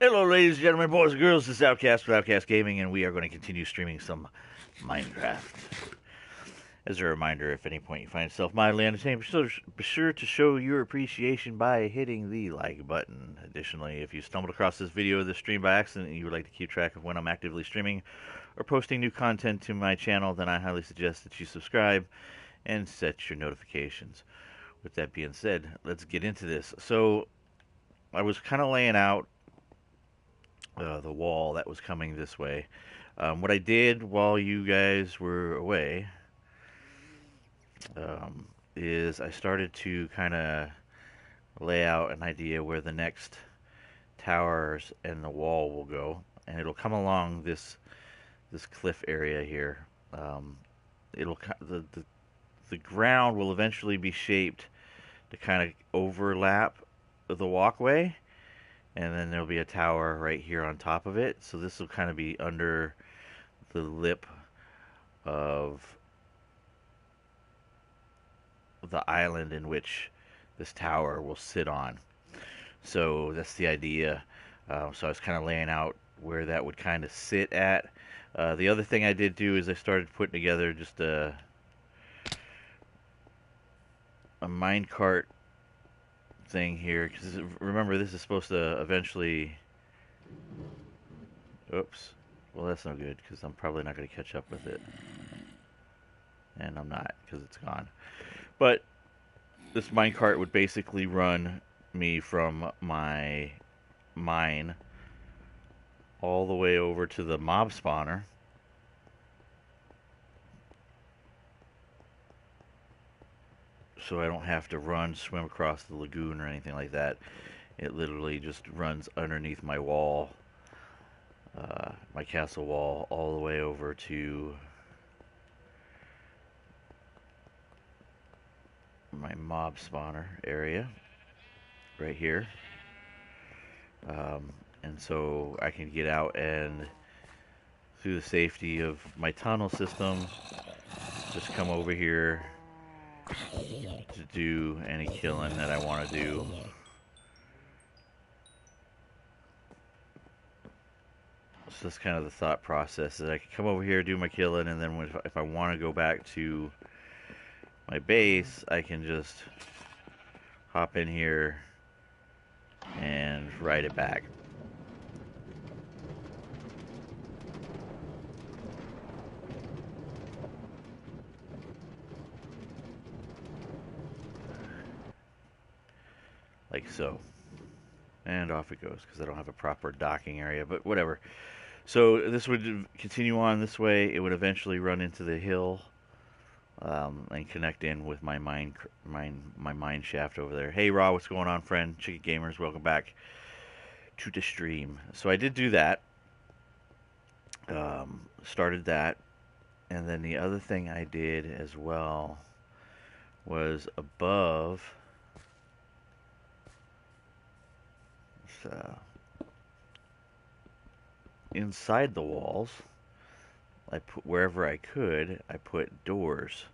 Hello, ladies and gentlemen, boys and girls. This is Outcast with Outcast Gaming, and we are going to continue streaming some Minecraft. As a reminder, if at any point you find yourself mildly entertained, be sure to show your appreciation by hitting the like button. Additionally, if you stumbled across this video or the stream by accident and you would like to keep track of when I'm actively streaming or posting new content to my channel, then I highly suggest that you subscribe and set your notifications. With that being said, let's get into this. So, I was kind of laying out the wall that was coming this way. What I did while you guys were away is I started to kind of lay out an idea where the next towers and the wall will go, and it'll come along this cliff area here. It'll the ground will eventually be shaped to kind of overlap the walkway, and then there'll be a tower right here on top of it. So this will kind of be under the lip of the island in which this tower will sit on. So that's the idea. So I was kind of laying out where that would kind of sit at. The other thing I did do is I started putting together just a minecart thing here, because remember, this is supposed to eventually. Oops. Well, that's no good, because I'm probably not going to catch up with it. And I'm not, because it's gone. But this minecart would basically run me from my mine all the way over to the mob spawner. So I don't have to swim across the lagoon or anything like that. It literally just runs underneath my wall, my castle wall, all the way over to my mob spawner area right here. And so I can get out and, through the safety of my tunnel system, just come over here to do any killing that I want to do. So that's kind of the thought process, that I can come over here, do my killing, and then if I want to go back to my base, I can just hop in here and ride it back. Like so. And off it goes, because I don't have a proper docking area, but whatever. So this would continue on this way. It would eventually run into the hill, and connect in with my mine shaft over there. Hey Raw, what's going on, friend? Chicken Gamers, welcome back to the stream. So I did do that. Started that, and then the other thing I did as well was above. Inside the walls, I put, wherever I could, I put doors.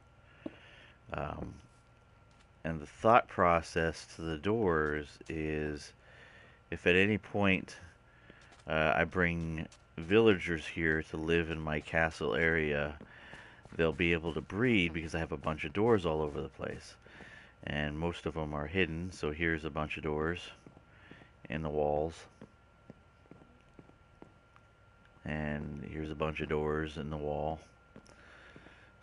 And the thought process to the doors is, if at any point I bring villagers here to live in my castle area, they'll be able to breed, because I have a bunch of doors all over the place. And most of them are hidden, so here's a bunch of doors in the walls. And here's a bunch of doors in the wall.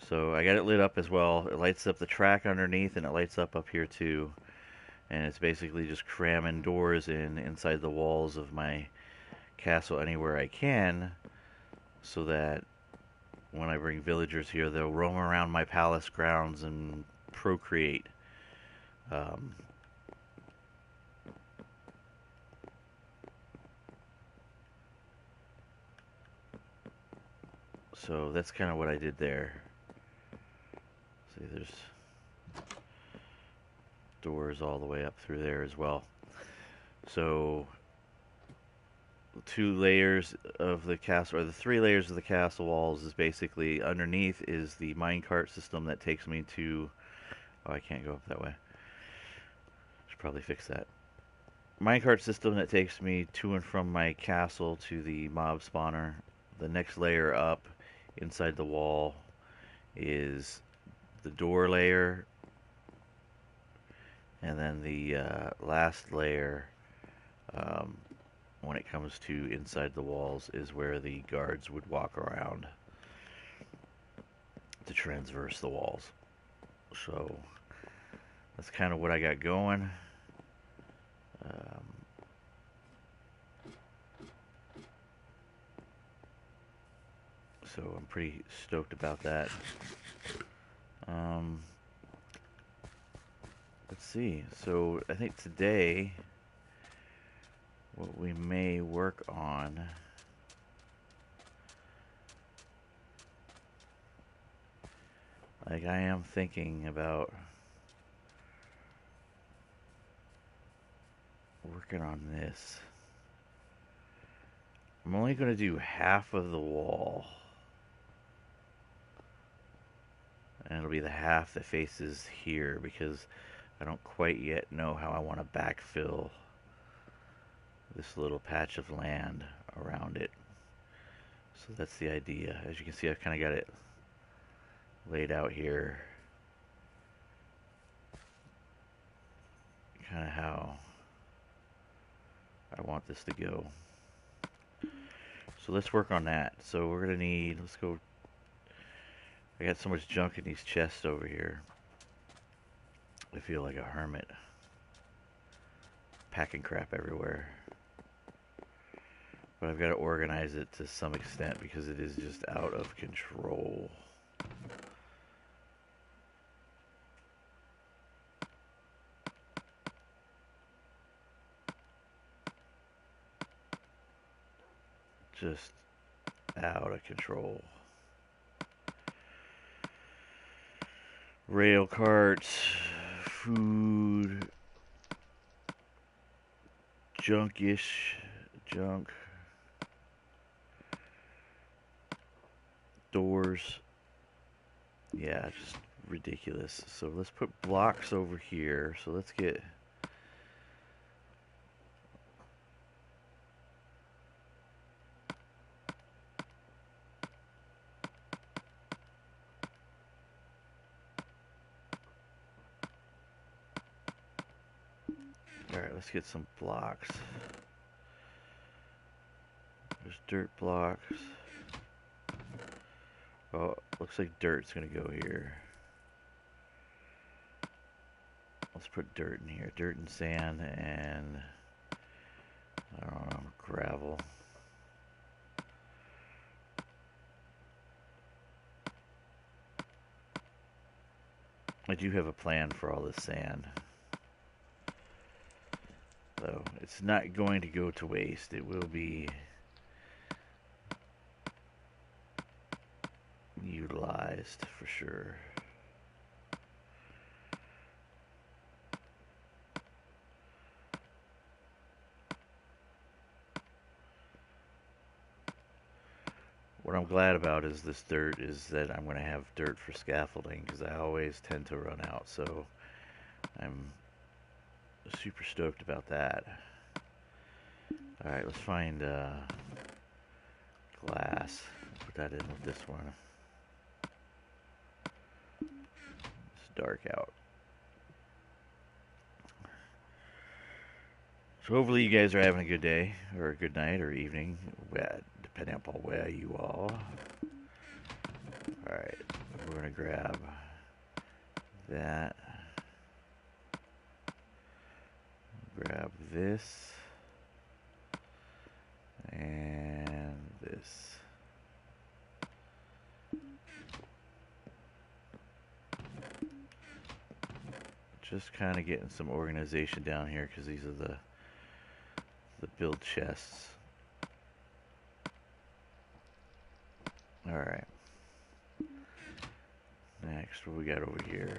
So I got it lit up as well. It lights up the track underneath, and it lights up here too. And it's basically just cramming doors inside the walls of my castle anywhere I can, so that when I bring villagers here, they'll roam around my palace grounds and procreate. So that's kind of what I did there. See, there's doors all the way up through there as well. So the 2 layers of the castle, or the 3 layers of the castle walls, is basically underneath is the minecart system that takes me to. Oh, I can't go up that way. Should probably fix that. minecart system that takes me to and from my castle to the mob spawner. The next layer up inside the wall is the door layer, and then the last layer, um, when it comes to inside the walls, is where the guards would walk around to transverse the walls. So that's kind of what I got going. Um, so I'm pretty stoked about that. Let's see. So I think today what we may work on, like I am thinking about working on this. I'm only going to do half of the wall. And it'll be the half that faces here because I don't quite yet know how I want to backfill this little patch of land around it. So that's the idea. As you can see, I've kind of got it laid out here. Kind of how I want this to go. So let's work on that. So we're going to need, let's go, I got so much junk in these chests over here. I feel like a hermit. Packing crap everywhere. But I've got to organize it to some extent because it is just out of control. Just out of control. Rail carts, food, junkish, junk, doors. Yeah, just ridiculous. So let's put blocks over here. So let's get Alright, let's get some blocks. There's dirt blocks. Oh, looks like dirt's gonna go here. Let's put dirt in here. Dirt and sand and, I don't know, gravel. I do have a plan for all this sand. So it's not going to go to waste. It will be utilized for sure. What I'm glad about is this dirt is that I'm going to have dirt for scaffolding because I always tend to run out. So I'm super stoked about that. Alright, let's find glass. Put that in with this one. It's dark out. So hopefully you guys are having a good day, or a good night, or evening, depending upon where you are. Alright, we're going to grab that. Grab this. And this. Just kind of getting some organization down here because these are the build chests. Alright. Next, what we got over here?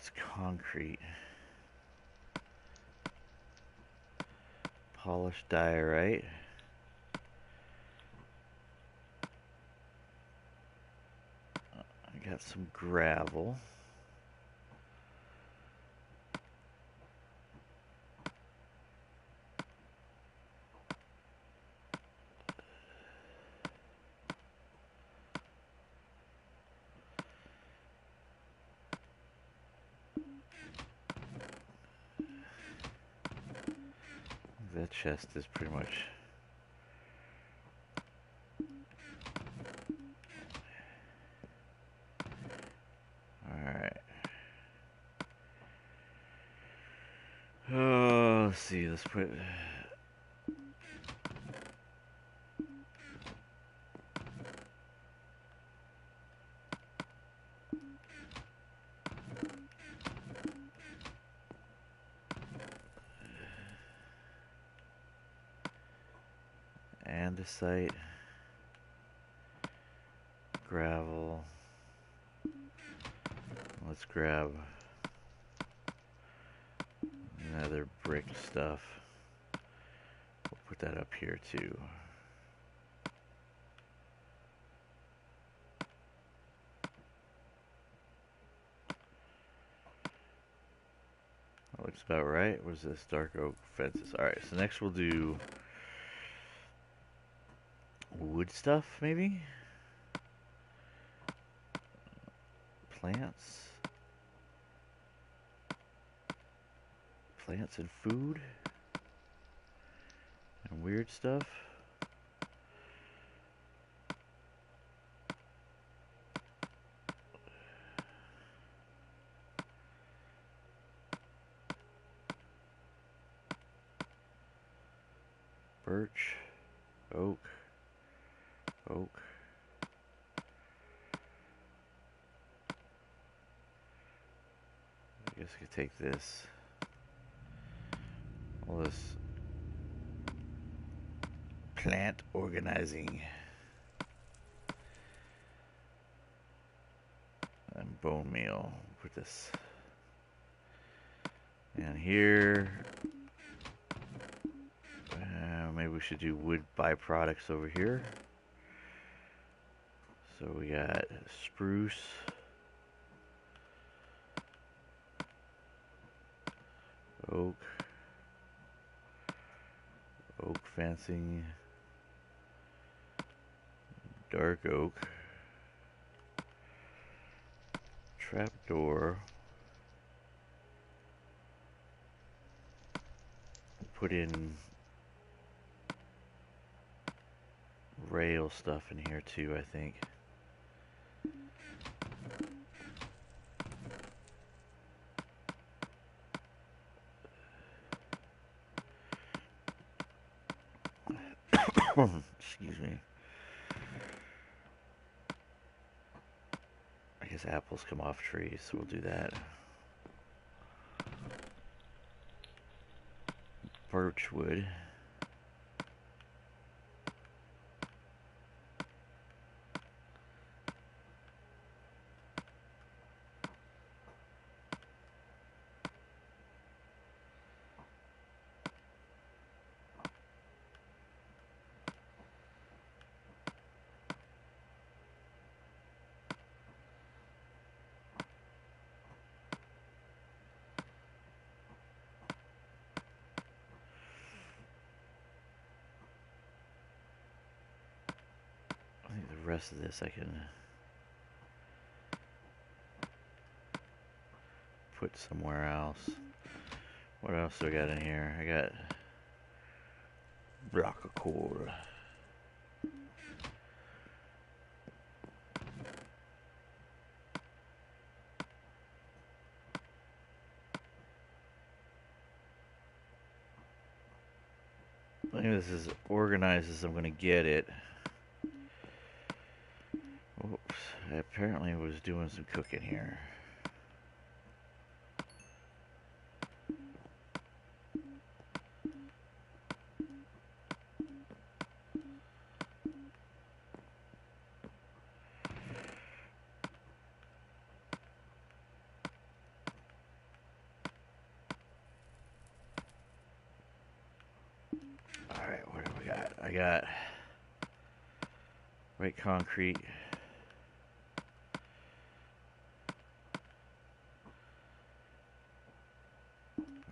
It's concrete. Polished diorite. I got some gravel. That chest is pretty much... Alright. Oh, let's see, let's put... Andesite, gravel. Let's grab another brick stuff. We'll put that up here too. That looks about right. What's this? Dark oak fences. Alright, so next we'll do wood stuff, maybe? Plants. Plants and food. And weird stuff. Birch. Oak. Oak. I guess I could take this. All this plant organizing and bone meal. Put this in here. Maybe we should do wood byproducts over here. So we got spruce, oak, oak fencing, dark oak, trapdoor. Put in rail stuff in here too, I think. Excuse me. I guess apples come off trees, so we'll do that. Birch wood. I think the rest of this I can put somewhere else. What else do I got in here? I got block of coal. I think this is organized as I'm going to get it. Oops, I apparently was doing some cooking here. I got white concrete.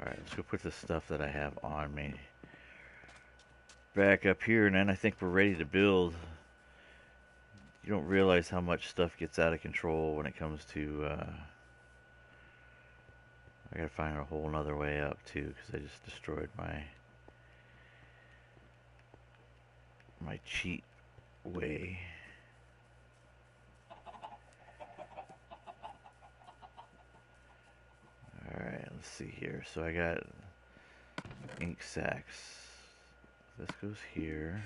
Alright, let's go put the stuff that I have on me back up here, and then I think we're ready to build. You don't realize how much stuff gets out of control when it comes to, I gotta find a whole nother way up too, because I just destroyed my cheat way. Alright, let's see here. So I got ink sacks. This goes here.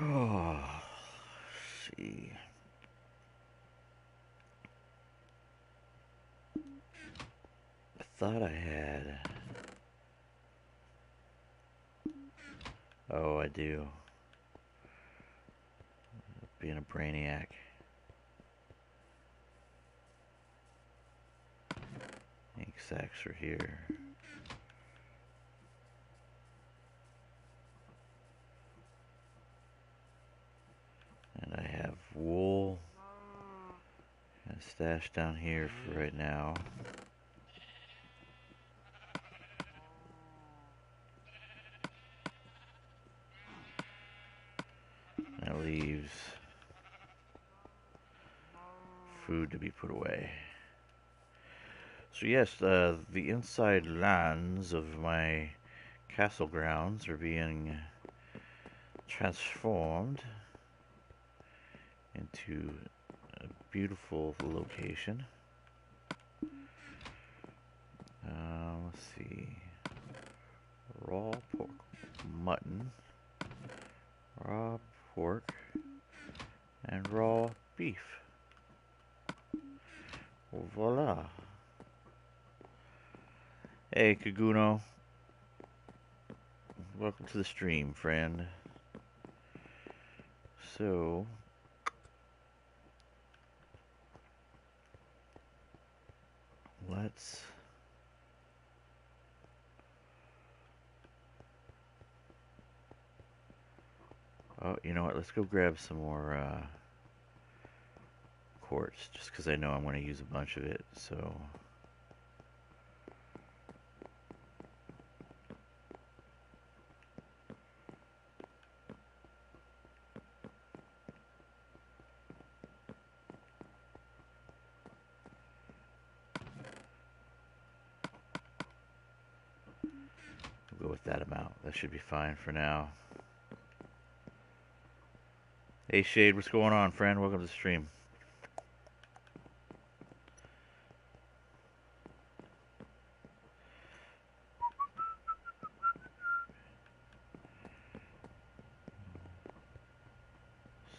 Oh, let's see. I thought I had. Oh, I do. Being a brainiac. Ink sacks are here. And I have wool and stashed down here for right now. That leaves food to be put away. So yes, the inside lands of my castle grounds are being transformed into a beautiful location. Let's see. Raw pork, mutton, raw pork, and raw beef. Voila. Hey, Kaguno. Welcome to the stream, friend. So, let's oh, you know what? Let's go grab some more quartz, just because I know I'm going to use a bunch of it. So, we'll go with that amount. That should be fine for now. Hey Shade, what's going on, friend? Welcome to the stream.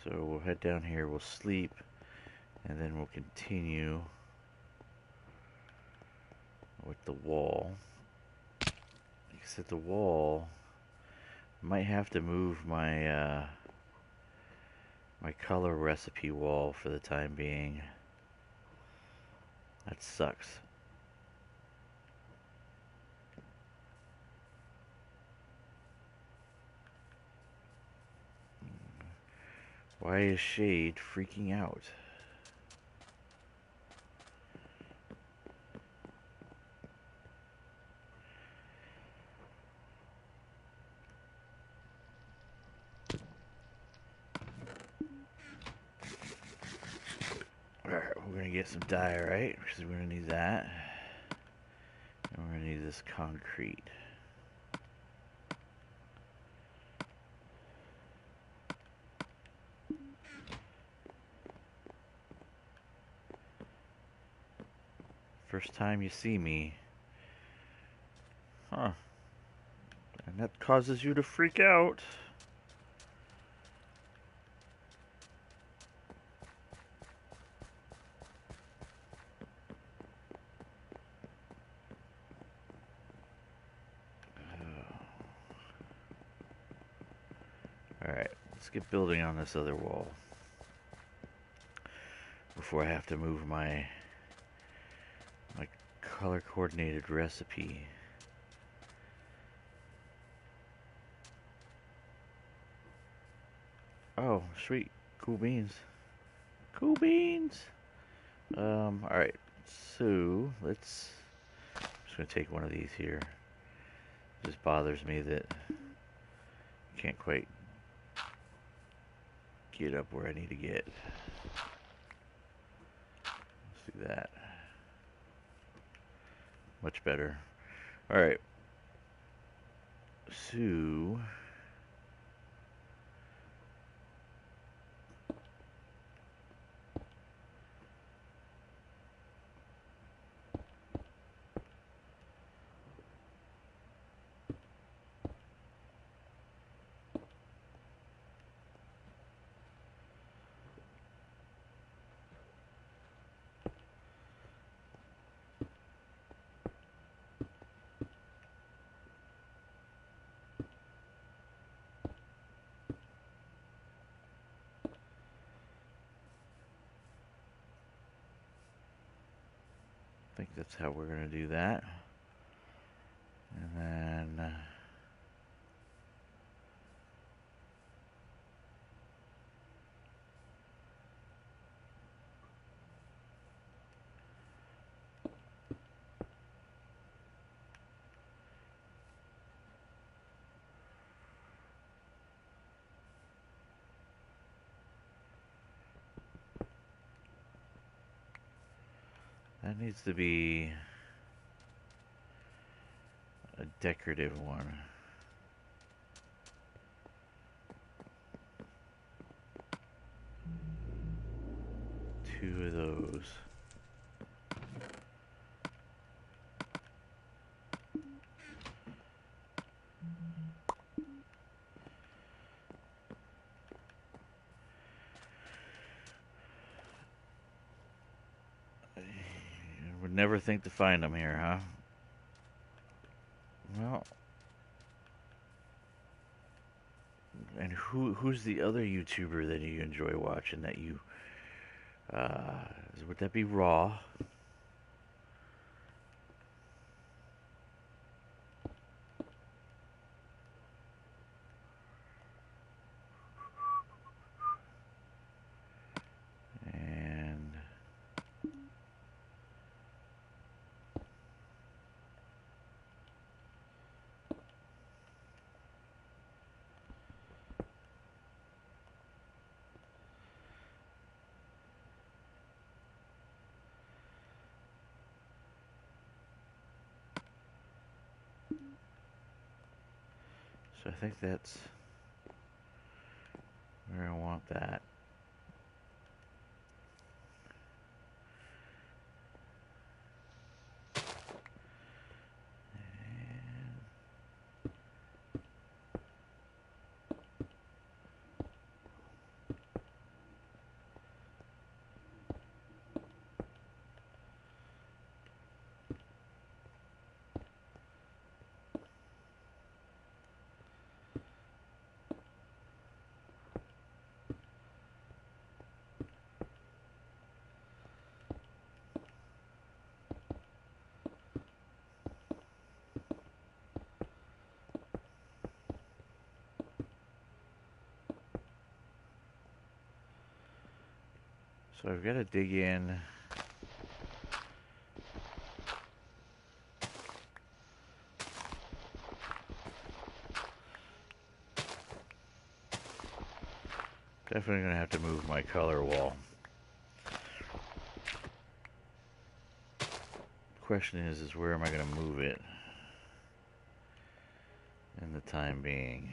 So we'll head down here, we'll sleep, and then we'll continue with the wall. Like I said, the wall, might have to move my my color recipe wall for the time being. That sucks. Why is Shade freaking out? Alright, we're gonna get some dye, right? Because we're gonna need that. And we're gonna need this concrete. First time you see me. Huh. And that causes you to freak out. Alright, let's get building on this other wall before I have to move my color coordinated recipe. Oh, sweet. Cool beans. Cool beans! Alright, so let's. I'm just gonna take one of these here. It just bothers me that I can't quite get up where I need to get. Let's do that. Much better. Alright. So I think that's how we're going to do that. And then that needs to be a decorative one. Two of those. Would never think to find them here, huh? Well, and who's the other YouTuber that you enjoy watching that you would that be Raw? And so I think that's where I want that. So I've got to dig in. Definitely gonna have to move my color wall. Question is where am I gonna move it in the time being?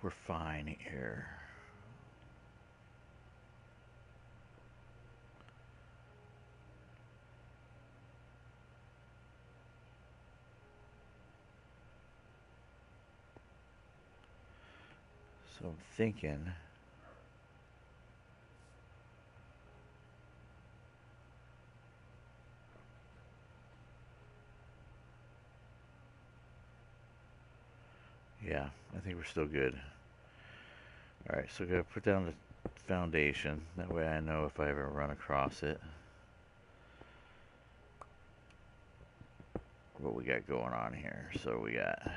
we're fine here. So I'm thinking, yeah, I think we're still good. Alright, so gotta put down the foundation. That way I know if I ever run across it, what we got going on here. So we got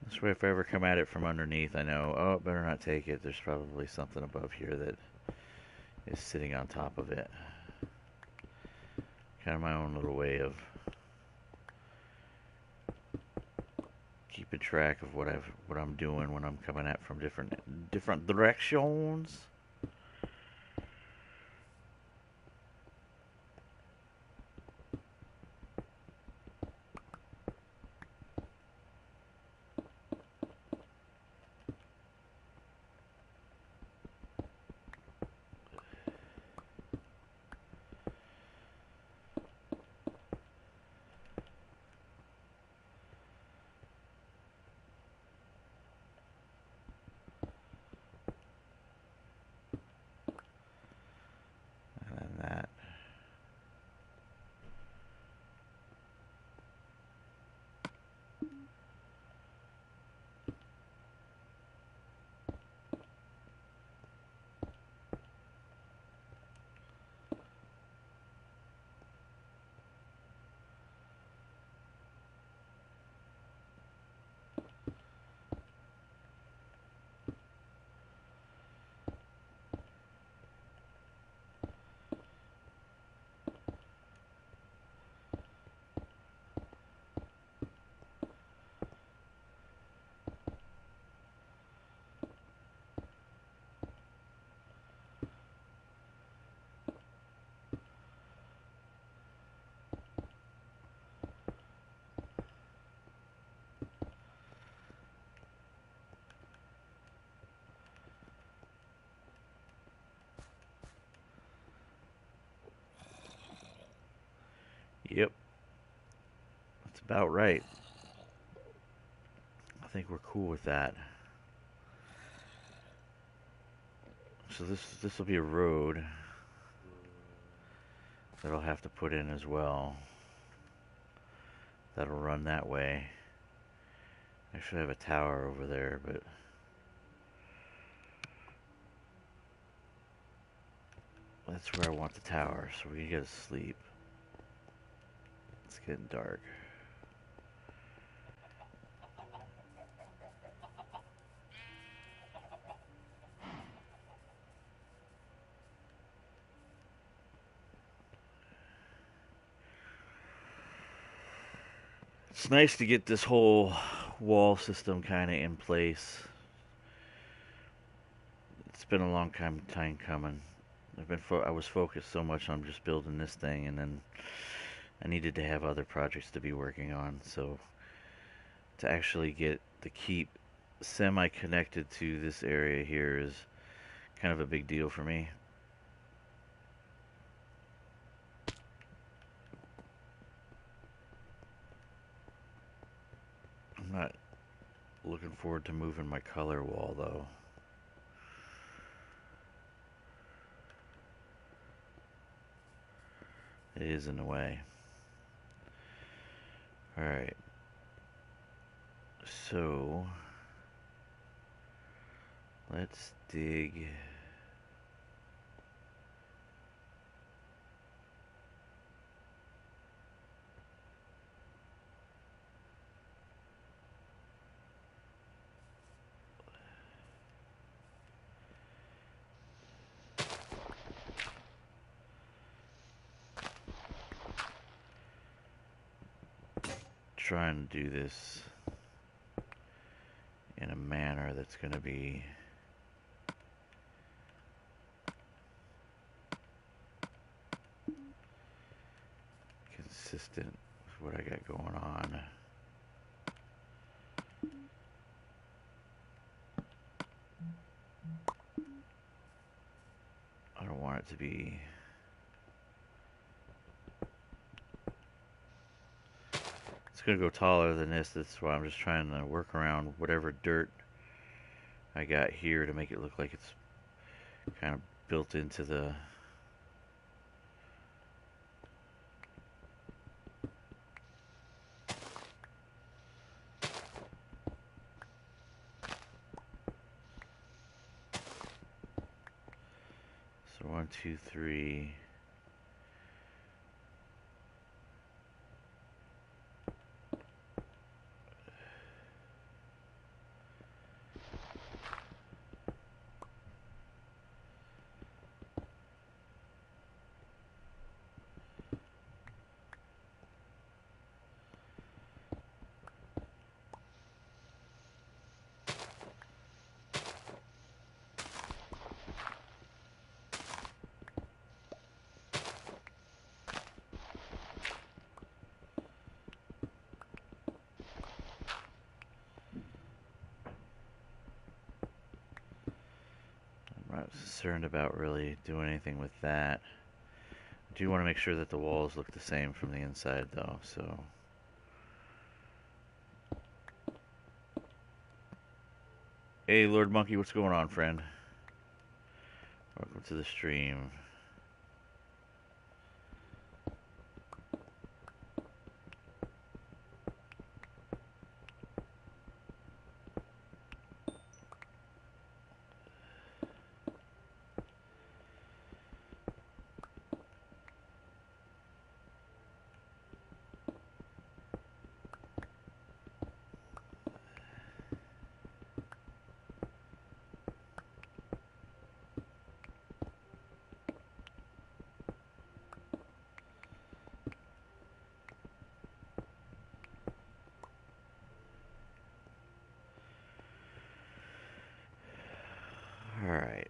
this way. If I ever come at it from underneath, I know, oh, better not take it. There's probably something above here that is sitting on top of it. Kind of my own little way of keeping track of what I'm doing when I'm coming at from different directions. And then that. Yep, that's about right. I think we're cool with that. So this will be a road that I'll have to put in as well. That'll run that way. I should have a tower over there, but that's where I want the tower, so we can get to sleep. It's getting dark. It's nice to get this whole wall system kind of in place. It's been a long time coming. I was focused so much on just building this thing, and then I needed to have other projects to be working on. So to actually get to keep semi-connected to this area here is kind of a big deal for me. I'm not looking forward to moving my color wall though. It is in the way. Alright. So let's dig. try and do this in a manner that's going to be consistent with what I got going on. I don't want it to be it's going to go taller than this. That's why I'm just trying to work around whatever dirt I got here to make it look like it's kind of built into the so 1, 2, 3. I'm not concerned about really doing anything with that. I do want to make sure that the walls look the same from the inside though, so hey Lord Monkey, what's going on, friend? Welcome to the stream. Alright.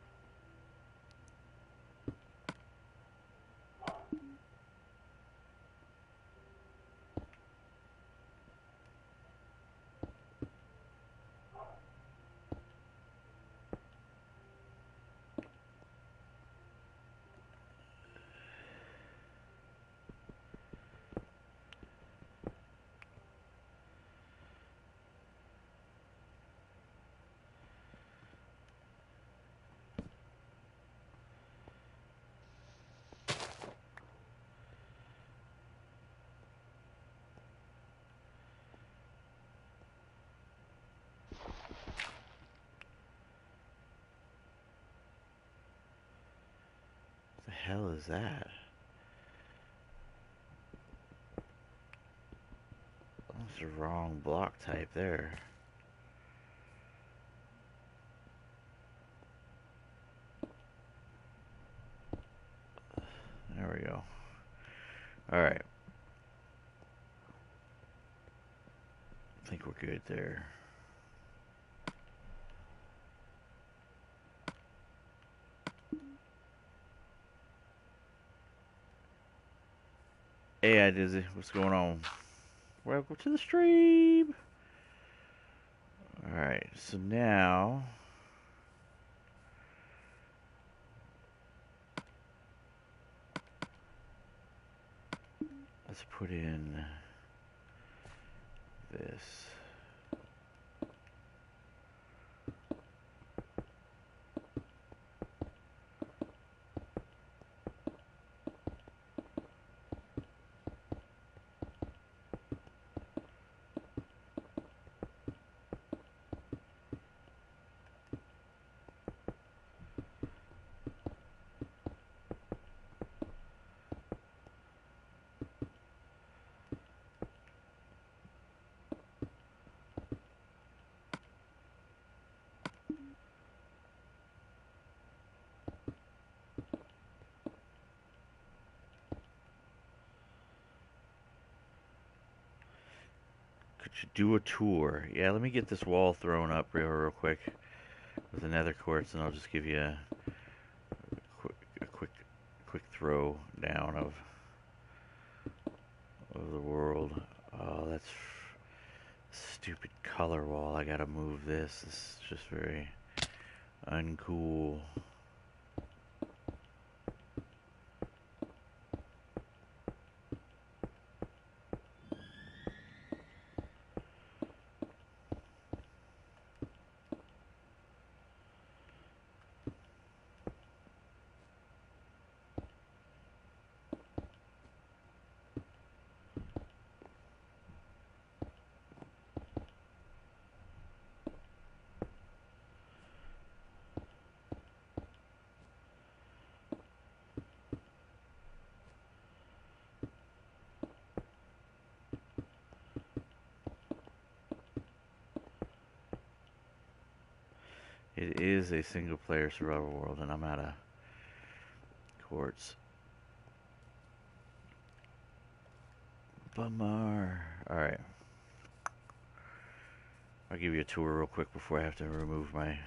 What the hell is that? That's the wrong block type there. There we go. Alright. I think we're good there. Hey, I Dizzy, what's going on? Welcome to the stream. Alright, so now let's put in this. Could you do a tour? Yeah, let me get this wall thrown up real quick with the nether quartz, and I'll just give you a quick throw down of the world. Oh, that's stupid color wall. I gotta move this. This is just very uncool. It is a single player survival world, and I'm out of quartz. Bummer. Alright. I'll give you a tour real quick before I have to remove my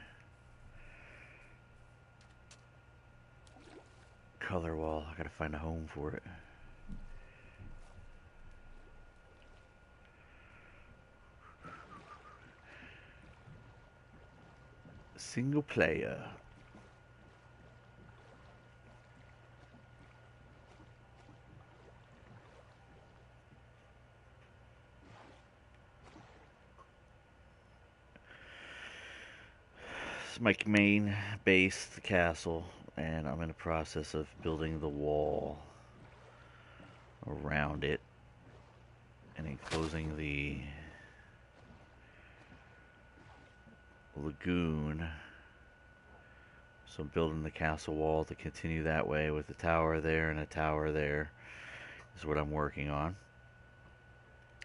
color wall. I gotta find a home for it. Single player. This is my main base, the castle, and I'm in the process of building the wall around it and enclosing the lagoon. So I'm building the castle wall to continue that way with a tower there and a tower there is what I'm working on.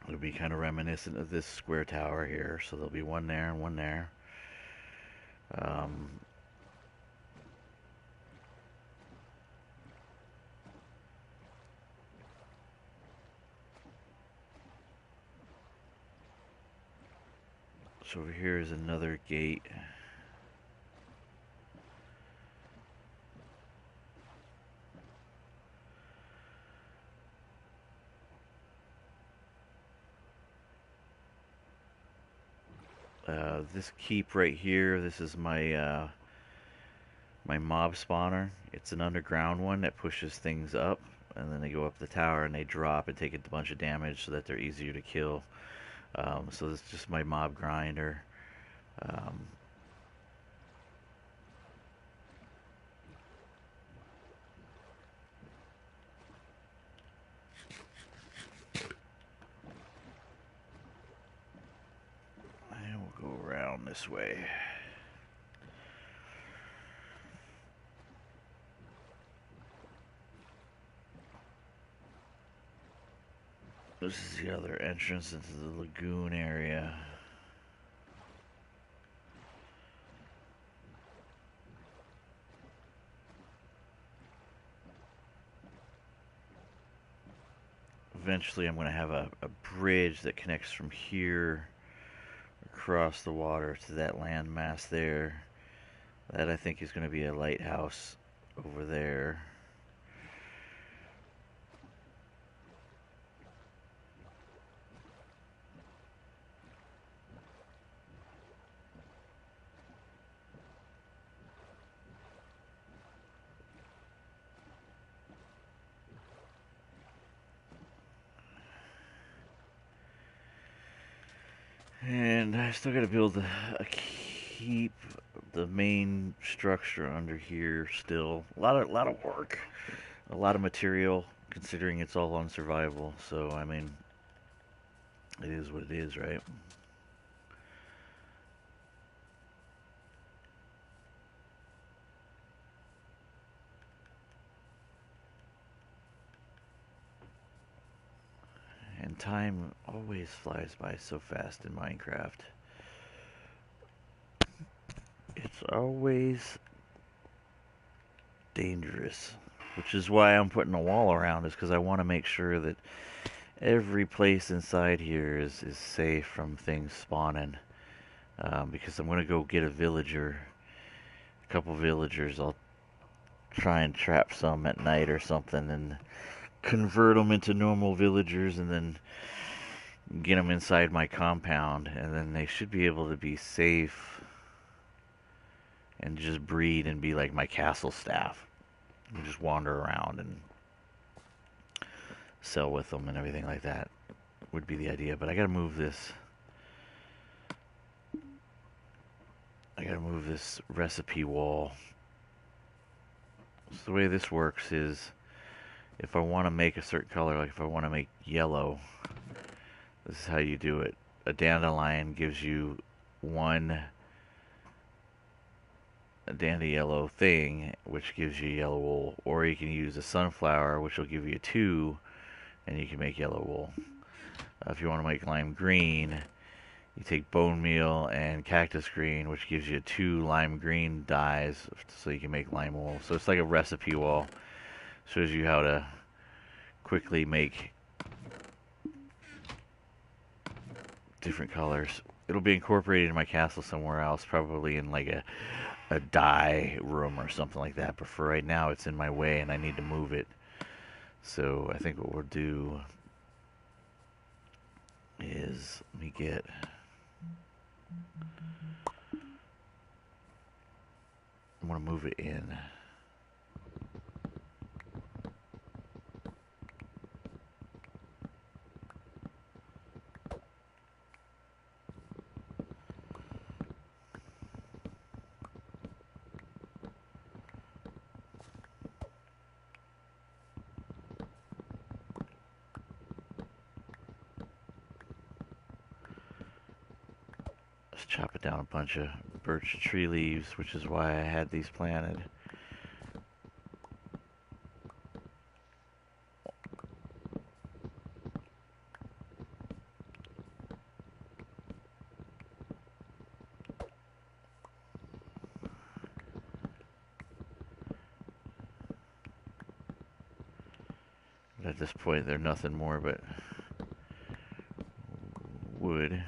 It'll be kind of reminiscent of this square tower here, so there'll be one there and one there. So over here is another gate. This keep right here, this is my my mob spawner. It's an underground one that pushes things up, and then they go up the tower and they drop and take a bunch of damage so that they're easier to kill. So it's just my mob grinder. And we'll go around this way. This is the other entrance into the lagoon area. Eventually I'm going to have a bridge that connects from here across the water to that landmass there. That I think is going to be a lighthouse over there. And I still gotta build a keep, the main structure under here still. A lot of work, a lot of material, considering it's all on survival. So I mean, it is what it is, right? And time always flies by so fast in Minecraft. It's always dangerous, which is why I'm putting a wall around, is because I want to make sure that every place inside here is safe from things spawning. Because I'm gonna go get a villager, a couple villagers. I'll try and trap some at night or something, and convert them into normal villagers, and then get them inside my compound, and then they should be able to be safe and just breed and be like my castle staff. And just wander around and sell with them and everything like that would be the idea. But I gotta move this. I gotta move this recipe wall. So the way this works is, if I want to make a certain color, like if I want to make yellow, this is how you do it. A dandelion gives you one dandy yellow thing, which gives you yellow wool, or you can use a sunflower, which will give you two, and you can make yellow wool. If you want to make lime green, you take bone meal and cactus green, which gives you two lime green dyes, so you can make lime wool. So it's like a recipe wall. Shows you how to quickly make different colors. It'll be incorporated in my castle somewhere else, probably in like a dye room or something like that. But for right now, it's in my way and I need to move it. So I think what we'll do is, let me get... I'm going to move it in. Just chop it down a bunch of birch tree leaves, which is why I had these planted. But at this point, they're nothing more but wood.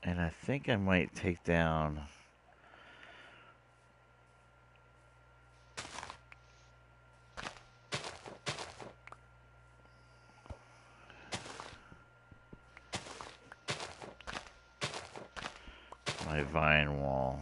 And I think I might take down my vine wall.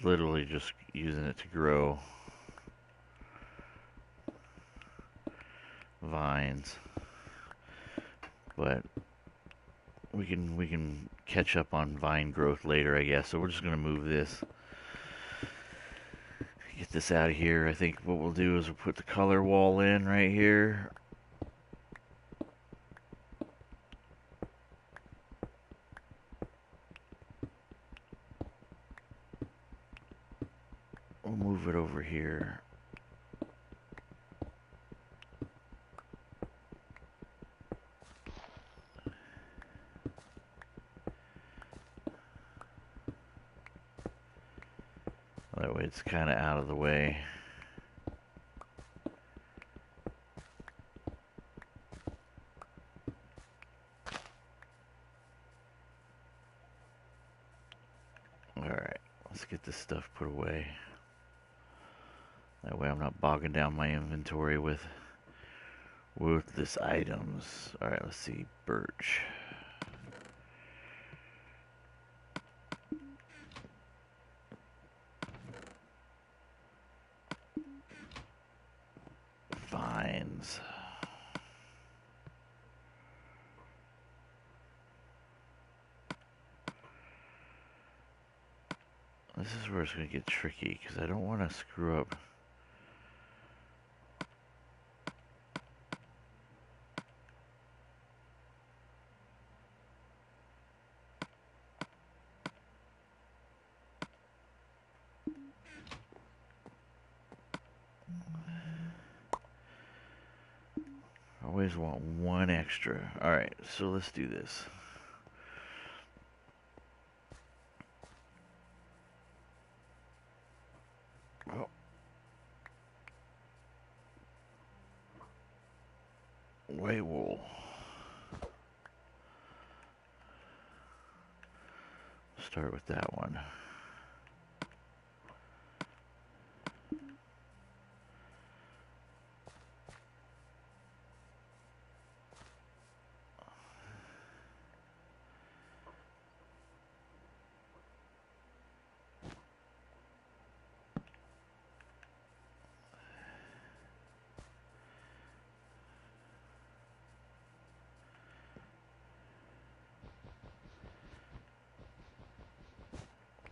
Literally just using it to grow vines, but we can catch up on vine growth later, I guess. So we're just gonna move this, get get this out of here. I think what we'll do is we'll put the color wall in right here. We'll move it over here. That way it's kind of out of the way. Alright, let's get this stuff put away. That way I'm not bogging down my inventory with worthless items. Alright, let's see. Birch. Vines. This is where it's going to get tricky because I don't want to screw up. I always want one extra. Alright, so let's do this. Oh. White wool. Start with that one.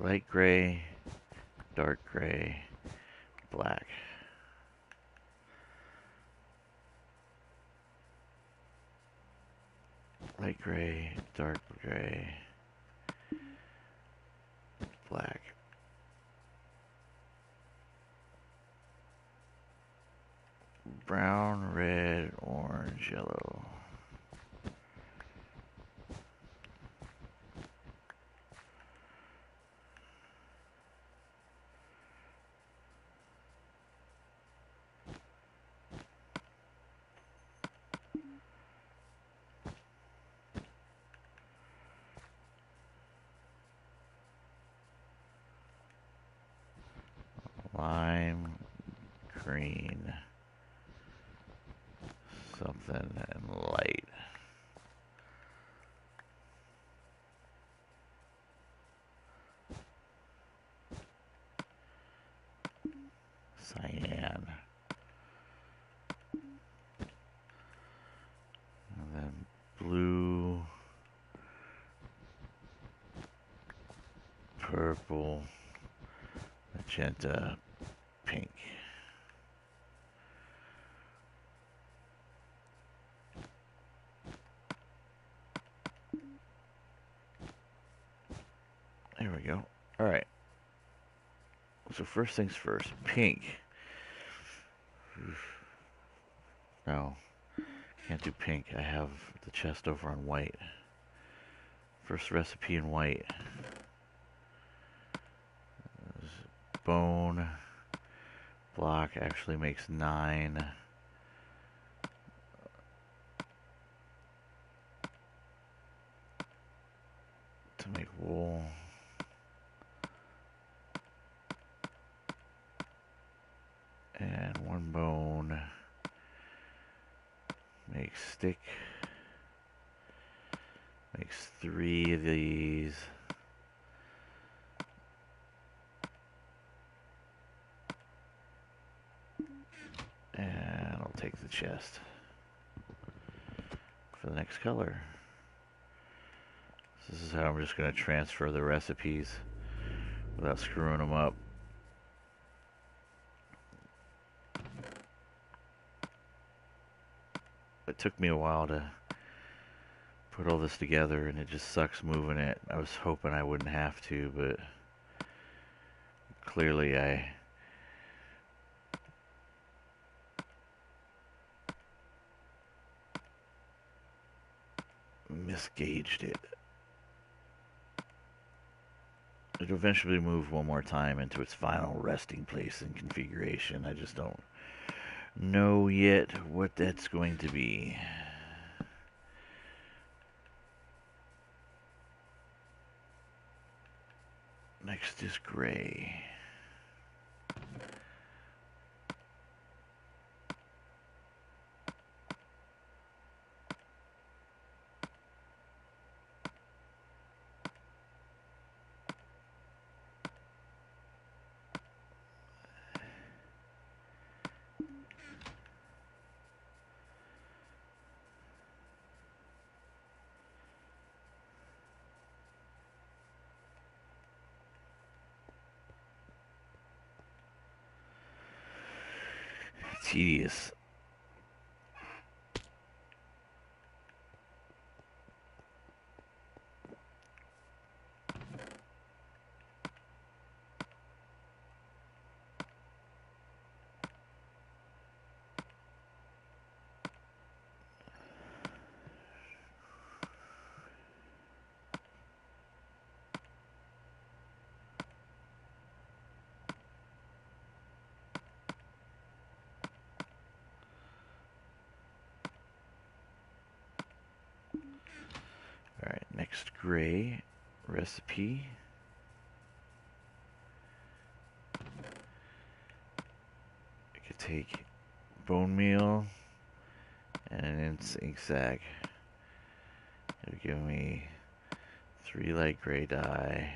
Light gray, dark gray, black. Light gray, dark gray, black. Brown, red, orange, yellow. Lime, green, something, and light. Cyan. And then blue, purple, magenta, pink. There we go. All right. So first things first, pink. No, can't do pink. I have the chest over on white. First recipe in white. Bone block actually makes 9. To make wool. And 1 bone makes stick. Makes 3 of these. And I'll take the chest for the next color. This is how I'm just going to transfer the recipes without screwing them up. it took me a while to put all this together, and it just sucks moving it. I was hoping I wouldn't have to, but clearly I misgauged it. It'll eventually move one more time into its final resting place and configuration. I just don't know yet what that's going to be. Next is gray. Tedious. Alright, next gray recipe. I could take bone meal and an ink sac. It'll give me 3 light gray dye.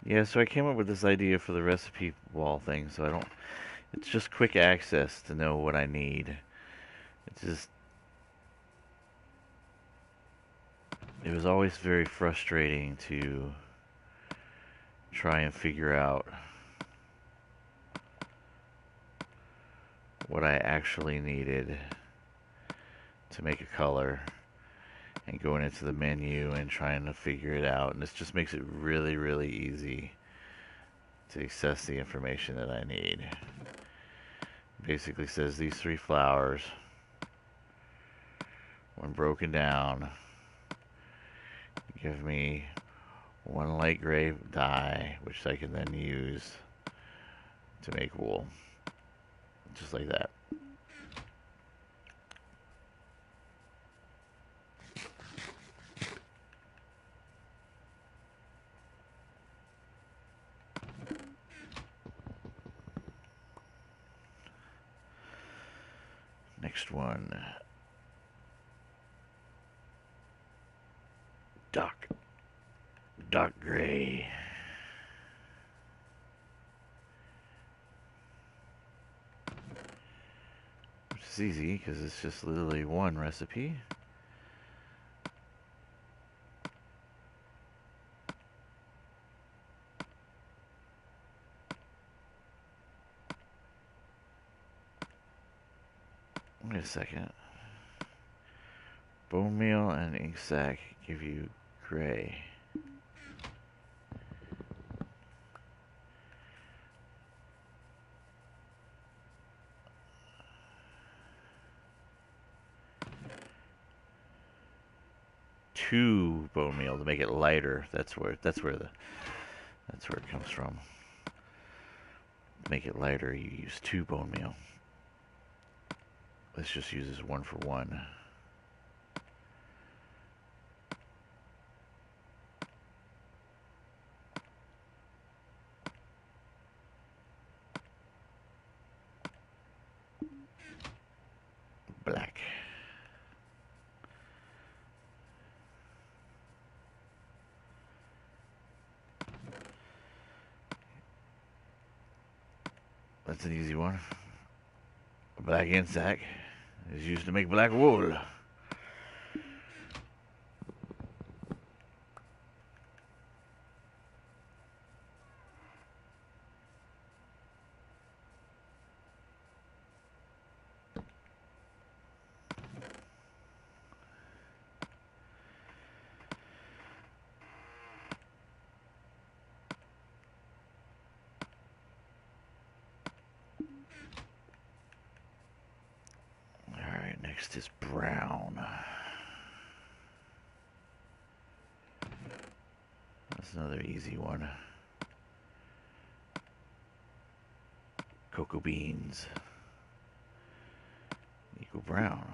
Yeah, so I came up with this idea for the recipe wall thing, so I don't, it's just quick access to know what I need. It's just, it was always very frustrating to try and figure out what I actually needed to make a color, and going into the menu and trying to figure it out. And this just makes it really, really easy to access the information that I need. Basically says these 3 flowers, when broken down, give me 1 light gray dye, which I can then use to make wool. Just like that. Next one. Dark gray. Which is easy because it's just literally one recipe. Wait a second. Bone meal and ink sac give you gray. Two bone meal to make it lighter. That's where it comes from. To make it lighter, you use 2 bone meal. This just uses 1 for 1. Black. That's an easy one. A black ant sack is used to make black wool. Alright, next is brown. That's another easy one. Cocoa beans equal brown.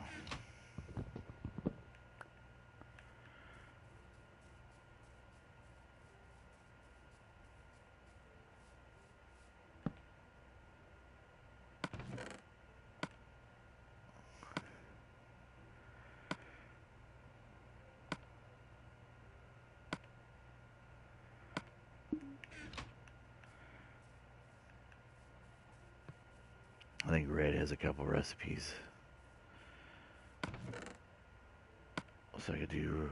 I think red has a couple recipes. So I could do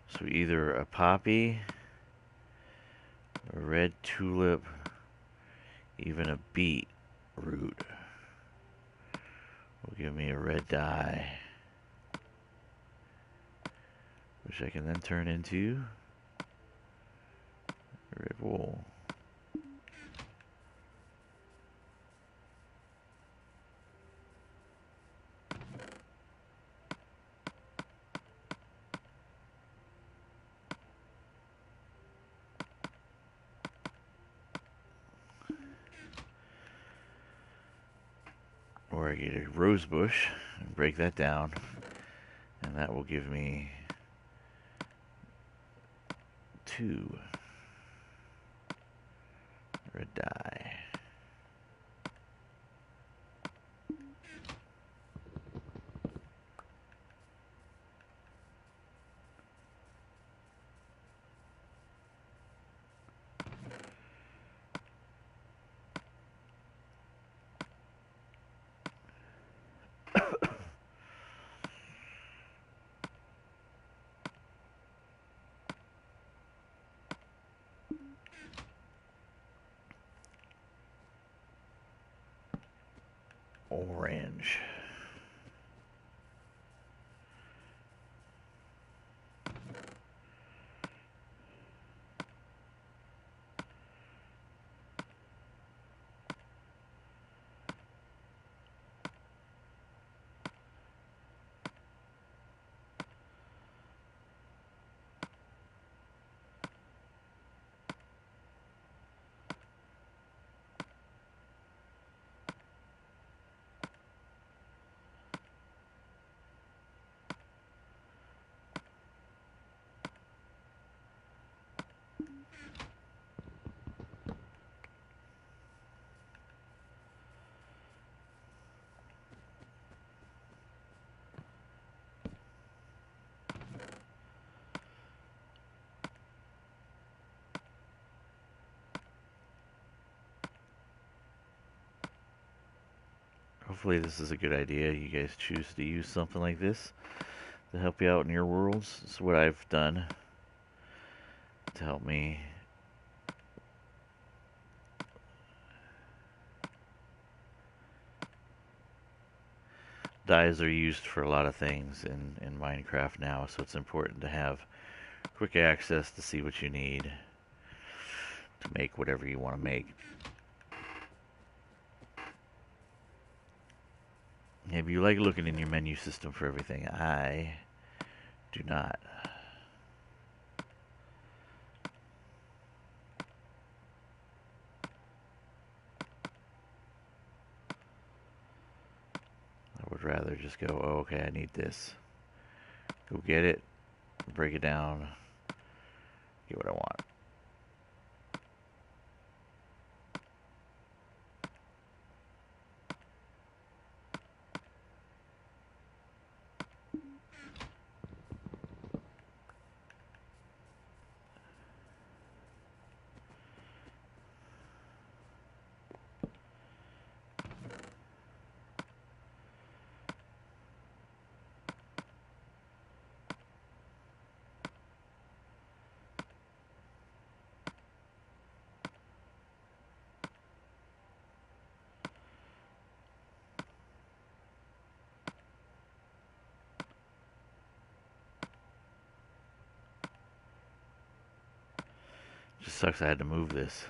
so either a poppy, a red tulip, even a beet root will give me a red dye, which I can then turn into red wool. Or I get a rose bush and break that down, and that will give me 2 red dye. Orange. Hopefully this is a good idea. You guys choose to use something like this to help you out in your worlds. It's what I've done to help me. Dyes are used for a lot of things in Minecraft now, so it's important to have quick access to see what you need to make whatever you want to make. Maybe you like looking in your menu system for everything. I do not. I would rather just go, oh, okay, I need this. Go get it, break it down, get what I want. sucks I had to move this.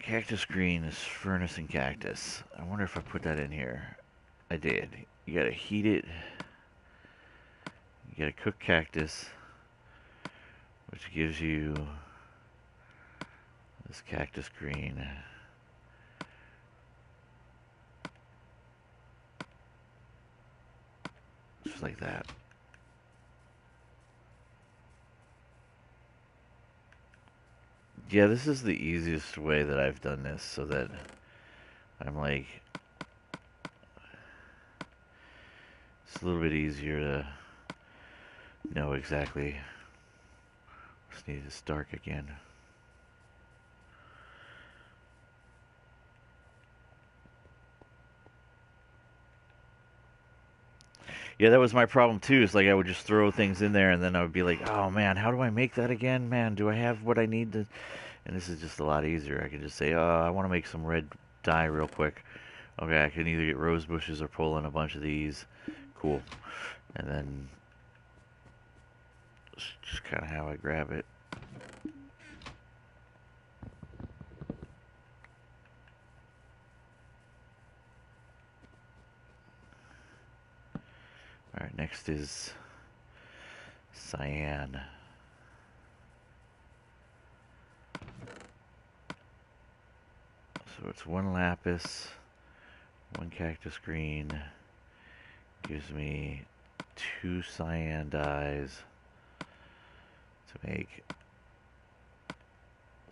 Cactus green is furnace and cactus. I wonder if I put that in here. I did. You gotta heat it. You gotta cook cactus, which gives you this cactus green. Just like that. Yeah, this is the easiest way that I've done this, so that I'm like, it's a little bit easier to know exactly. Just need this dark again. Yeah, that was my problem too. It's like I would just throw things in there and then I would be like, oh man, how do I make that again? Man, do I have what I need to? And this is just a lot easier. I can just say, oh, I want to make some red dye real quick. Okay, I can either get rose bushes or pull in a bunch of these. Cool. And then just kind of how I grab it. Alright, next is cyan. So it's one lapis, one cactus green, gives me 2 cyan dyes to make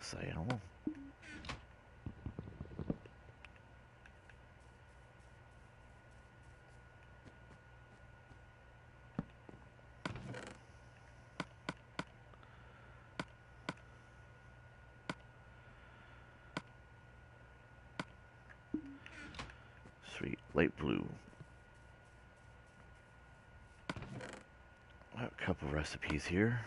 cyanol. Sweet, light blue. I have a couple recipes here.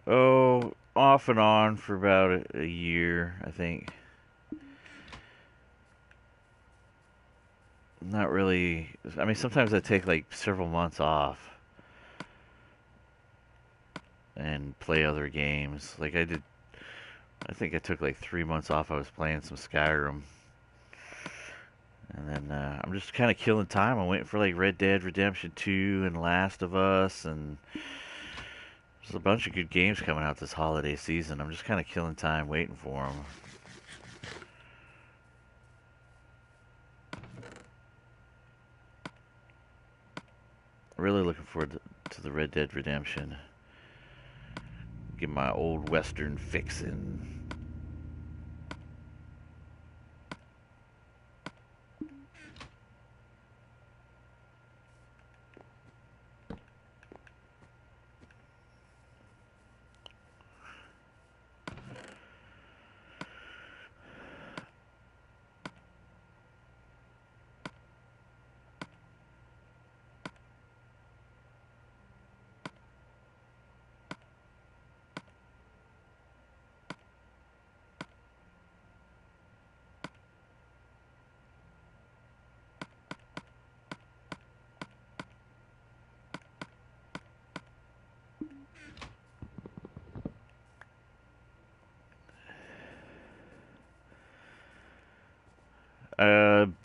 Oh, off and on for about a year, I think. Not really. I mean, sometimes I take like several months off and play other games. Like I did, I think I took like 3 months off. I was playing some Skyrim. And then I'm just kind of killing time. I'm waiting for like Red Dead Redemption 2 and Last of Us, and there's a bunch of good games coming out this holiday season. I'm just kind of killing time waiting for them. Really looking forward to the Red Dead Redemption. Get my old Western fixin'.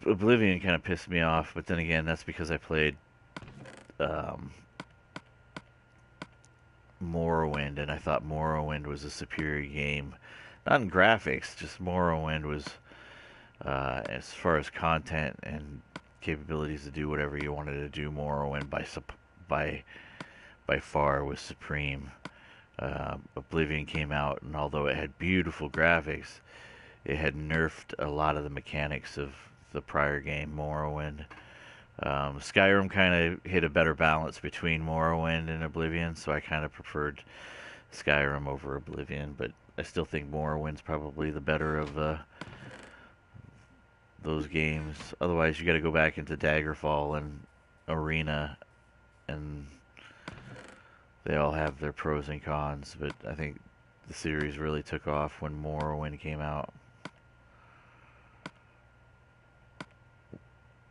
Oblivion kind of pissed me off, but then again, that's because I played um, Morrowind, and I thought Morrowind was a superior game. Not in graphics, just Morrowind was, as far as content and capabilities to do whatever you wanted to do, Morrowind by by far was supreme. Oblivion came out, and although it had beautiful graphics, it had nerfed a lot of the mechanics of the prior game, Morrowind. Skyrim kind of hit a better balance between Morrowind and Oblivion, so I kind of preferred Skyrim over Oblivion, but I still think Morrowind's probably the better of those games. Otherwise, you got to go back into Daggerfall and Arena, and they all have their pros and cons, but I think the series really took off when Morrowind came out.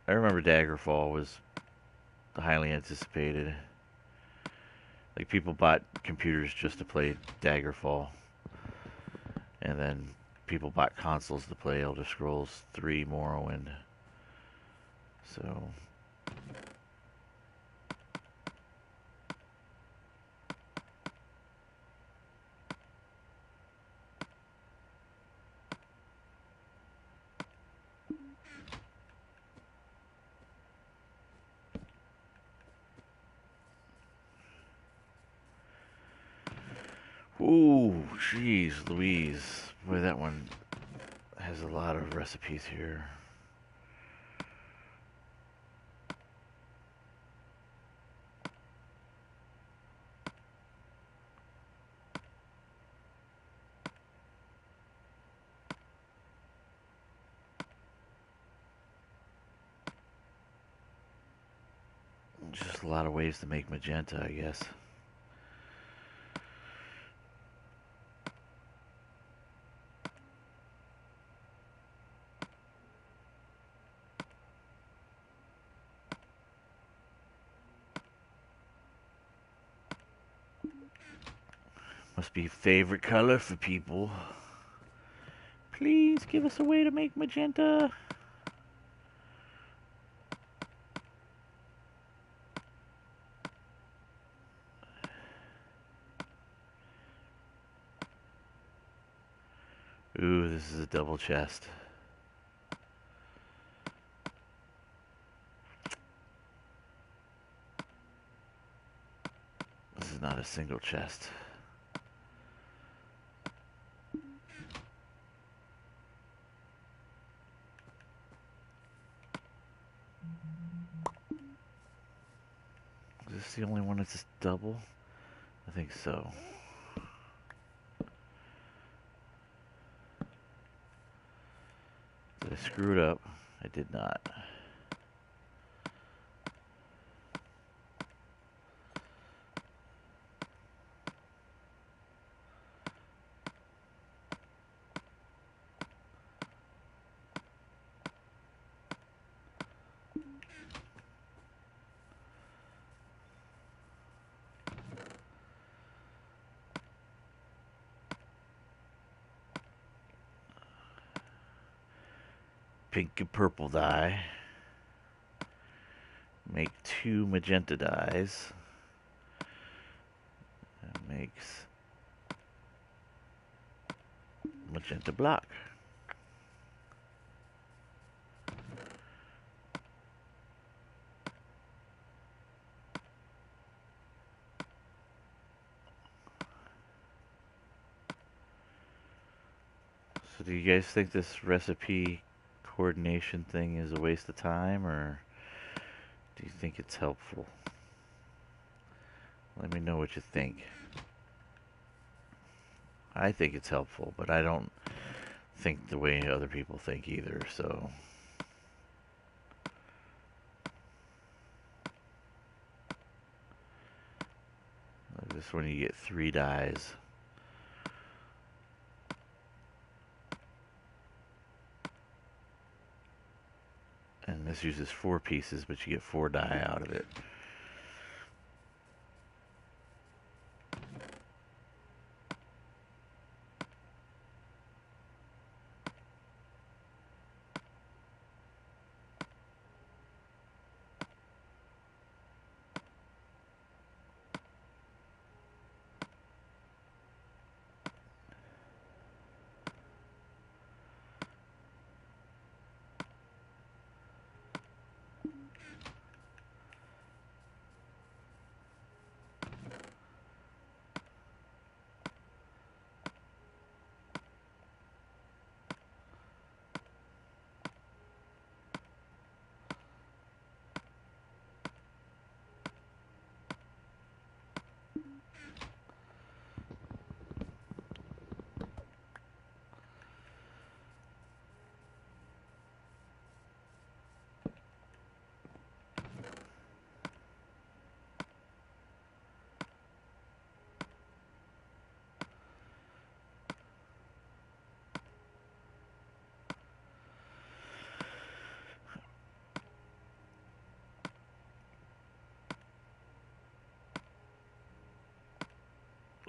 I remember Daggerfall was highly anticipated. Like, people bought computers just to play Daggerfall, and then people bought consoles to play Elder Scrolls 3 Morrowind. So ooh, jeez Louise. Boy, that one has a lot of recipes here. Just a lot of ways to make magenta, I guess. Must be a favorite color for people. Please give us a way to make magenta. Ooh, this is a double chest. This is not a single chest. Is this the only one that's double? I think so. Did I screw it up? I did not. Pink and purple dye. Make 2 magenta dyes. That makes magenta block. So do you guys think this recipe coordination thing is a waste of time, or do you think it's helpful? Let me know what you think. I think it's helpful, but I don't think the way other people think either, so like this one you get 3 dyes. And this uses 4 pieces, but you get 4 dye out of it.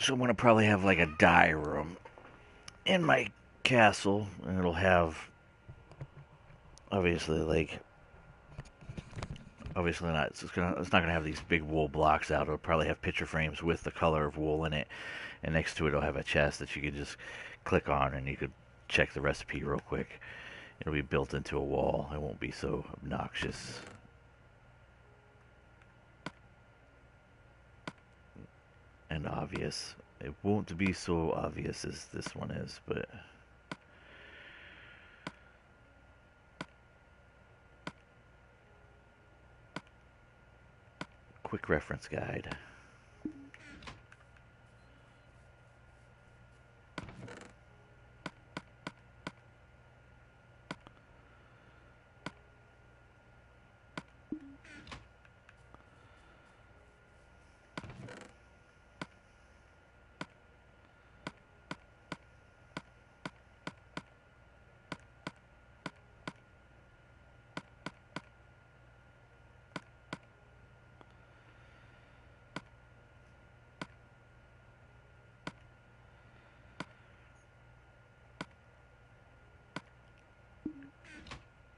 So I'm gonna probably have like a dye room in my castle, and it'll have obviously obviously not. It's not gonna have these big wool blocks out. It'll probably have picture frames with the color of wool in it, and next to it, it'll have a chest that you could just click on, and you could check the recipe real quick. It'll be built into a wall. It won't be so obnoxious and obvious. It won't be so obvious as this one is, but quick reference guide.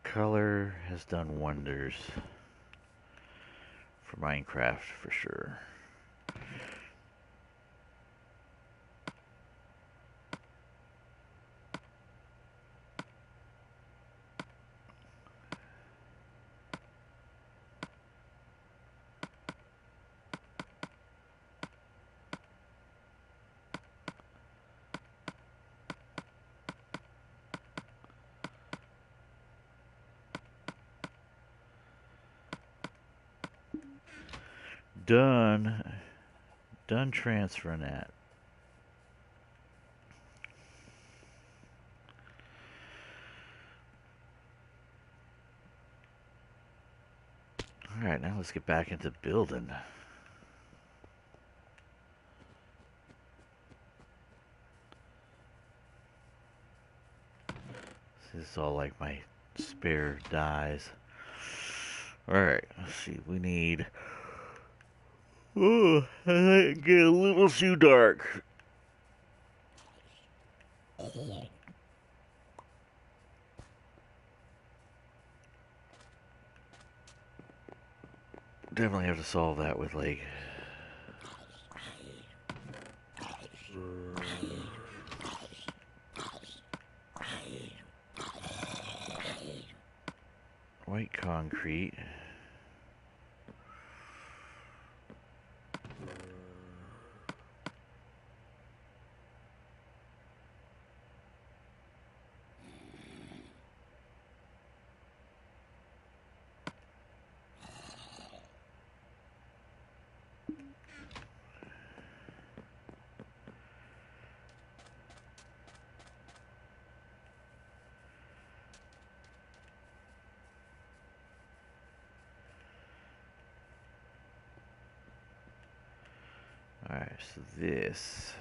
Color has done wonders for Minecraft for sure. Done transferring that. Alright, now let's get back into building. This is all like my spare dyes. Alright, let's see. We need... Oh, I get a little too dark. Definitely have to solve that with like white concrete. Alright, so this.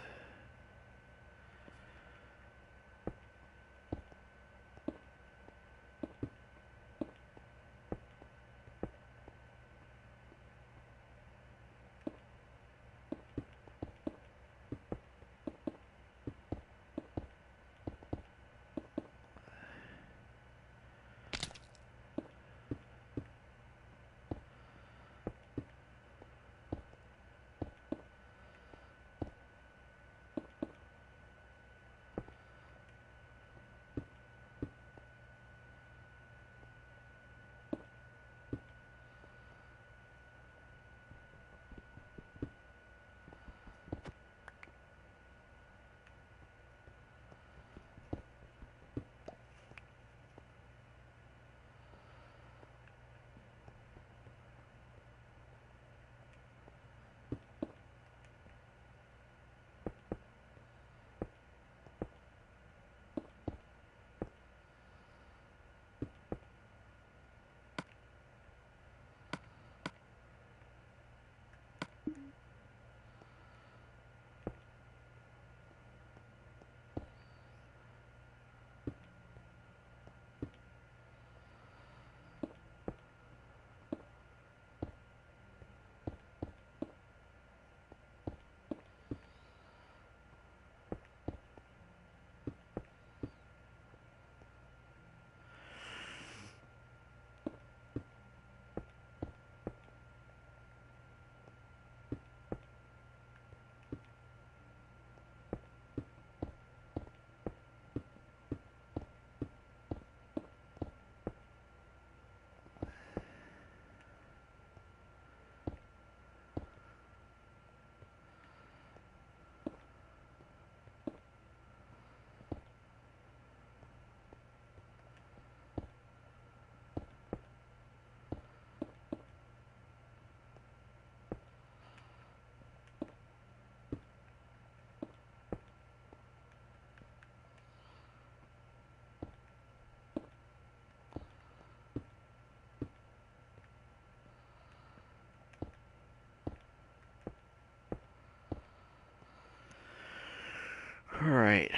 right.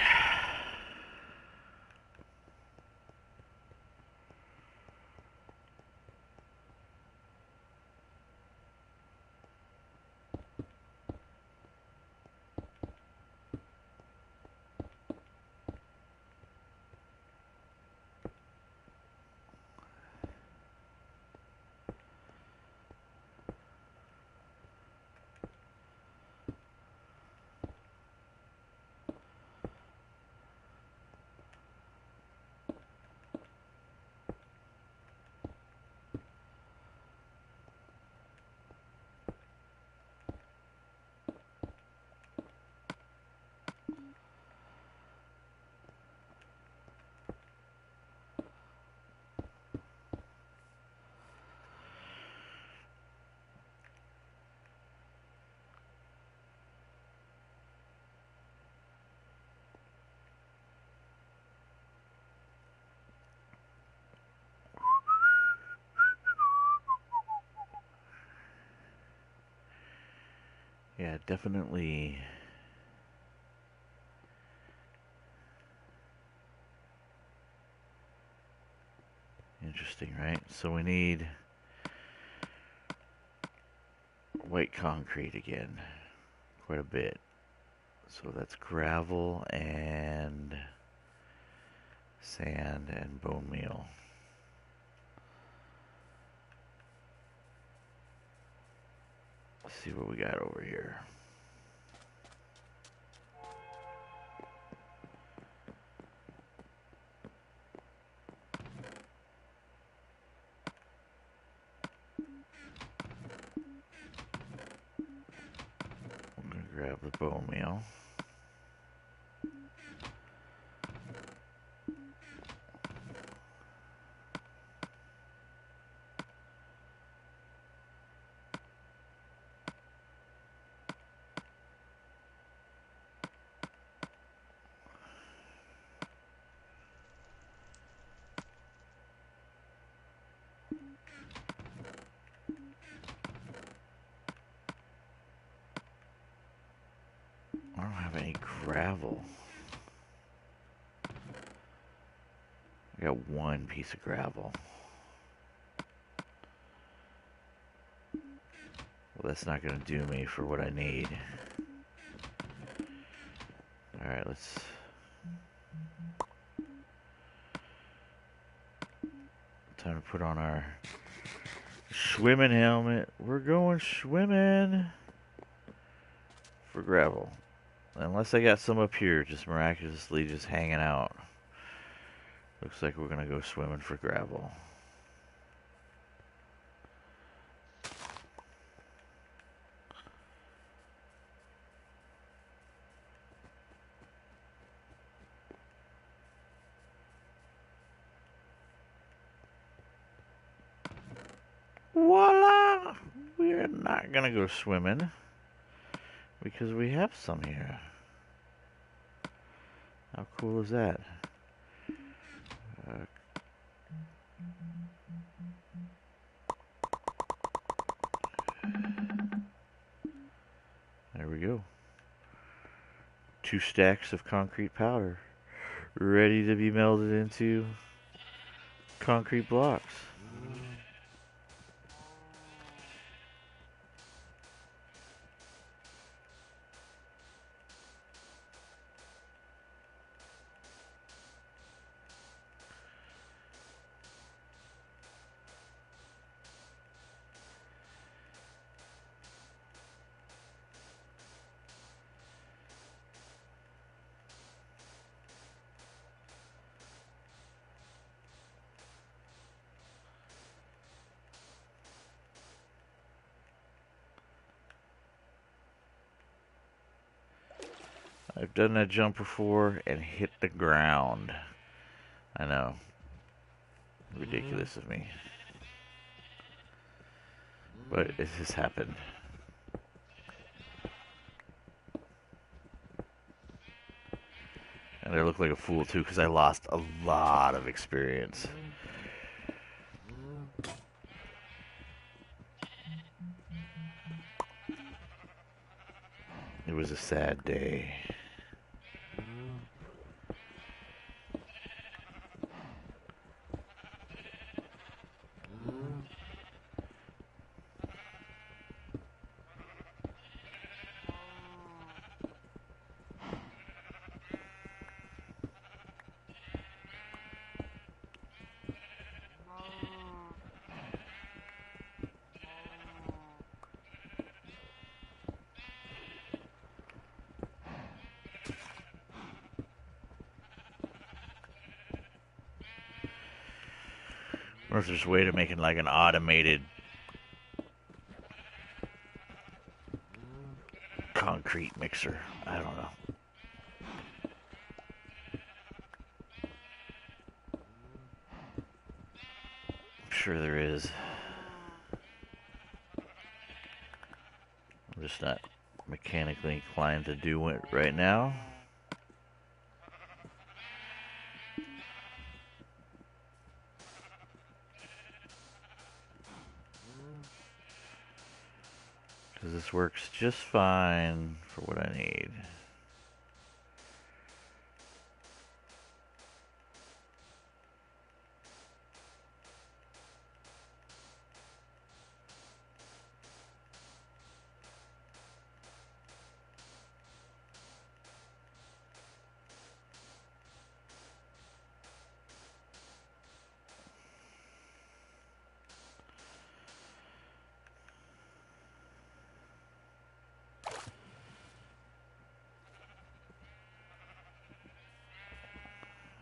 Yeah, definitely interesting, right? So we need white concrete again, quite a bit. So that's gravel and sand and bone meal. Let's see what we got over here. I'm gonna grab the bone meal. I don't have any gravel. I got one piece of gravel. Well, that's not gonna do me for what I need. Alright, let's... Time to put on our swimming helmet. We're going swimming for gravel. Unless I got some up here just miraculously just hanging out. Looks like we're gonna go swimming for gravel. Voila! We're not gonna go swimming because we have some here. How cool is that? There we go. 2 stacks of concrete powder ready to be melded into concrete blocks. I've done that jump before and hit the ground. I know. Ridiculous of me. But it has happened. And I look like a fool too because I lost a lot of experience. It was a sad day. if there's a way to make it like an automated concrete mixer. I don't know. I'm sure there is. I'm just not mechanically inclined to do it right now. Because this works just fine for what I need.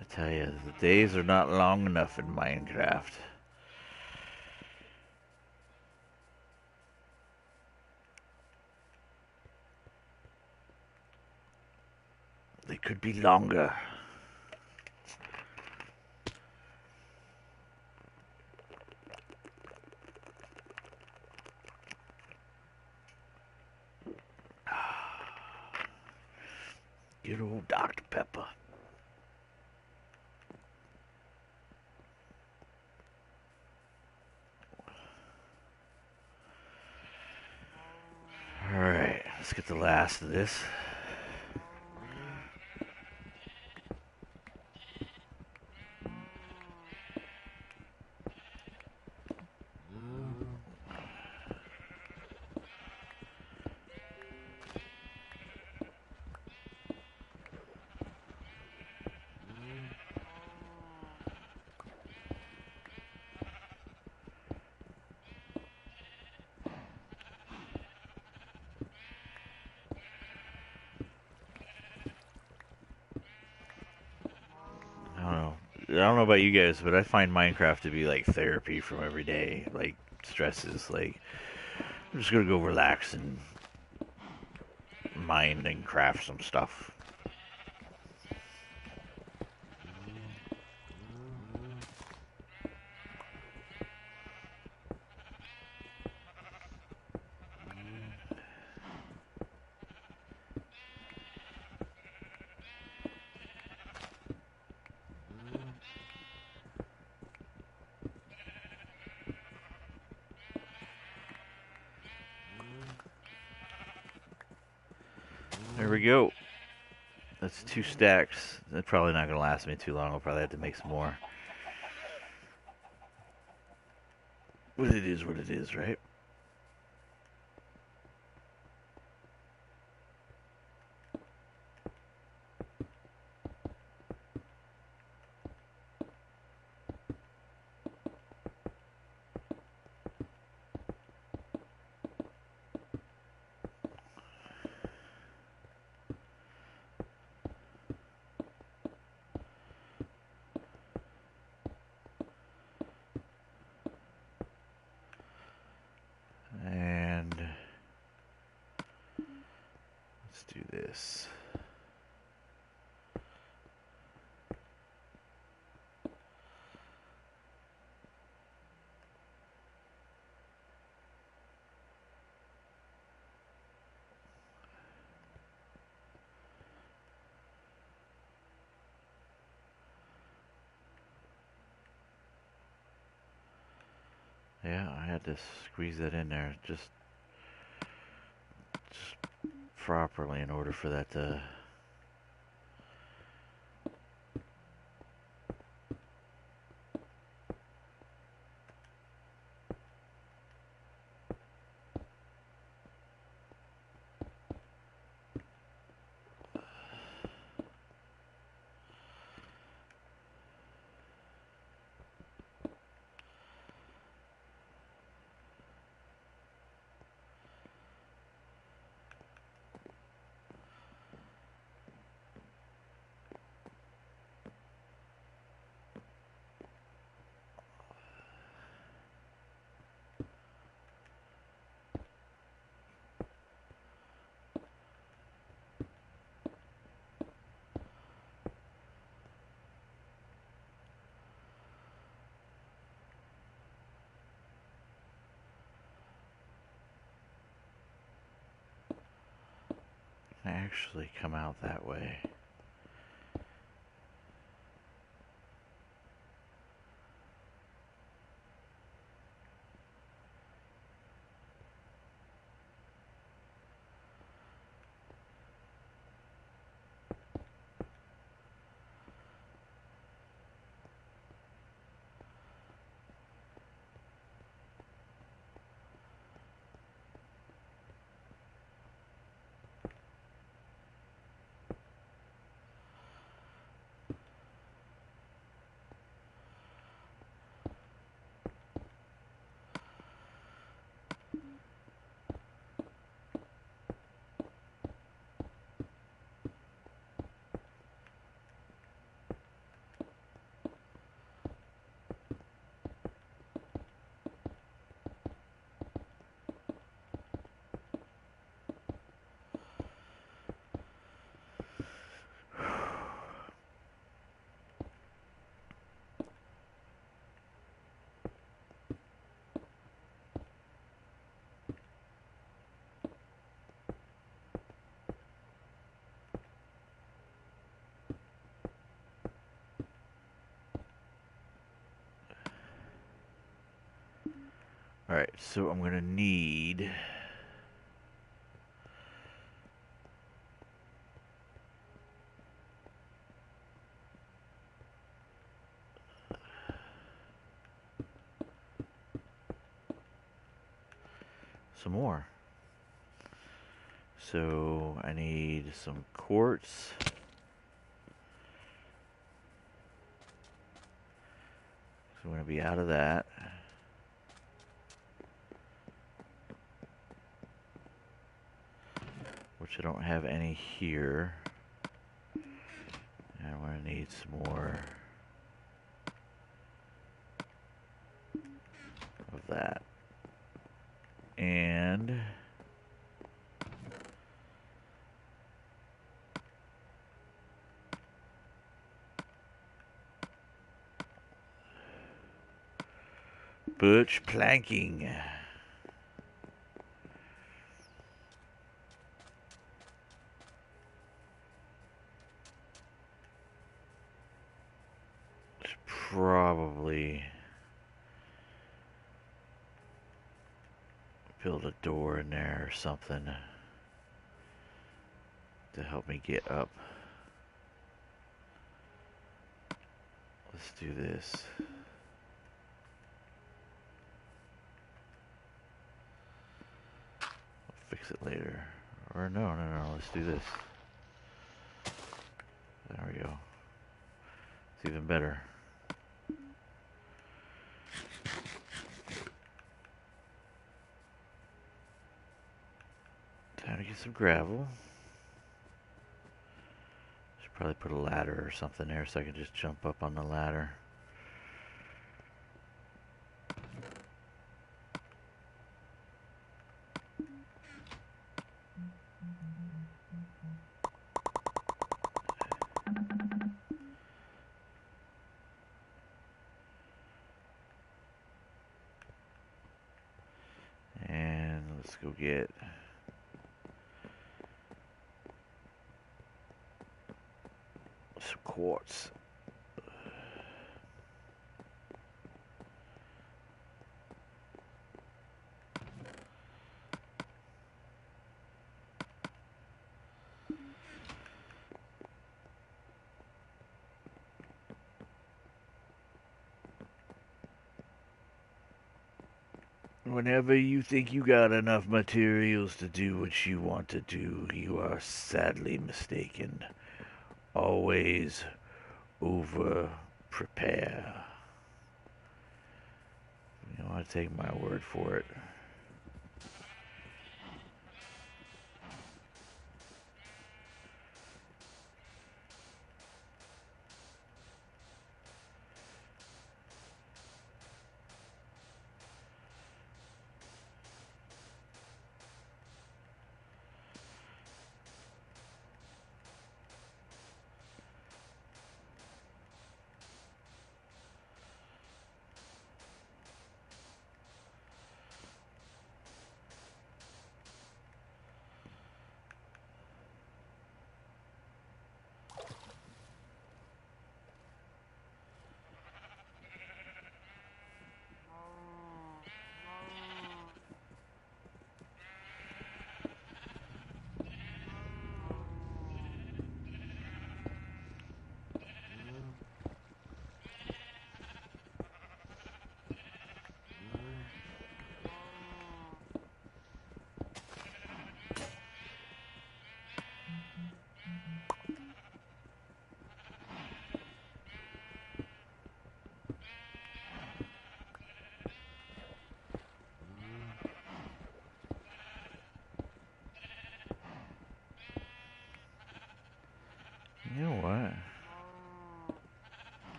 I tell you, the days are not long enough in Minecraft. They could be longer. Good old Dr. Pepper. Alright, let's get the last of this. I don't know about you guys, but I find Minecraft to be like therapy from every day, like stresses. Like, I'm just gonna go relax and mine and craft some stuff. There we go. That's 2 stacks. That's probably not gonna last me too long. I'll probably have to make some more. But it is what it is, right? And let's do this. Yeah, I had to squeeze that in there just properly in order for that to... actually come out that way. Alright, so I'm going to need some more. So I need some quartz. So we're going to be out of that. Which I don't have any here. And I'm going to need some more of that. And birch planking. Should probably build a door in there or something to help me get up. Let's do this. I'll fix it later. Or no, let's do this. There we go. It's even better. Time to get some gravel. Should probably put a ladder or something there so I can just jump up on the ladder. And let's go get some quartz. Whenever you think you got enough materials to do what you want to do, you are sadly mistaken. Always over prepare. You don't want to take my word for it.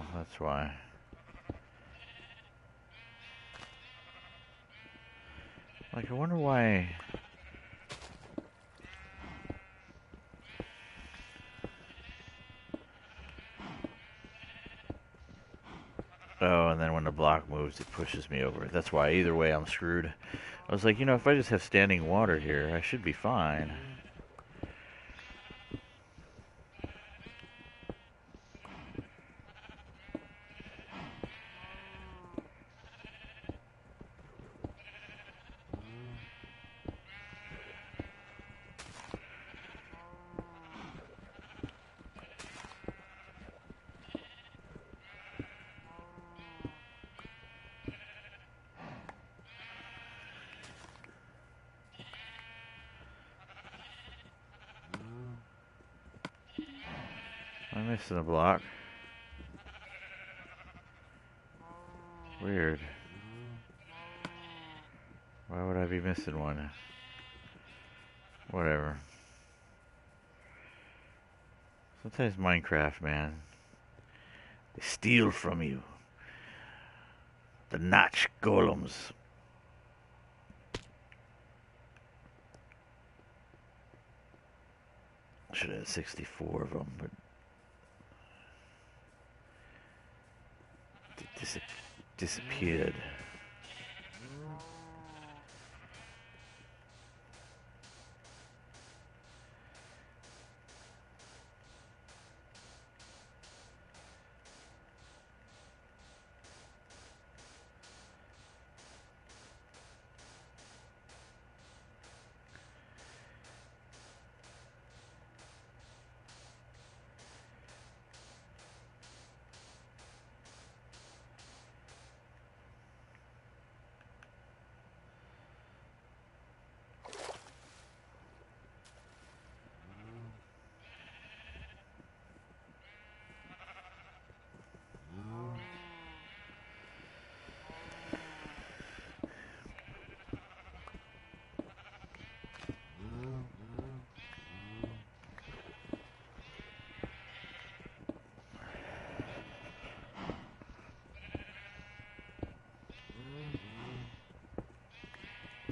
Oh, that's why. Like, I wonder why... Oh, and then when the block moves, it pushes me over. That's why. Either way, I'm screwed. I was like, you know, if I just have standing water here, I should be fine. Am I missing a block? Weird. Why would I be missing one? Whatever. Sometimes Minecraft, man. They steal from you. The notch golems. Should have had 64 of them, but they disappeared.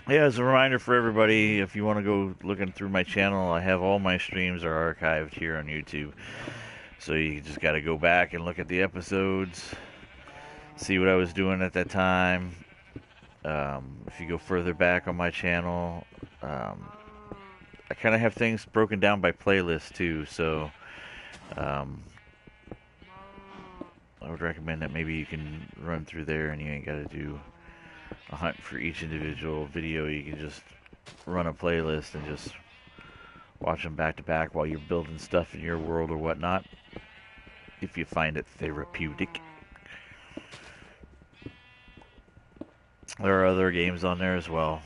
Yeah, as a reminder for everybody, if you want to go looking through my channel, I have all my streams are archived here on YouTube. So you just got to go back and look at the episodes, see what I was doing at that time. If you go further back on my channel, I kind of have things broken down by playlist too. So I would recommend that maybe you can run through there and you ain't got to do a hunt for each individual video. You can just run a playlist and just watch them back to back while you're building stuff in your world or whatnot, if you find it therapeutic. There are other games on there as well.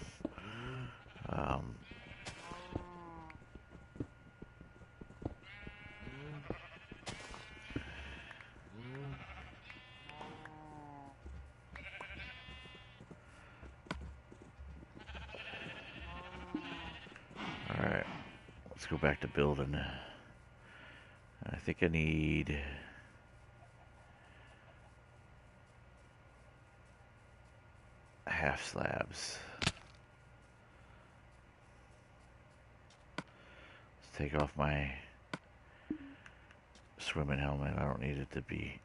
Alright, let's go back to building. I think I need... half slabs. Let's take off my swimming helmet. I don't need it to be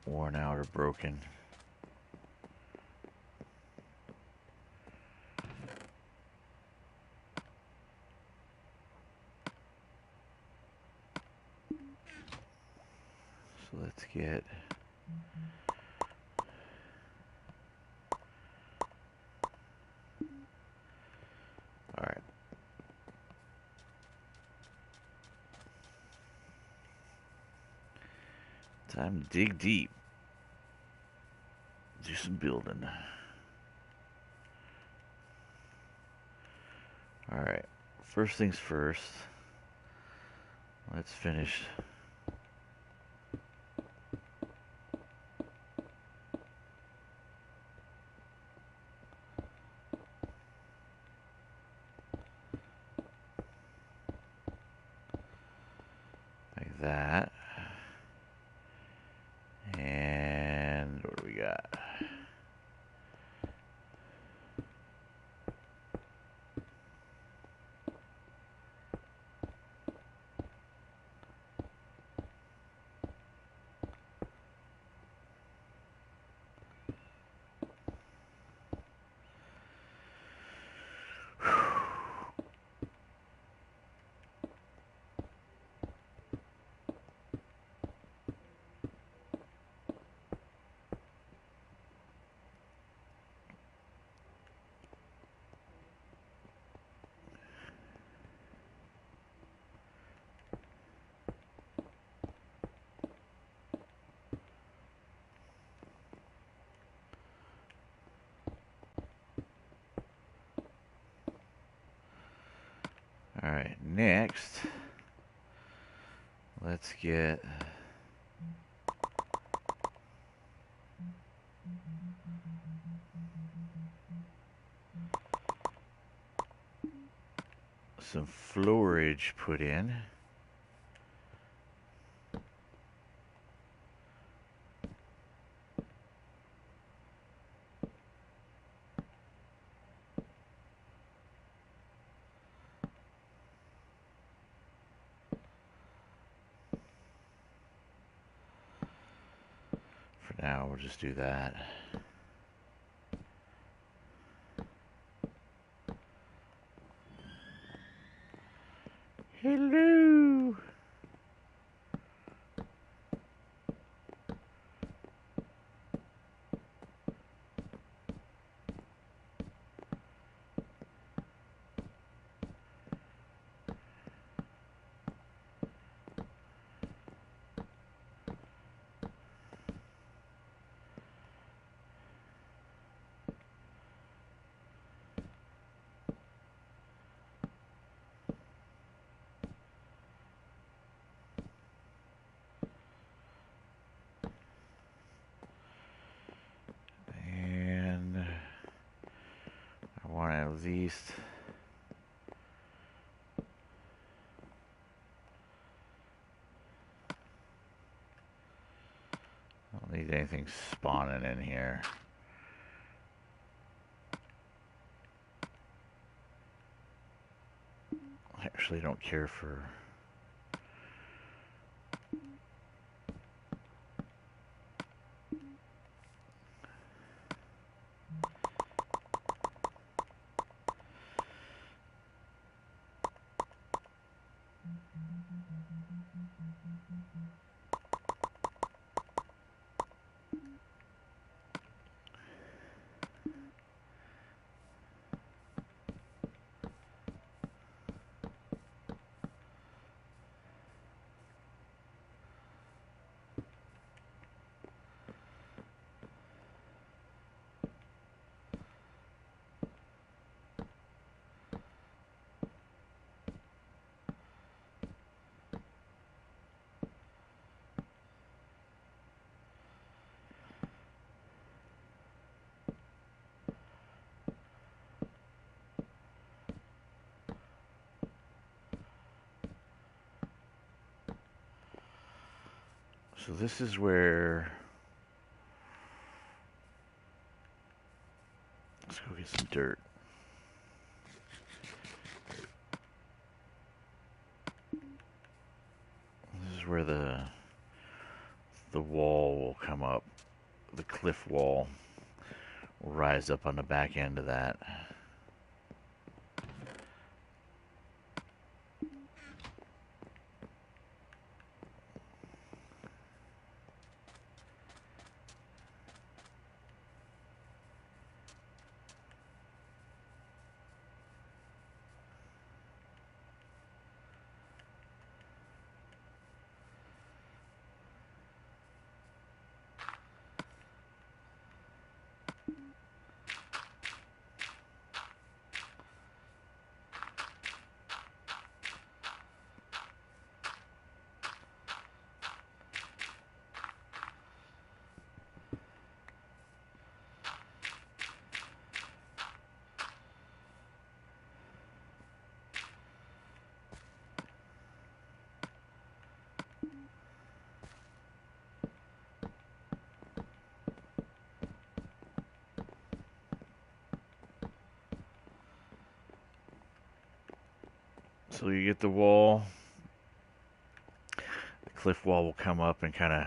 worn out or broken. So let's get... Alright. Time to dig deep. Do some building. Alright. First things first. Let's finish. Like that. And Alright, next, let's get some floorage put in. For now, we'll just do that. Hello! And I want to at least I don't need anything spawning in here. I actually don't care for So this is where, let's go get some dirt. This is where the wall will come up. The cliff wall will rise up on the back end of that. So you get the wall, the cliff wall will come up and kind of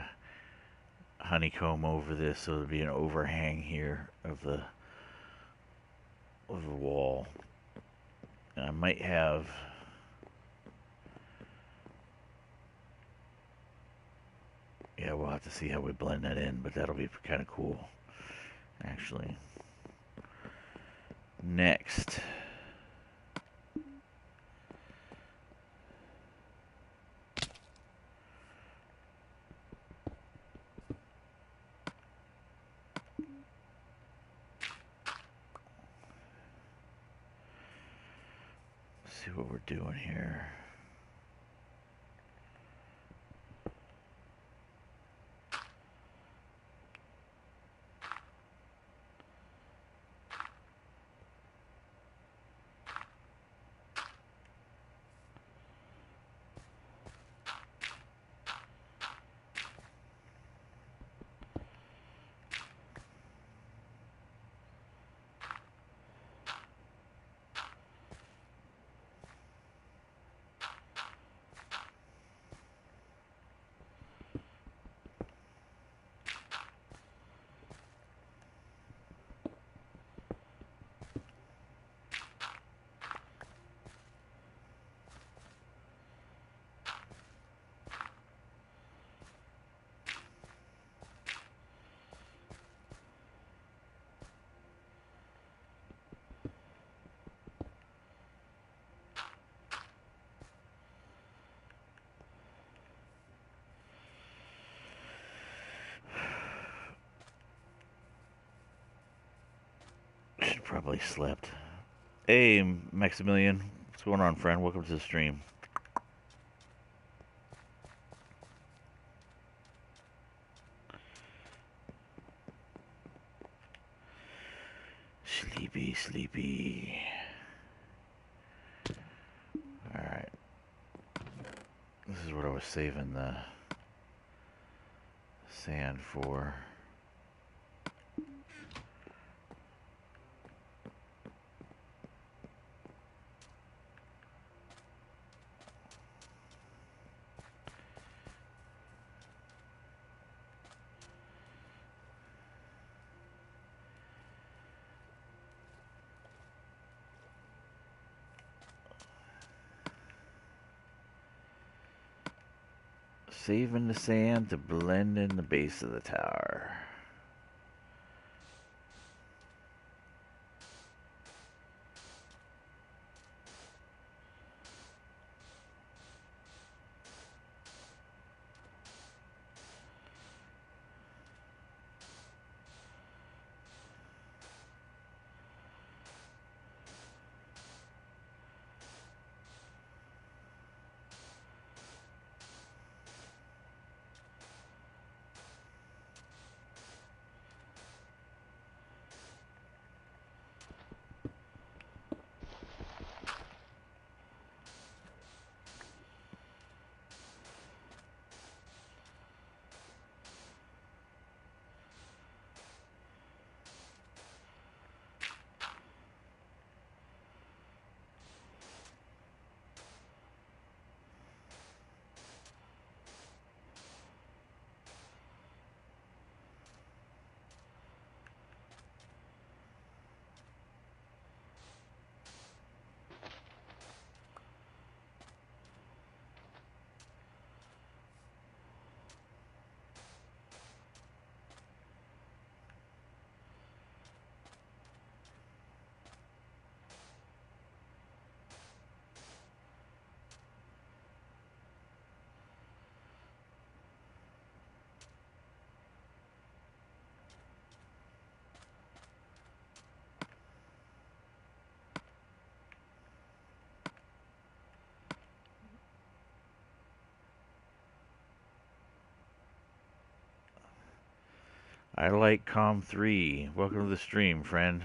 honeycomb over this, so there'll be an overhang here of the wall. And I might have yeah, we'll have to see how we blend that in, but that'll be kind of cool, actually. Next, See what we're doing here. Should probably slept. Hey, Maximilian. What's going on, friend? Welcome to the stream. Sleepy, sleepy. Alright. This is what I was saving the sand for. Saving the sand to blend in the base of the tower. I like Com3. Welcome to the stream, friend.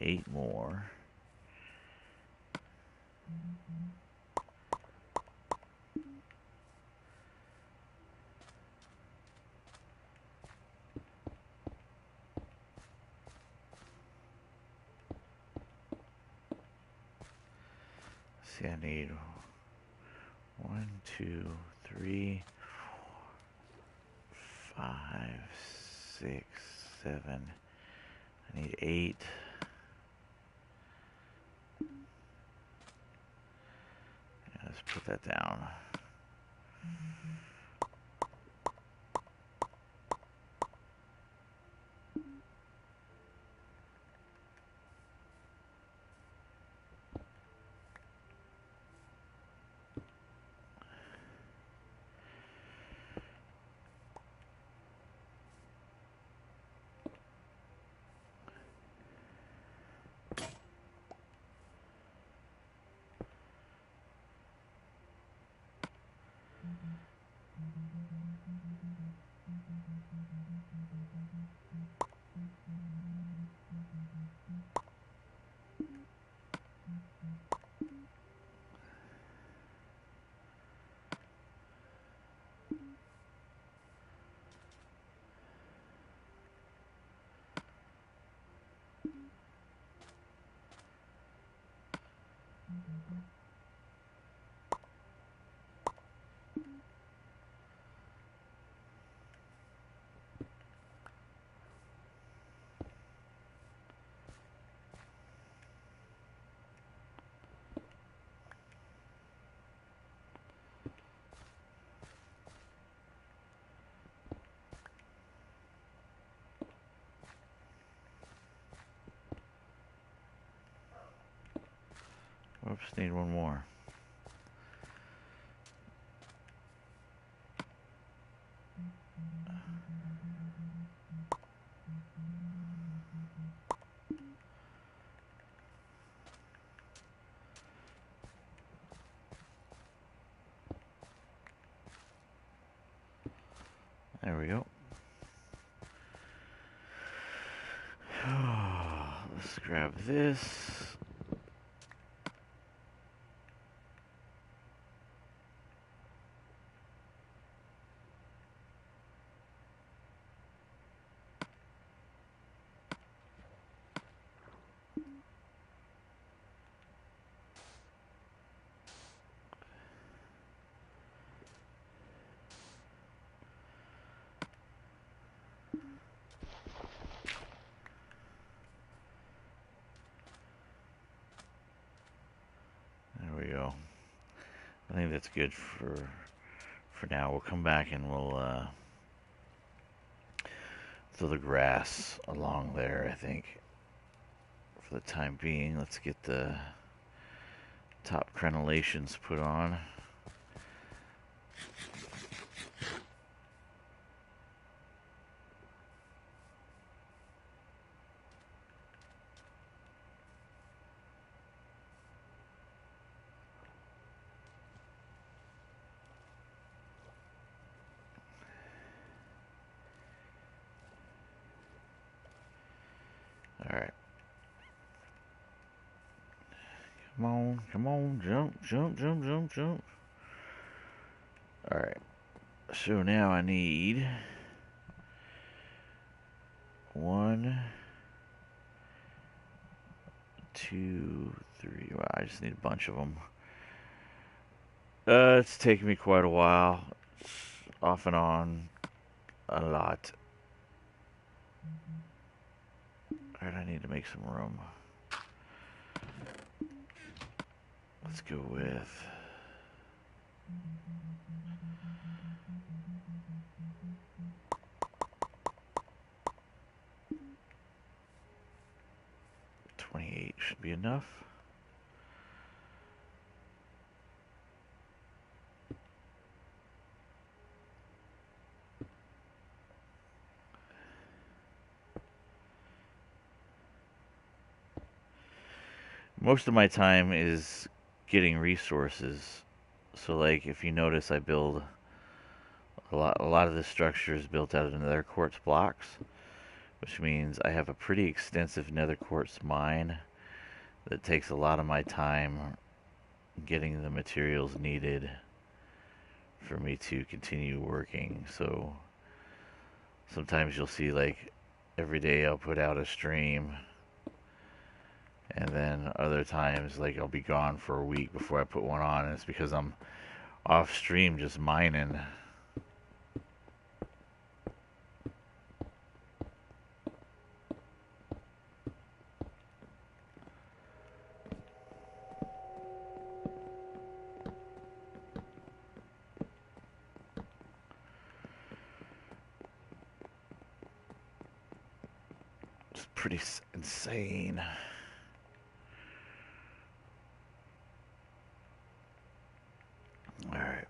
8 more. See, I need 1, 2, 3, 4, 5, 6, 7. I need 8. Let's put that down. Oops, need one more. There we go. Let's grab this. There we go. I think that's good for now. We'll come back and we'll throw the grass along there, I think, for the time being. Let's get the top crenellations put on. Alright. Come on, jump. Alright. So now I need 1, 2, 3. Well, I just need a bunch of them. It's taken me quite a while. It's off and on a lot. Alright, I need to make some room. Let's go with 28 should be enough. Most of my time is getting resources. So like if you notice I build a lot of the structure is built out of nether quartz blocks, which means I have a pretty extensive nether quartz mine that takes a lot of my time getting the materials needed for me to continue working. So sometimes you'll see like every day I'll put out a stream, and then other times like I'll be gone for a week before I put one on, and it's because I'm off stream just mining. It's pretty insane. Alright.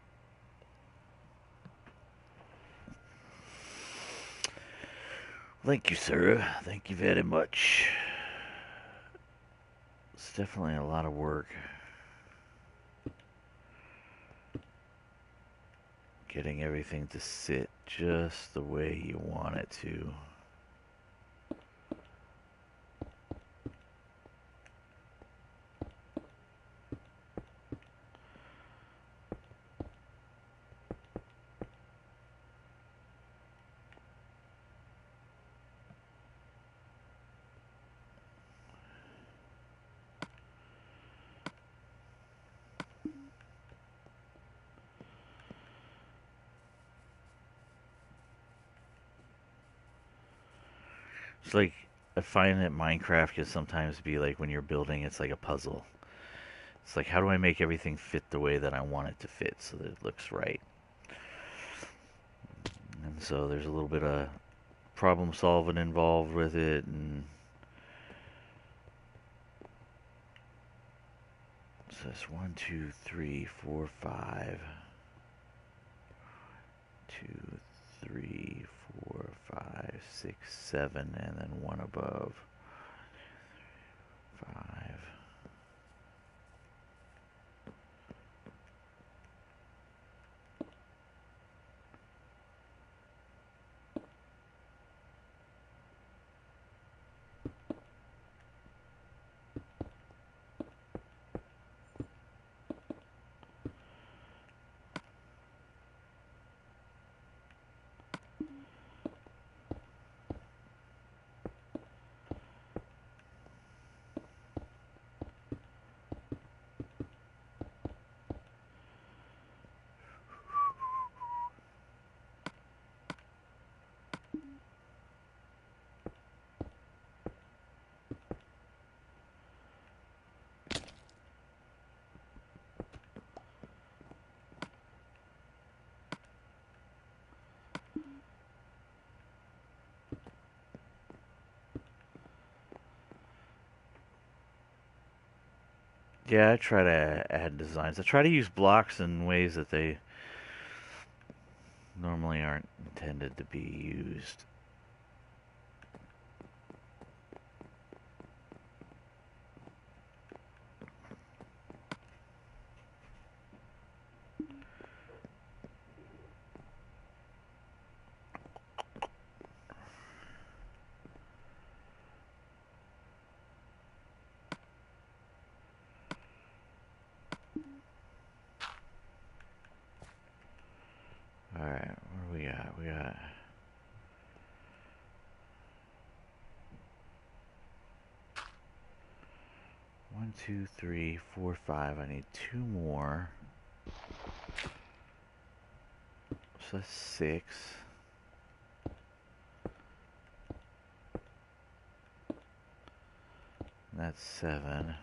Thank you, sir. Thank you very much. It's definitely a lot of work getting everything to sit just the way you want it to. It's like, I find that Minecraft can sometimes be like when you're building, it's like a puzzle. It's like, how do I make everything fit the way that I want it to fit so that it looks right? And so there's a little bit of problem solving involved with it, and so it's 1, 2, 3, 4, 5. 2, 3, 4, 5, 6, 7, and then one above. 5. Yeah, I try to add designs. I try to use blocks in ways that they normally aren't intended to be used. Alright, what do we got? We got 1, 2, 3, 4, 5. I need 2 more. So that's 6. That's 7.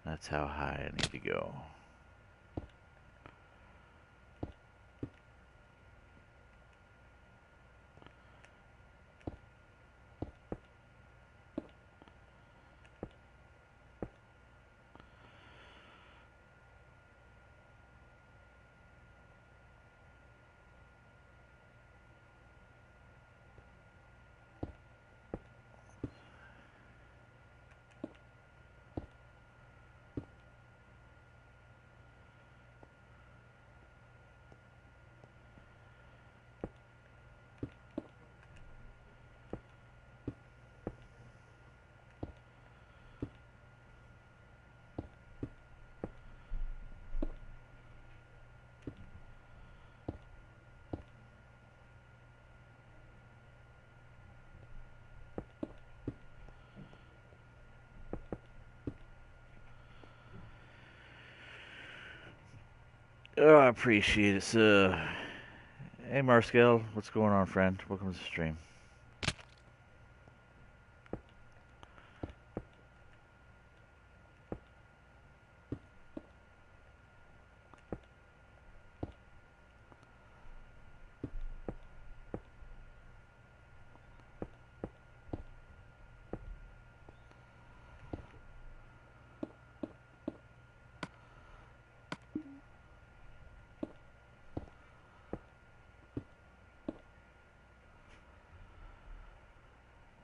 That's how high I need to go. Oh, I appreciate it. Hey Marskel, what's going on, friend? Welcome to the stream.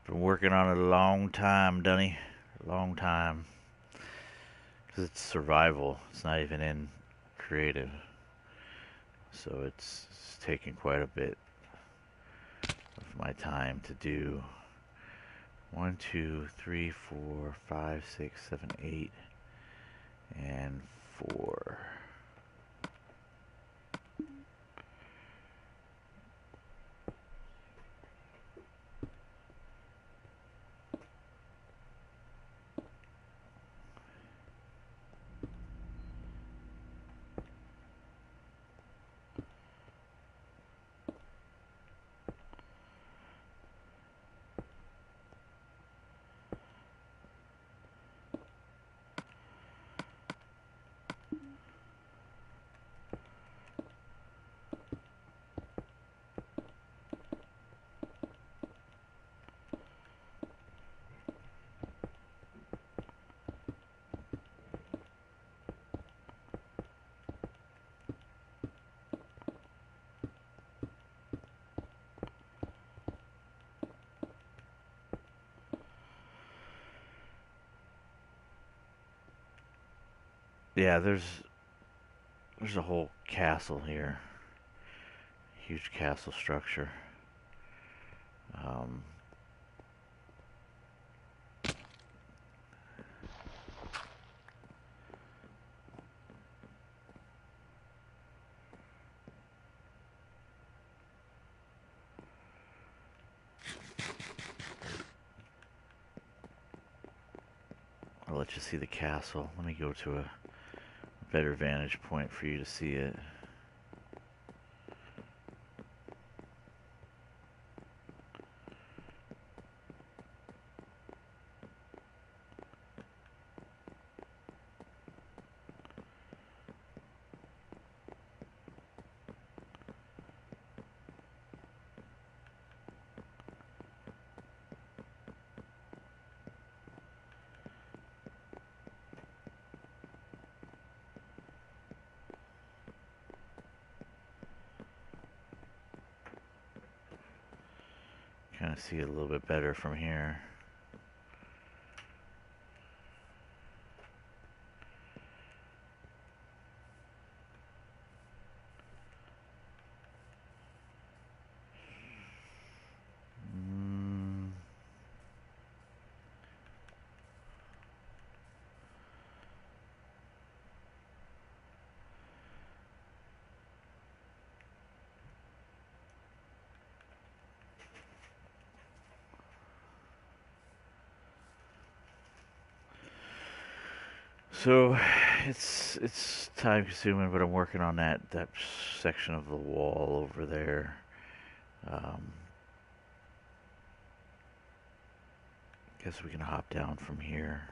Been working on it a long time, Dunny. A long time. Because it's survival. It's not even in creative. So it's taking quite a bit of my time to do. 1, 2, 3, 4, 5, 6, 7, 8, and 4. Yeah, there's a whole castle here. Huge castle structure. Um, I'll let you see the castle. Let me go to a better vantage point for you to see it. Kind of see it a little bit better from here. So it's time consuming, but I'm working on that section of the wall over there. Guess we can hop down from here.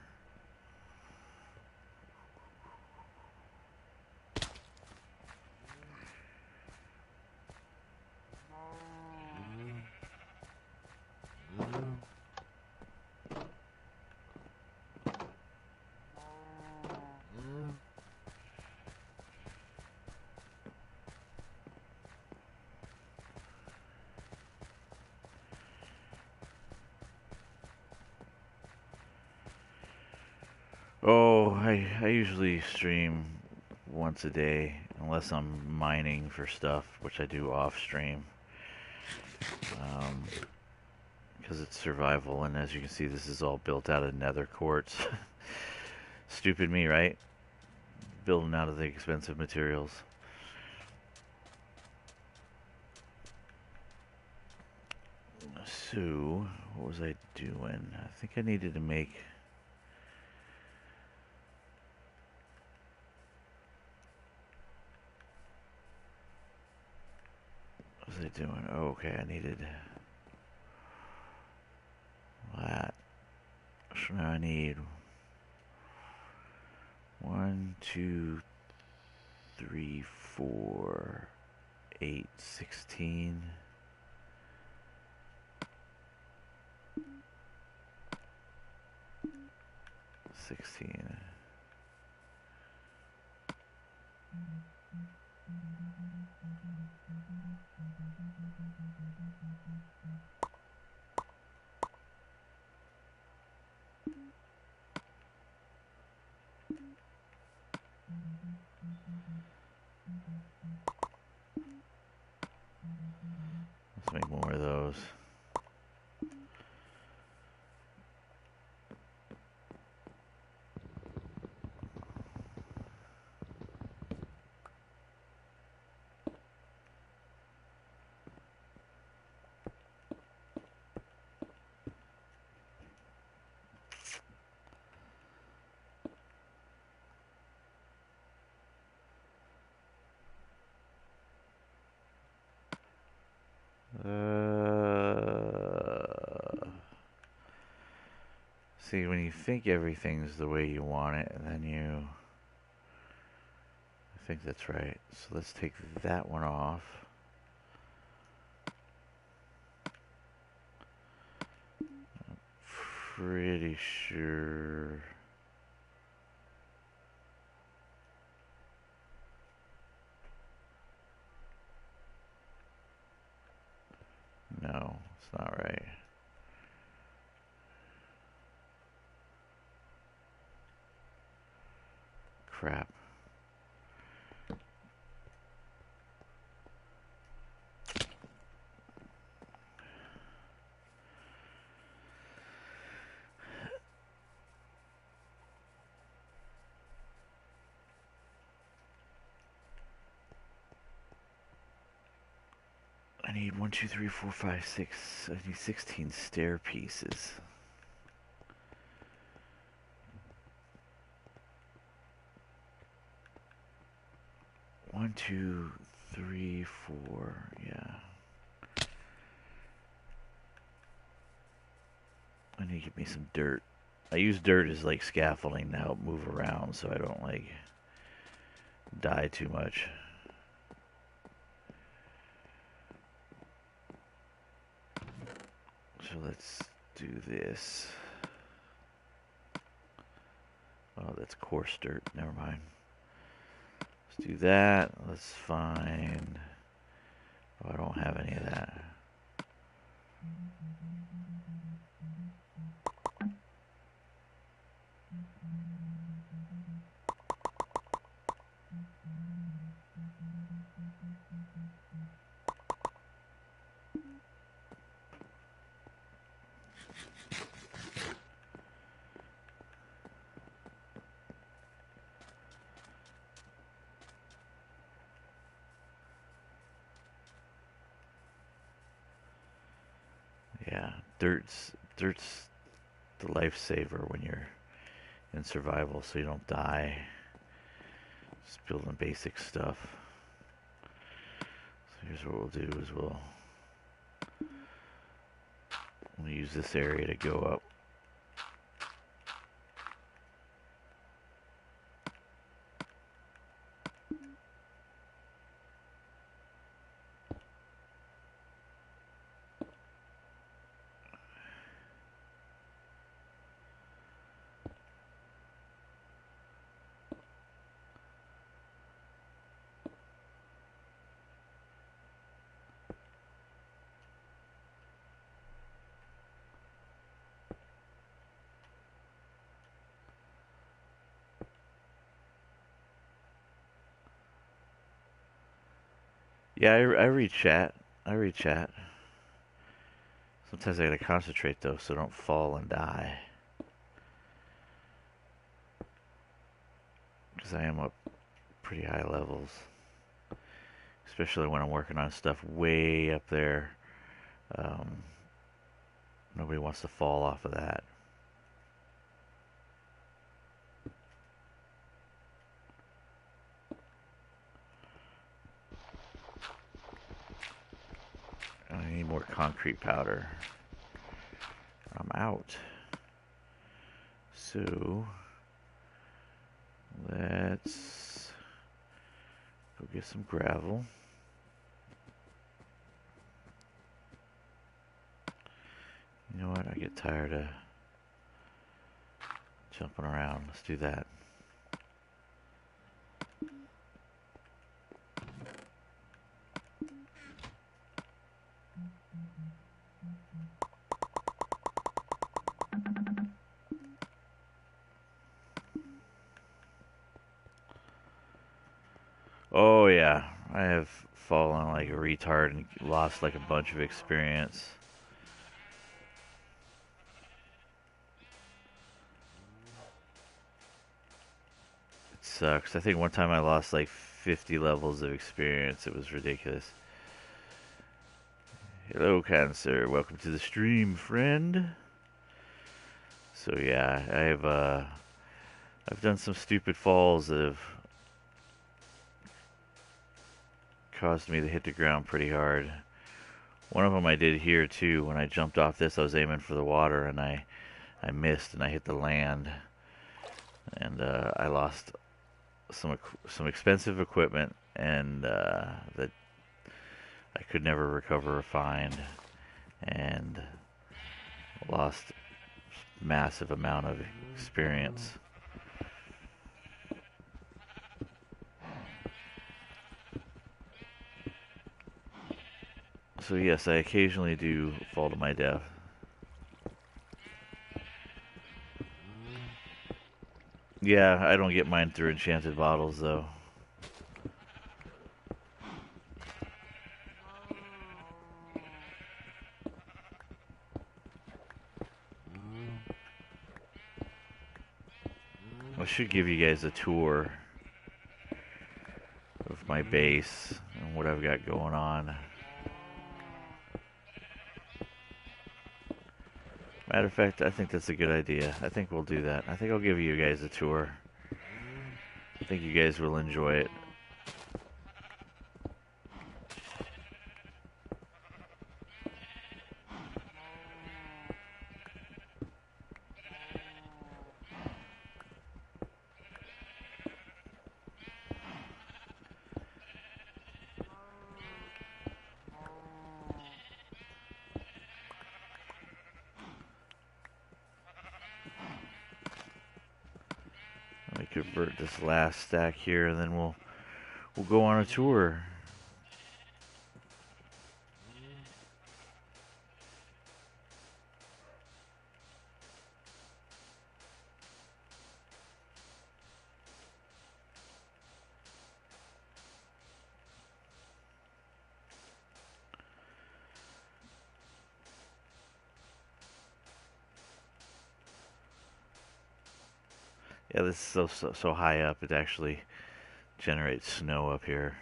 Oh, I usually stream once a day, unless I'm mining for stuff, which I do off stream. Because it's survival, and as you can see, this is all built out of nether quartz. Stupid me, right? Building out of the expensive materials. So, what was I doing? I think I needed to make... was I doing? Oh, okay, I needed that. So now I need 1, 2, 3, 4, 8, 16. 16. Let's make more of those. See, when you think everything's the way you want it, and then you... I think that's right. So let's take that one off. I'm pretty sure... No, it's not right. Crap. I need 1, 2, 3, 4, 5, 6. I need 16 stair pieces. One, 2, 3, 4. Yeah. I need to get me some dirt. I use dirt as like scaffolding to help move around so I don't like die too much. So let's do this. Oh, that's coarse dirt. Never mind. Let's do that. Let's find... Oh, I don't have any of that. Yeah, dirt's the lifesaver when you're in survival, so you don't die. Just building basic stuff. So here's what we'll do: is we'll use this area to go up. Yeah, I read chat. I read chat. Sometimes I gotta concentrate though, so I don't fall and die. Because I am up pretty high levels. Especially when I'm working on stuff way up there. Nobody wants to fall off of that. need more concrete powder. I'm out. So let's go get some gravel. You know what? I get tired of jumping around. Let's do that. Oh yeah, I have fallen like a retard and lost like a bunch of experience. It sucks. I think one time I lost like 50 levels of experience. It was ridiculous. Hello, Cancer. Welcome to the stream, friend. So yeah, I've done some stupid falls that have caused me to hit the ground pretty hard. One of them I did here too. When I jumped off this, I was aiming for the water and I missed and I hit the land, and I lost some expensive equipment and that I could never recover or find, and lost massive amount of experience. So yes, I occasionally do fall to my death. Yeah, I don't get mine through enchanted bottles though. I should give you guys a tour of my base and what I've got going on. Matter of fact, I think that's a good idea. I think we'll do that. I think I'll give you guys a tour. I think you guys will enjoy it. Let me convert this last stack here, and then we'll go on a tour. Yeah, this is so high up, it actually generates snow up here.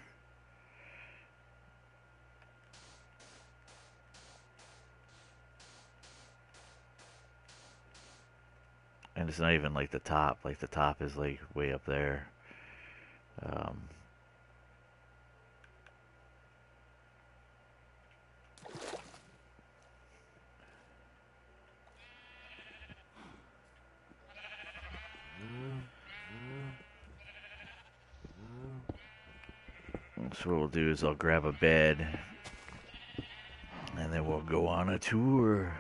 And it's not even like the top. Like the top is like way up there. So what we'll do is I'll grab a bed, and then we'll go on a tour.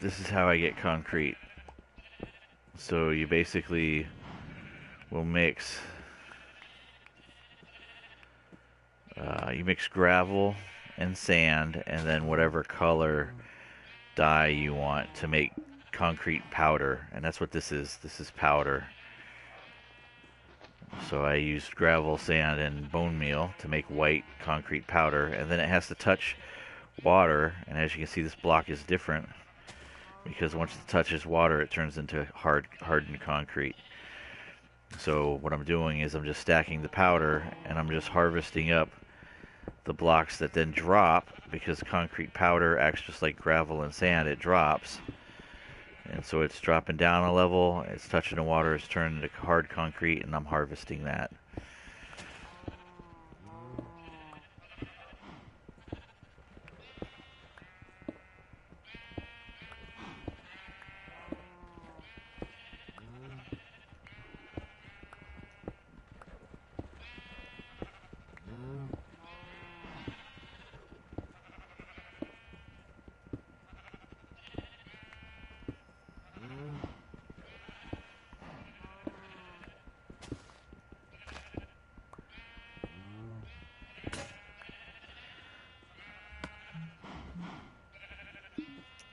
This is how I get concrete. So you basically will mix, you mix gravel and sand, and then whatever color dye you want to make concrete powder, and that's what this is. This is powder. So I used gravel, sand, and bone meal to make white concrete powder, and then it has to touch water, and as you can see, this block is different because once it touches water, it turns into hardened concrete. So what I'm doing is I'm just stacking the powder, and I'm just harvesting up the blocks that then drop, because concrete powder acts just like gravel and sand. It drops, And so it's dropping down a level, it's touching the water, it's turning into hard concrete, and I'm harvesting that.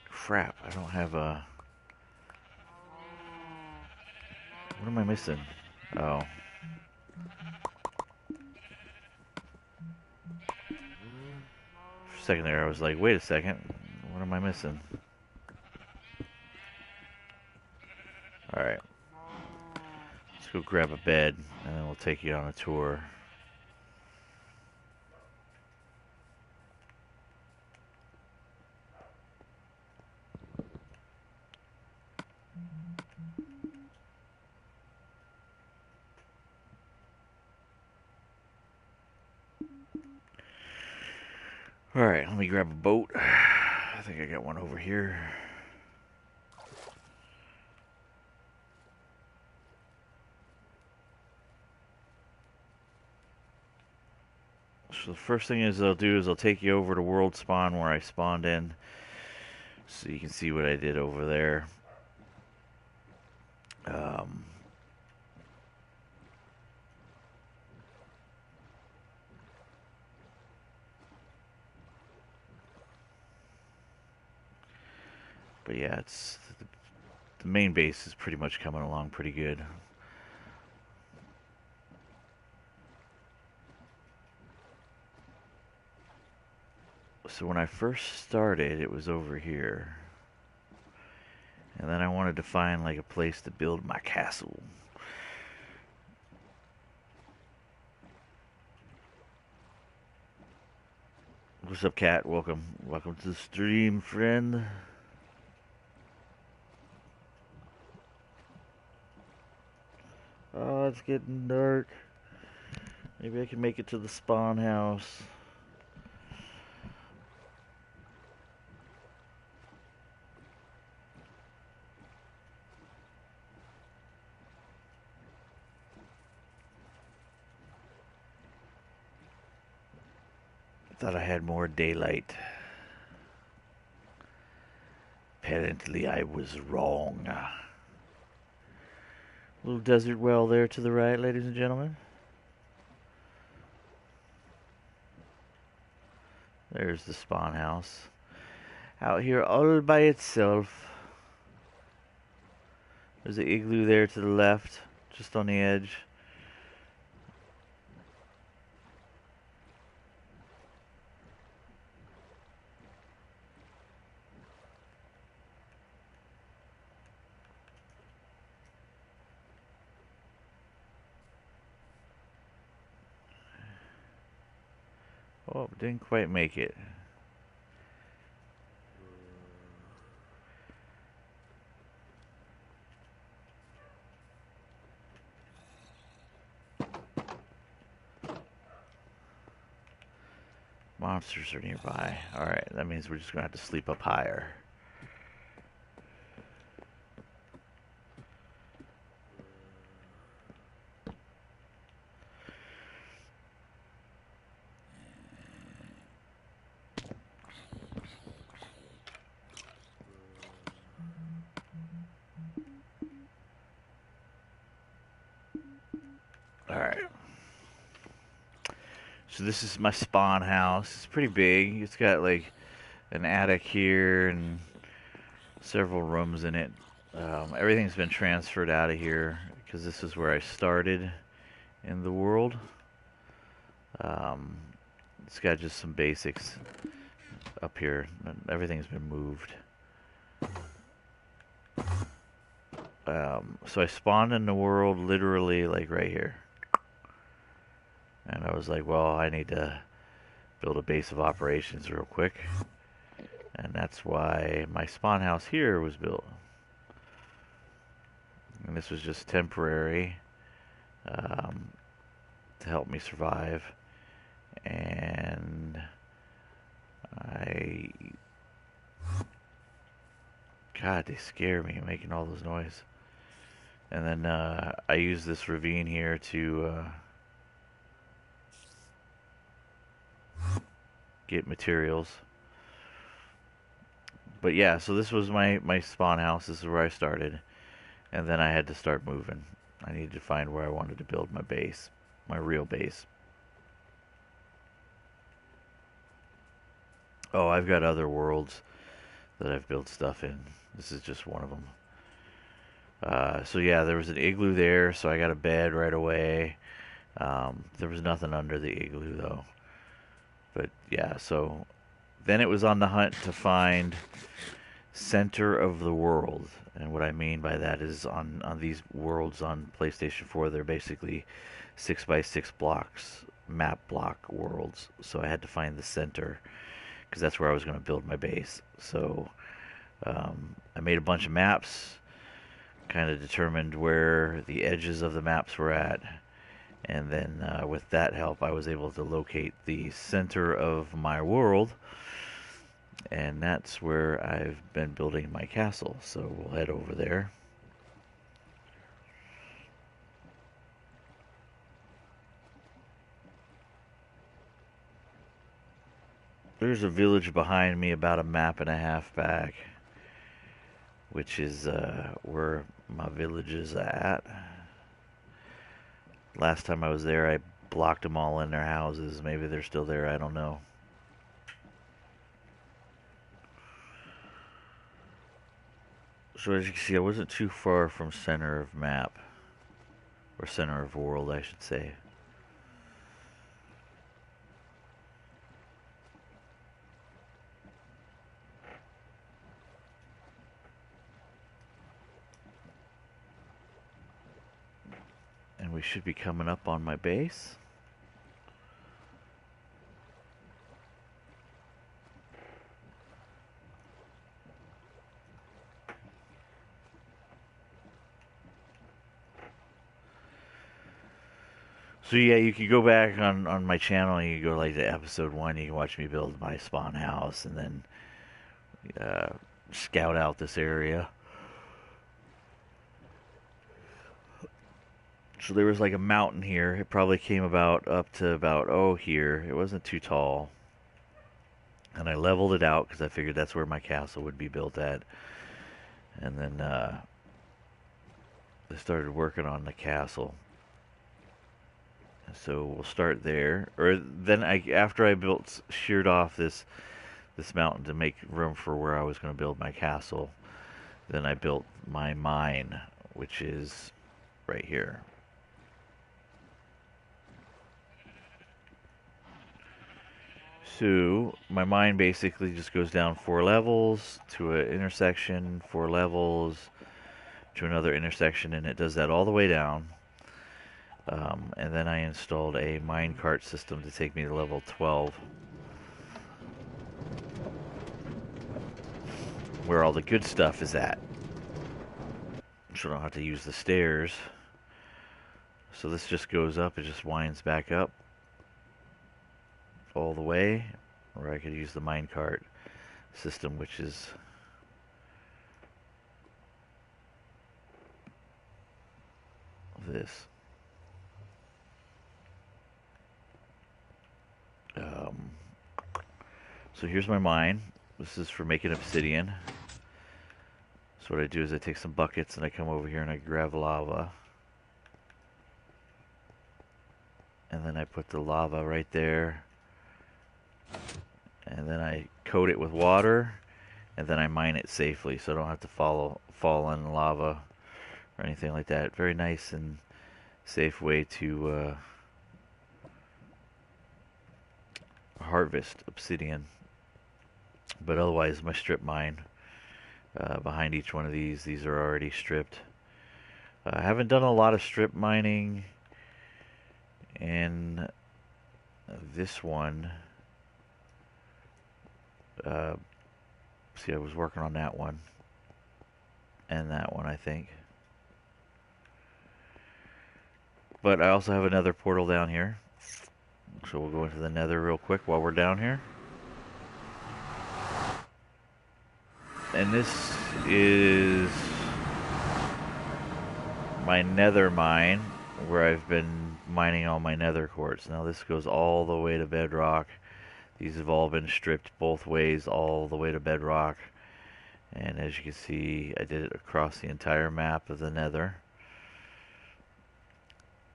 Crap, I don't have a... What am I missing? Oh. For a second there, I was like, wait a second, what am I missing? Alright. Let's go grab a bed, and then we'll take you on a tour. Alright, let me grab a boat. I think I got one over here. So the first thing is they'll do is they'll take you over to World Spawn where I spawned in. So you can see what I did over there. But yeah, it's the main base is pretty much coming along pretty good. So when I first started, it was over here. And then I wanted to find like a place to build my castle. What's up, Cat? Welcome. Welcome to the stream, friend. Oh, it's getting dark. Maybe I can make it to the spawn house. Thought I had more daylight. Apparently I was wrong. Little desert well there to the right, ladies and gentlemen. There's the spawn house. Out here all by itself. There's the igloo there to the left, just on the edge. Oh, didn't quite make it. Monsters are nearby. Alright, that means we're just gonna have to sleep up higher. Alright. So this is my spawn house. It's pretty big. It's got like an attic here and several rooms in it. Everything's been transferred out of here because this is where I started in the world. It's got just some basics up here. Everything's been moved. So I spawned in the world literally like right here. And I was like, well, I need to build a base of operations real quick. And that's why my spawn house here was built. and this was just temporary um, to help me survive. And I, God, they scare me making all those noise. And then I use this ravine here to get materials. But yeah, so this was my spawn house. This is where I started. And then I had to start moving. I needed to find where I wanted to build my base, my real base. Oh, I've got other worlds that I've built stuff in. This is just one of them. So yeah, there was an igloo there, so I got a bed right away. There was nothing under the igloo though. But yeah, so then it was on the hunt to find center of the world. And what I mean by that is on these worlds on PlayStation 4, they're basically 6x6 blocks, map block worlds. So I had to find the center because that's where I was going to build my base. So I made a bunch of maps, kind of determined where the edges of the maps were at. And then with that help, I was able to locate the center of my world. And that's where I've been building my castle. So we'll head over there. There's a village behind me about a map and a half back, which is where my village is at. Last time I was there, I blocked them all in their houses. Maybe they're still there, I don't know. So as you can see, I wasn't too far from center of map, or center of world, I should say. And we should be coming up on my base. So yeah, you can go back on my channel and you go like to episode 1, you can watch me build my spawn house and then scout out this area. So there was like a mountain here. It probably came about up to about, oh, here. It wasn't too tall. And I leveled it out because I figured that's where my castle would be built at. And then I started working on the castle. So we'll start there. Or then after I sheared off this mountain to make room for where I was going to build my castle, then I built my mine, which is right here. So my mine basically just goes down 4 levels to an intersection, 4 levels to another intersection, and it does that all the way down. And then I installed a minecart system to take me to level 12, where all the good stuff is at. So I don't have to use the stairs. So this just goes up, it just winds back up all the way, or I could use the minecart system, which is this. So here's my mine. This is for making obsidian. So what I do is I take some buckets and I come over here and I grab lava. And then I put the lava right there. And then I coat it with water. And then I mine it safely so I don't have to fall in lava or anything like that. Very nice and safe way to harvest obsidian. But otherwise, my strip mine behind each one of these are already stripped. I haven't done a lot of strip mining in this one. See, I was working on that one and that one, I think. But I also have another portal down here. So we'll go into the nether real quick while we're down here. And this is my nether mine, where I've been mining all my nether quartz. Now this goes all the way to bedrock. These have all been stripped both ways all the way to bedrock. And as you can see, I did it across the entire map of the nether.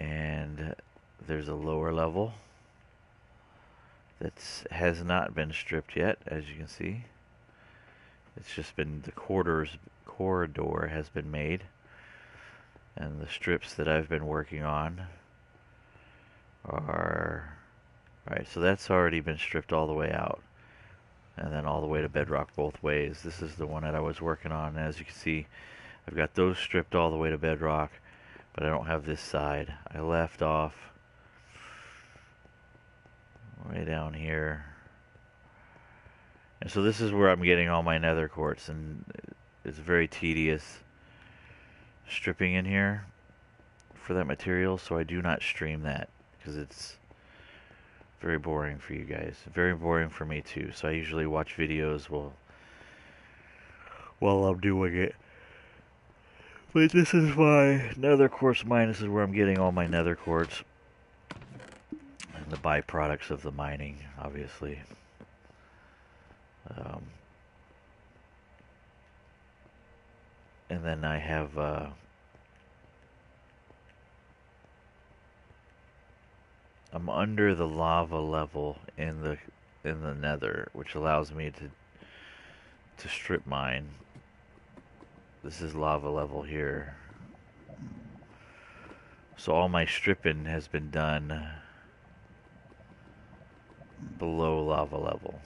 And there's a lower level that has not been stripped yet, as you can see. It's just been, the corridor has been made. And the strips that I've been working on are... Alright, so that's already been stripped all the way out. And then all the way to bedrock both ways. This is the one that I was working on. And as you can see, I've got those stripped all the way to bedrock. But I don't have this side. I left off way down here. And so this is where I'm getting all my nether quartz. And it's very tedious stripping in here for that material. So I do not stream that, because it's very boring for you guys. Very boring for me too. So I usually watch videos while I'm doing it. But this is my nether quartz mine. This is where I'm getting all my nether quartz. And the byproducts of the mining, obviously. And then I have... I'm under the lava level in the nether, which allows me to strip mine. This is lava level here. So all my stripping has been done below lava level.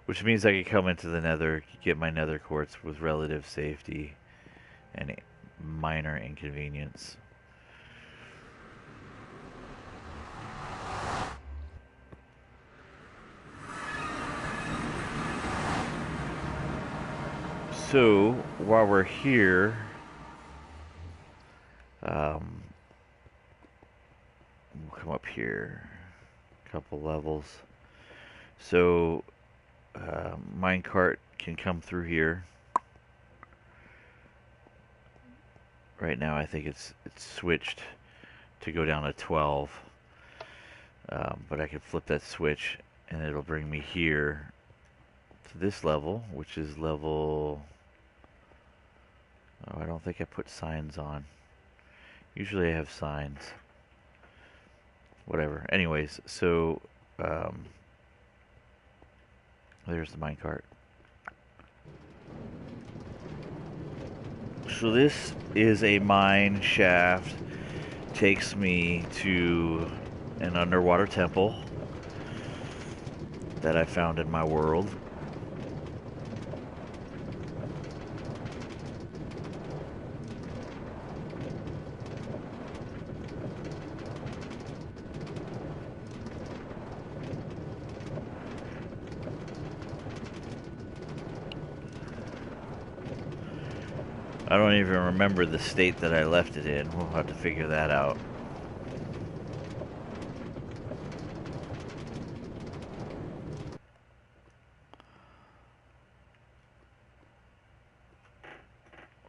Which means I can come into the nether, get my nether quartz with relative safety and minor inconvenience. So, while we're here, we'll come up here a couple levels. So, minecart can come through here. Right now I think it's switched to go down to 12. But I can flip that switch and it'll bring me here to this level, which is level... Oh, I don't think I put signs on. Usually I have signs. Whatever. Anyways, so there's the minecart. So this is a mine shaft. Takes me to an underwater temple that I found in my world. I don't even remember the state that I left it in. We'll have to figure that out.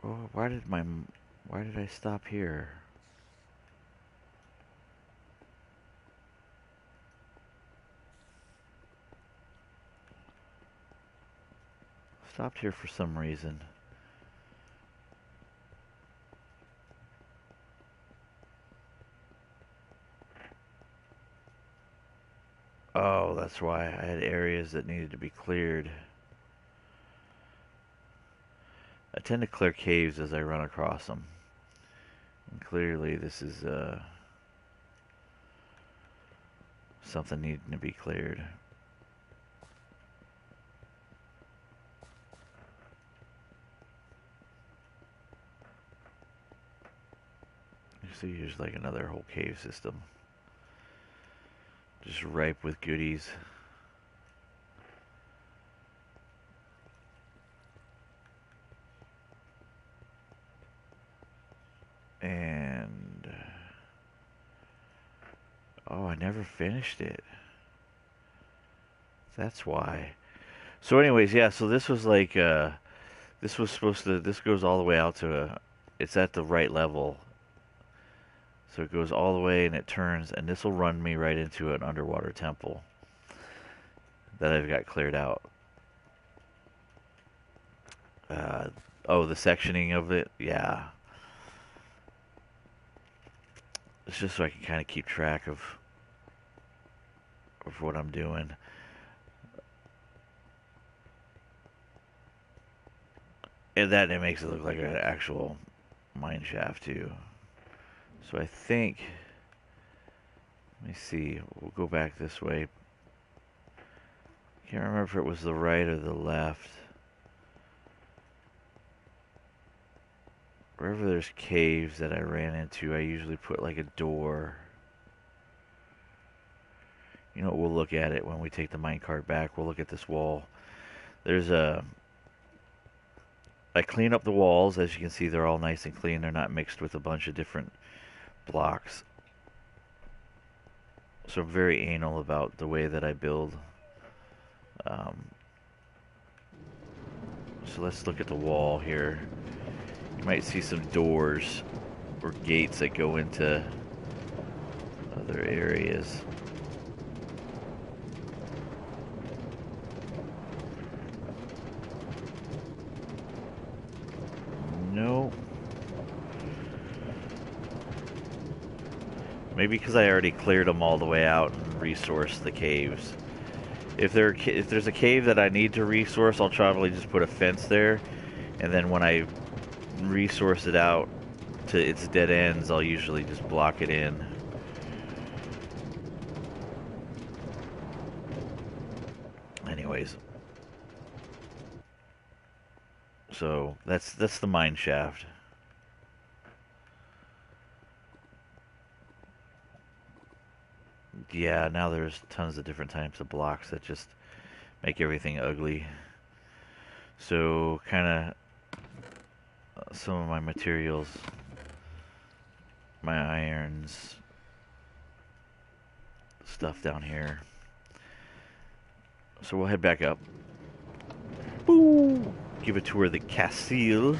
Oh, why did I stop here? Stopped here for some reason. Oh, that's why I had areas that needed to be cleared. I tend to clear caves as I run across them. And clearly this is something needing to be cleared. You see, here's like another whole cave system. Just ripe with goodies. And oh, I never finished it. That's why. So anyways, yeah, so this was like this was supposed to, this goes all the way out to it's at the right level. So it goes all the way and it turns, and this will run me right into an underwater temple that I've got cleared out. Oh, the sectioning of it, yeah. It's just so I can kind of keep track of what I'm doing. And that it makes it look like an actual mine shaft too. So I think, let me see, we'll go back this way. Can't remember if it was the right or the left. Wherever there's caves that I ran into, I usually put like a door. You know, we'll look at it when we take the minecart back. We'll look at this wall. There's a... I clean up the walls. As you can see, they're all nice and clean. They're not mixed with a bunch of different blocks. So I'm very anal about the way that I build. So let's look at the wall here. You might see some doors or gates that go into other areas. No. Maybe because I already cleared them all the way out and resourced the caves. If there's a cave that I need to resource, I'll probably just put a fence there, and then when I resource it out to its dead ends, I'll usually just block it in. Anyways, so that's the mine shaft. Yeah, now there's tons of different types of blocks that just make everything ugly. So kind of some of my materials, my irons, stuff down here. So we'll head back up. Boo! Give a tour of the castle.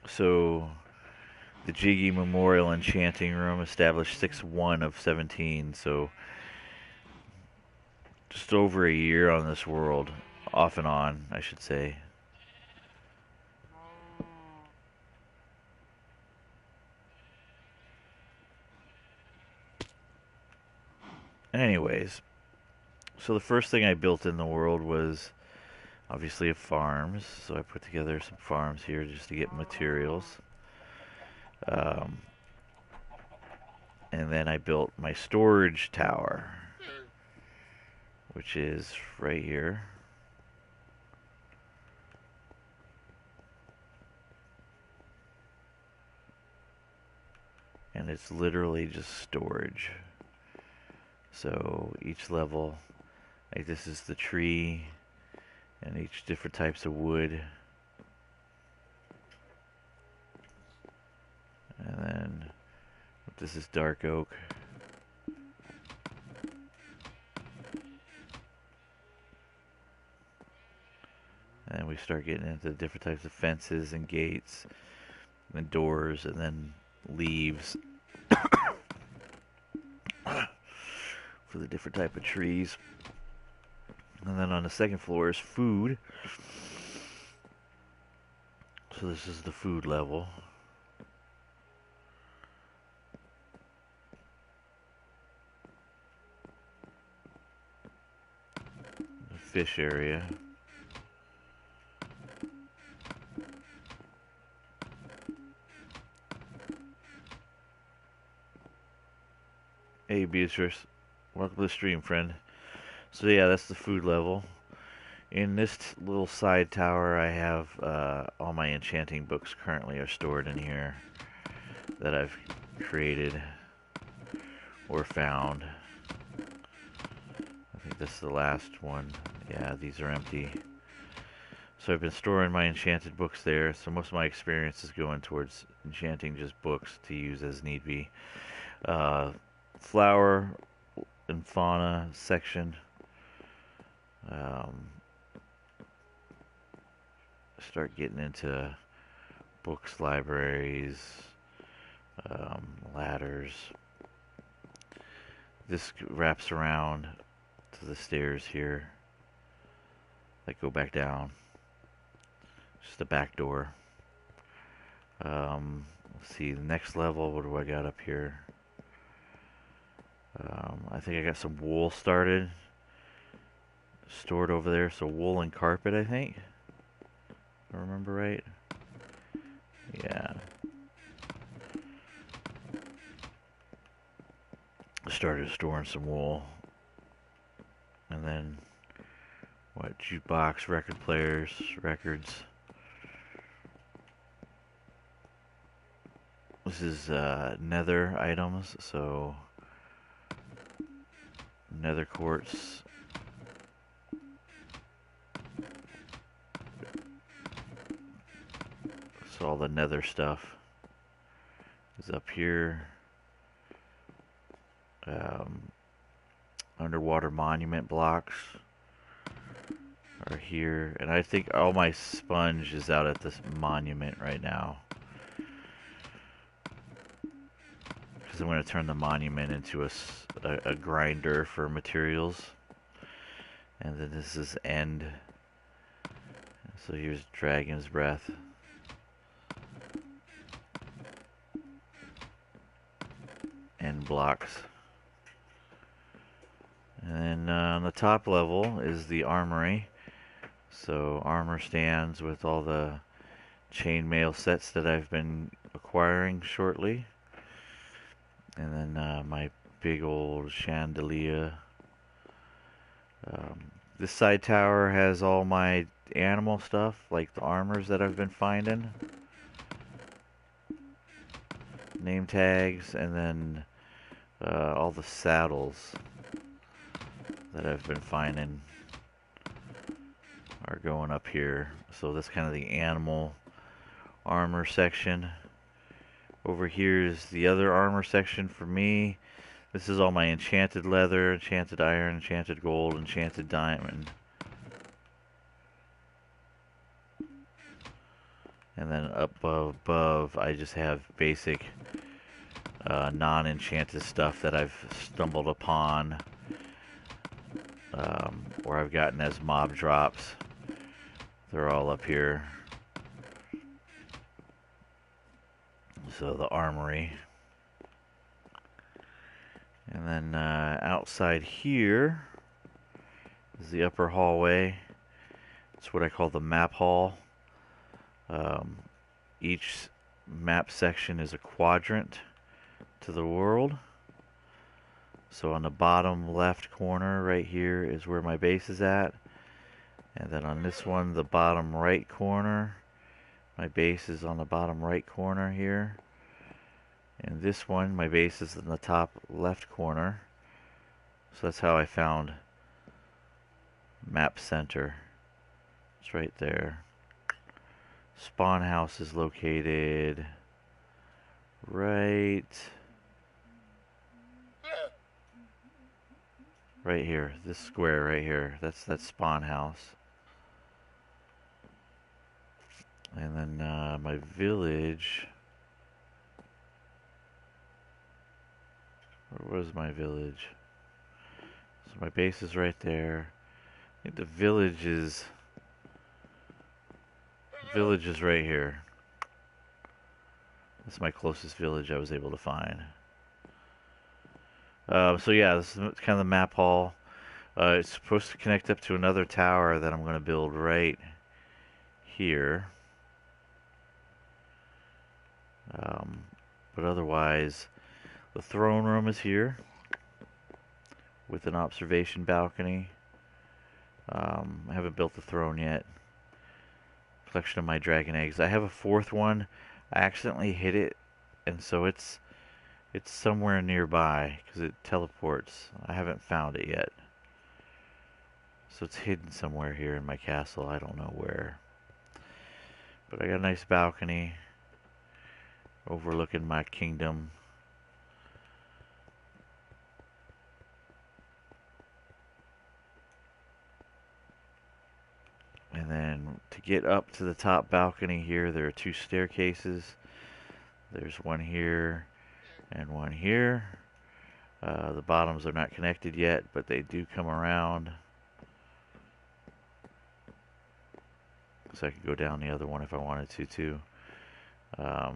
So the Jiggy Memorial Enchanting Room, established 6/1 of 17, so just over a year on this world, off and on, I should say. Anyways, so the first thing I built in the world was obviously a farms, so I put together some farms here just to get materials. And then I built my storage tower, which is right here. And it's literally just storage. So each level, like this is the tree, and each different types of wood. And then this is dark oak. And we start getting into different types of fences and gates and doors and then leaves for the different type of trees. And then on the second floor is food. So this is the food level. The fish area. Hey Beatrice, welcome to the stream, friend. So yeah, that's the food level. In this little side tower, I have all my enchanting books currently are stored in here. that I've created or found. I think this is the last one. Yeah, these are empty. So I've been storing my enchanted books there. So most of my experience is going towards enchanting just books to use as need be. Flower and fauna section. Start getting into books, libraries, ladders. This wraps around to the stairs here that go back down. Just a back door. Let's see, the next level, what do I got up here? I think I got some wool stored over there. So wool and carpet, I think. If I remember right. Yeah. Started storing some wool. And then, what, jukebox, record players, records. This is nether items, so nether quartz. So all the nether stuff is up here. Underwater monument blocks are here, and I think all my sponge is out at this monument right now, because I'm going to turn the monument into a grinder for materials. And then this is end. So here's Dragon's Breath. End blocks. And then on the top level is the armory. So armor stands with all the chainmail sets that I've been acquiring shortly. And then my big old chandelier. This side tower has all my animal stuff, like the armors that I've been finding. Name tags, and then all the saddles that I've been finding are going up here. So that's kind of the animal armor section. Over here is the other armor section for me. This is all my enchanted leather, enchanted iron, enchanted gold, enchanted diamond. And then up above, I just have basic non-enchanted stuff that I've stumbled upon, or I've gotten as mob drops. They're all up here. So the armory. And then outside here is the upper hallway. It's what I call the map hall. Each map section is a quadrant to the world. So on the bottom left corner right here is where my base is at. And then on this one, the bottom right corner, my base is on the bottom right corner here. And this one, my base is in the top left corner. So that's how I found map center. It's right there. Spawn house is located right here. This square right here. That's spawn house. And then my village. Where was my village? So my base is right there. I think the village is right here. That's my closest village I was able to find. So yeah, this is kind of the map hall. It's supposed to connect up to another tower that I'm going to build right here. But otherwise, the throne room is here with an observation balcony. I haven't built the throne yet. Collection of my dragon eggs. I have a fourth one. I accidentally hid it and so it's somewhere nearby because it teleports. I haven't found it yet. So it's hidden somewhere here in my castle. I don't know where. But I got a nice balcony overlooking my kingdom. And then to get up to the top balcony here, there are two staircases. There's one here and one here. The bottoms are not connected yet, but they do come around. So I could go down the other one if I wanted to too. So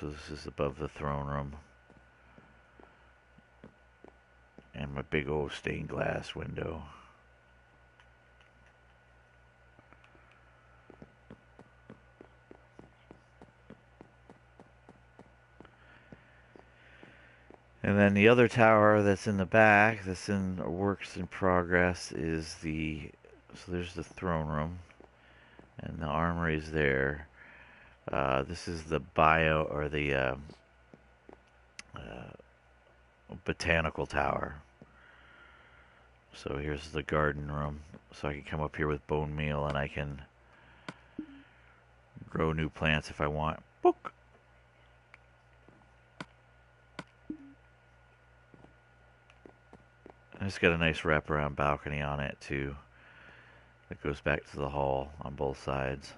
this is above the throne room. And my big old stained glass window. And then the other tower that's in the back, that's in works in progress, is so there's the throne room, and the armory is there. This is the botanical tower. So here's the garden room. So I can come up here with bone meal, and I can grow new plants if I want. Book. And it's got a nice wraparound balcony on it too. That goes back to the hall on both sides.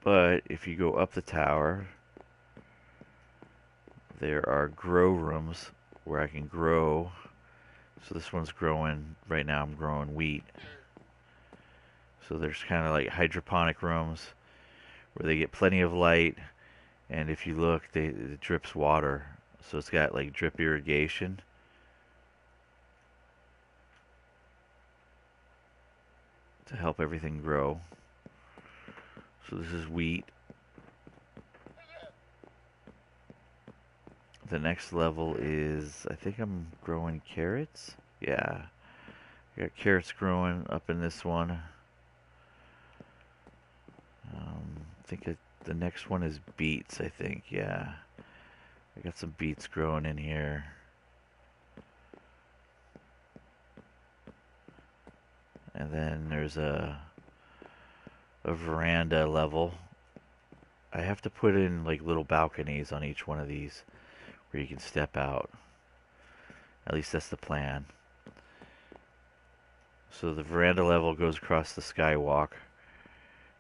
But if you go up the tower, there are grow rooms where I can grow. So this one's growing, right now I'm growing wheat. So there's kind of like hydroponic rooms where they get plenty of light, and if you look, it drips water. So it's got like drip irrigation. To help everything grow. So this is wheat. The next level is, I think I'm growing carrots. Yeah. I got carrots growing up in this one. I think the next one is beets, I think. Yeah. I got some beets growing in here. And then there's a veranda level. I have to put in like little balconies on each one of these where you can step out. At least that's the plan. So the veranda level goes across the skywalk,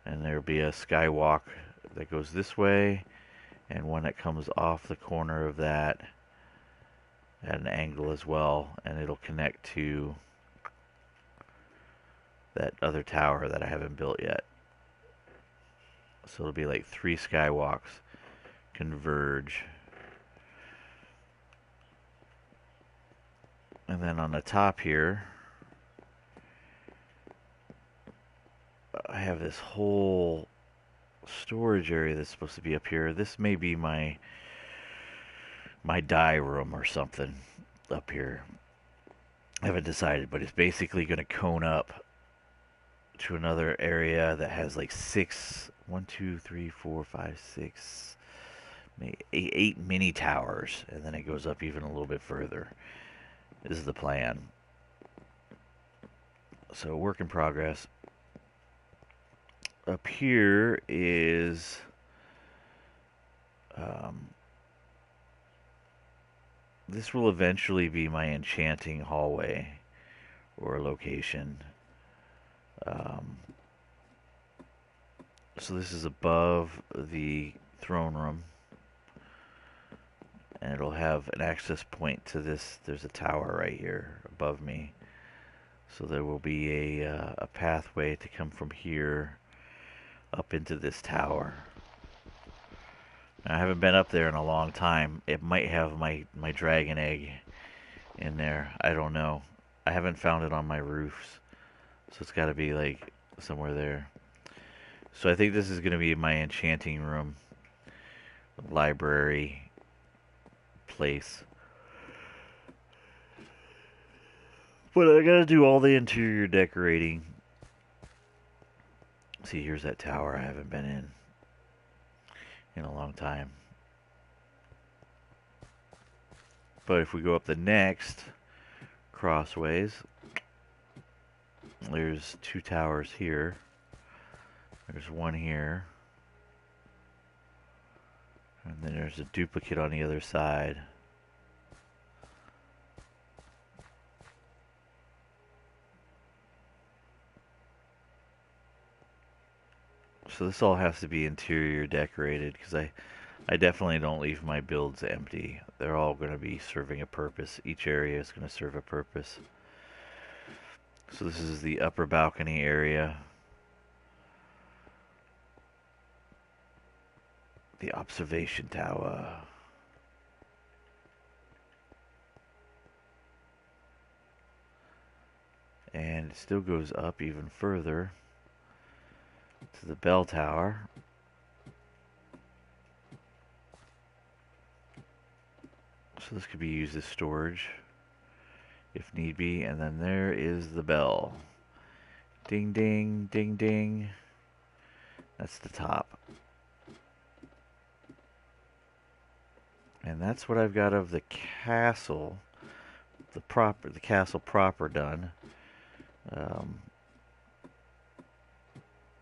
and there'll be a skywalk that goes this way and one that comes off the corner of that at an angle as well, and it'll connect to that other tower that I haven't built yet. So it'll be like 3 skywalks converge. And then on the top here, I have this whole storage area that's supposed to be up here. This may be my dye room or something up here. I haven't decided, but it's basically going to cone up to another area that has like 8 mini towers, and then it goes up even a little bit further. This is the plan. So work in progress. Up here is this will eventually be my enchanting hallway or location. So this is above the throne room, and it'll have an access point to this. There's a tower right here above me, so there will be a pathway to come from here up into this tower. Now, I haven't been up there in a long time. It might have my dragon egg in there. I don't know. I haven't found it on my roofs, so it's got to be like somewhere there. So I think this is going to be my enchanting room, library, place. But I gotta do all the interior decorating. See, here's that tower I haven't been in a long time. But if we go up the next crossways, there's 2 towers here. There's one here. And then there's a duplicate on the other side. So this all has to be interior decorated because I definitely don't leave my builds empty. They're all going to be serving a purpose. Each area is going to serve a purpose. So this is the upper balcony area. The observation tower. And it still goes up even further to the bell tower. So this could be used as storage if need be. And then there is the bell. Ding, ding, ding, ding. That's the top. And that's what I've got of the castle, the castle proper done.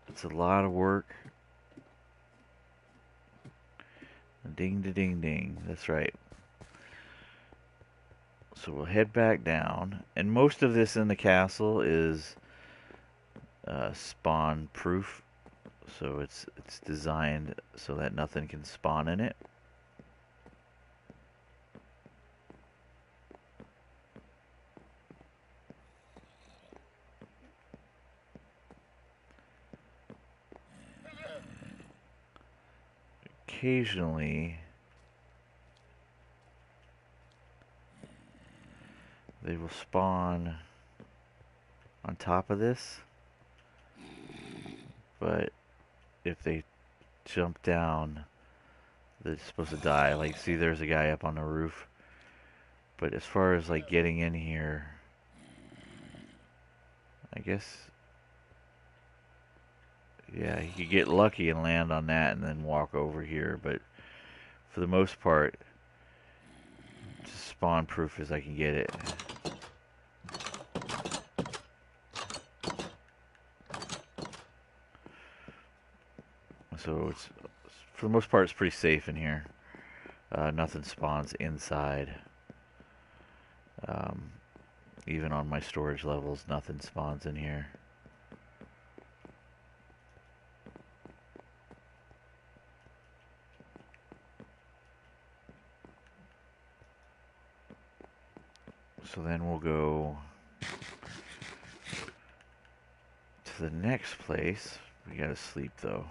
It's a lot of work. Ding, da, ding, ding. That's right. So we'll head back down, and most of this in the castle is spawn proof. So it's designed so that nothing can spawn in it. Occasionally they will spawn on top of this, but if they jump down, they're supposed to die. Like, see, there's a guy up on the roof. But as far as like getting in here, I guess, yeah, you could get lucky and land on that and then walk over here. But for the most part, it's as spawn proof as I can get it. So it's, for the most part, it's pretty safe in here. Nothing spawns inside. Even on my storage levels, nothing spawns in here. So then we'll go to the next place. We gotta sleep though.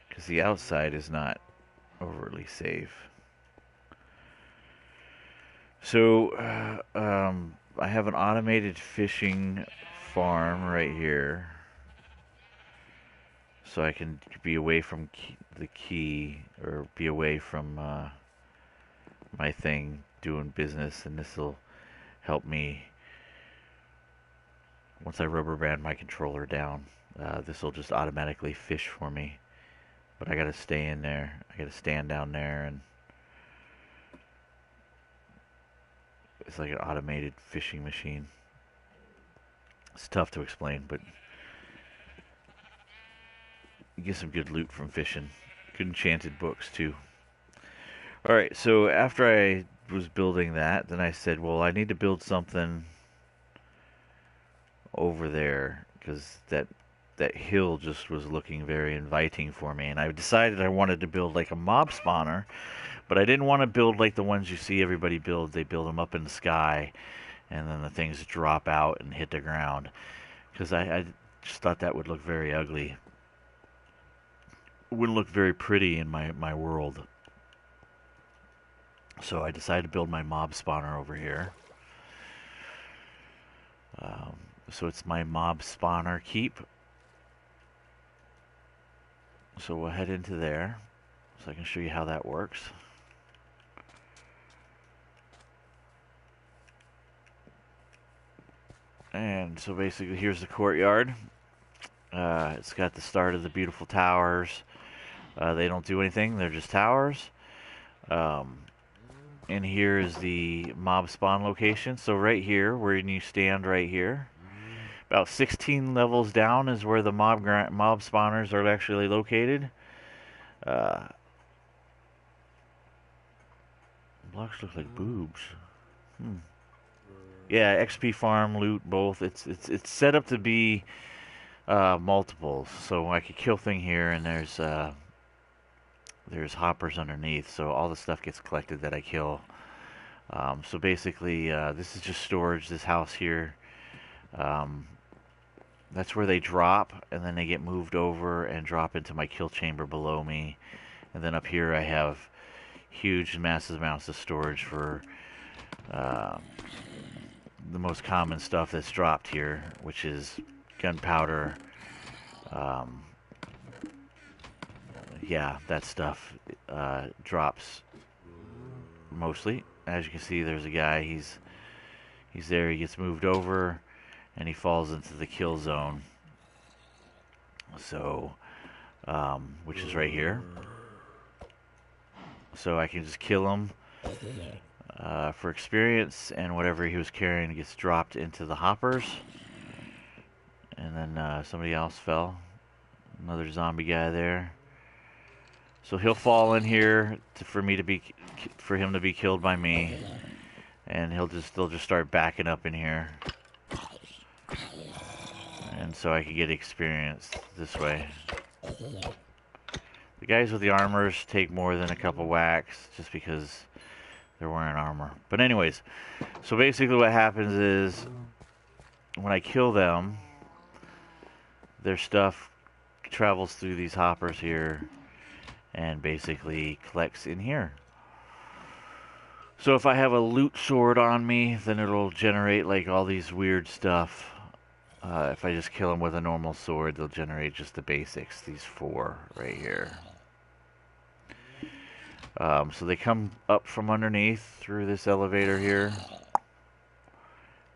Because the outside is not overly safe. So, I have an automated fishing farm right here. So I can be away from the key, or be away from my thing doing business, and this will help me. Once I rubber band my controller down, this will just automatically fish for me. But I gotta stay in there. I gotta stand down there, and it's like an automated fishing machine. It's tough to explain, but you get some good loot from fishing. Good enchanted books too. Alright, so after I was building that, then I said, well, I need to build something over there, because that hill just was looking very inviting for me, and I decided I wanted to build like a mob spawner, but I didn't want to build like the ones you see everybody build. They build them up in the sky, and then the things drop out and hit the ground, because I just thought that would look very ugly. It wouldn't look very pretty in my world. So I decided to build my mob spawner over here. So it's my mob spawner keep. So we'll head into there so I can show you how that works. And so basically here's the courtyard. It's got the start of the beautiful towers. They don't do anything, they're just towers. And here is the mob spawn location. So right here, where you stand right here, about 16 levels down is where the mob spawners are actually located. Blocks look like boobs. Yeah, XP farm, loot, both. It's set up to be multiples. So I could kill thing here, and there's hoppers underneath. So all the stuff gets collected that I kill. So basically, this is just storage. This house here. That's where they drop, and then they get moved over and drop into my kill chamber below me. And then up here I have huge, massive amounts of storage for the most common stuff that's dropped here, which is gunpowder. Yeah, that stuff drops mostly. As you can see, there's a guy. He's there. He gets moved over, and he falls into the kill zone. So, which is right here. So I can just kill him for experience, and whatever he was carrying gets dropped into the hoppers. And then somebody else fell. Another zombie guy there. So he'll fall in here for him to be killed by me, and they'll just start backing up in here, and so I can get experience this way. The guys with the armors take more than a couple whacks just because they're wearing armor. But anyways, so basically what happens is when I kill them, their stuff travels through these hoppers here and basically collects in here. So if I have a loot sword on me, then it'll generate like all these weird stuff. If I just kill them with a normal sword, they'll generate just the basics, these 4 right here. So they come up from underneath through this elevator here.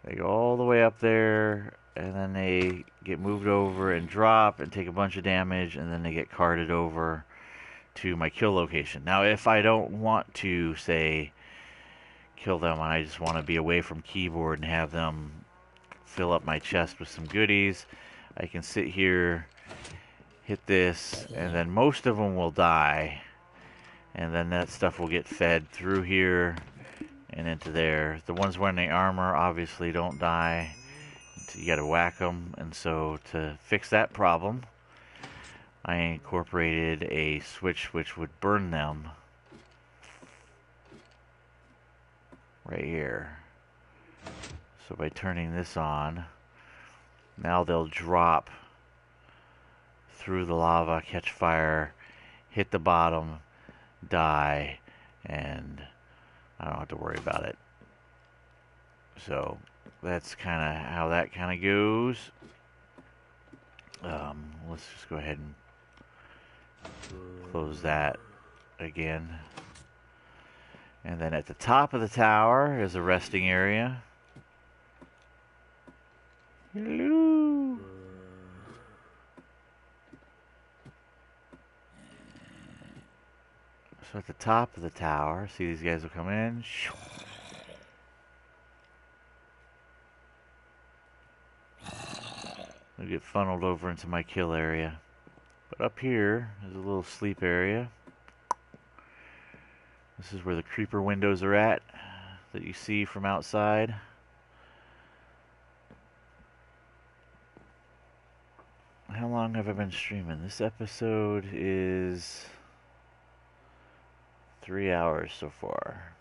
They go all the way up there, and then they get moved over and drop and take a bunch of damage, and then they get carted over to my kill location. Now, if I don't want to, say, kill them and I just want to be away from keyboard and have them fill up my chest with some goodies, I can sit here, hit this, and then most of them will die, and then that stuff will get fed through here and into there. The ones wearing the armor obviously don't die. You gotta whack them, and so to fix that problem, I incorporated a switch which would burn them right here. So by turning this on, now they'll drop through the lava, catch fire, hit the bottom, die, and I don't have to worry about it. So that's kind of how that kind of goes. Let's just go ahead and close that again. And then at the top of the tower is a resting area. Hello. So at the top of the tower, see these guys will come in. They'll get funneled over into my kill area. But up here is a little sleep area. This is where the creeper windows are at that you see from outside. How long have I been streaming? This episode is 3 hours so far.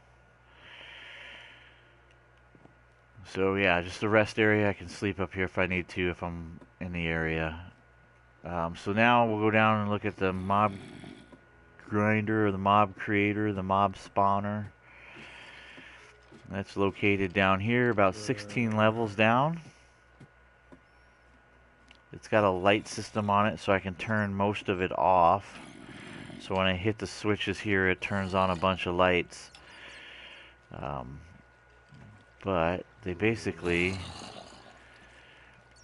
So yeah, just a rest area. I can sleep up here if I need to, if I'm in the area. So now we'll go down and look at the mob grinder, or the mob creator, the mob spawner. That's located down here, about 16 levels down. it's got a light system on it, so I can turn most of it off. So when I hit the switches here, it turns on a bunch of lights. But they basically,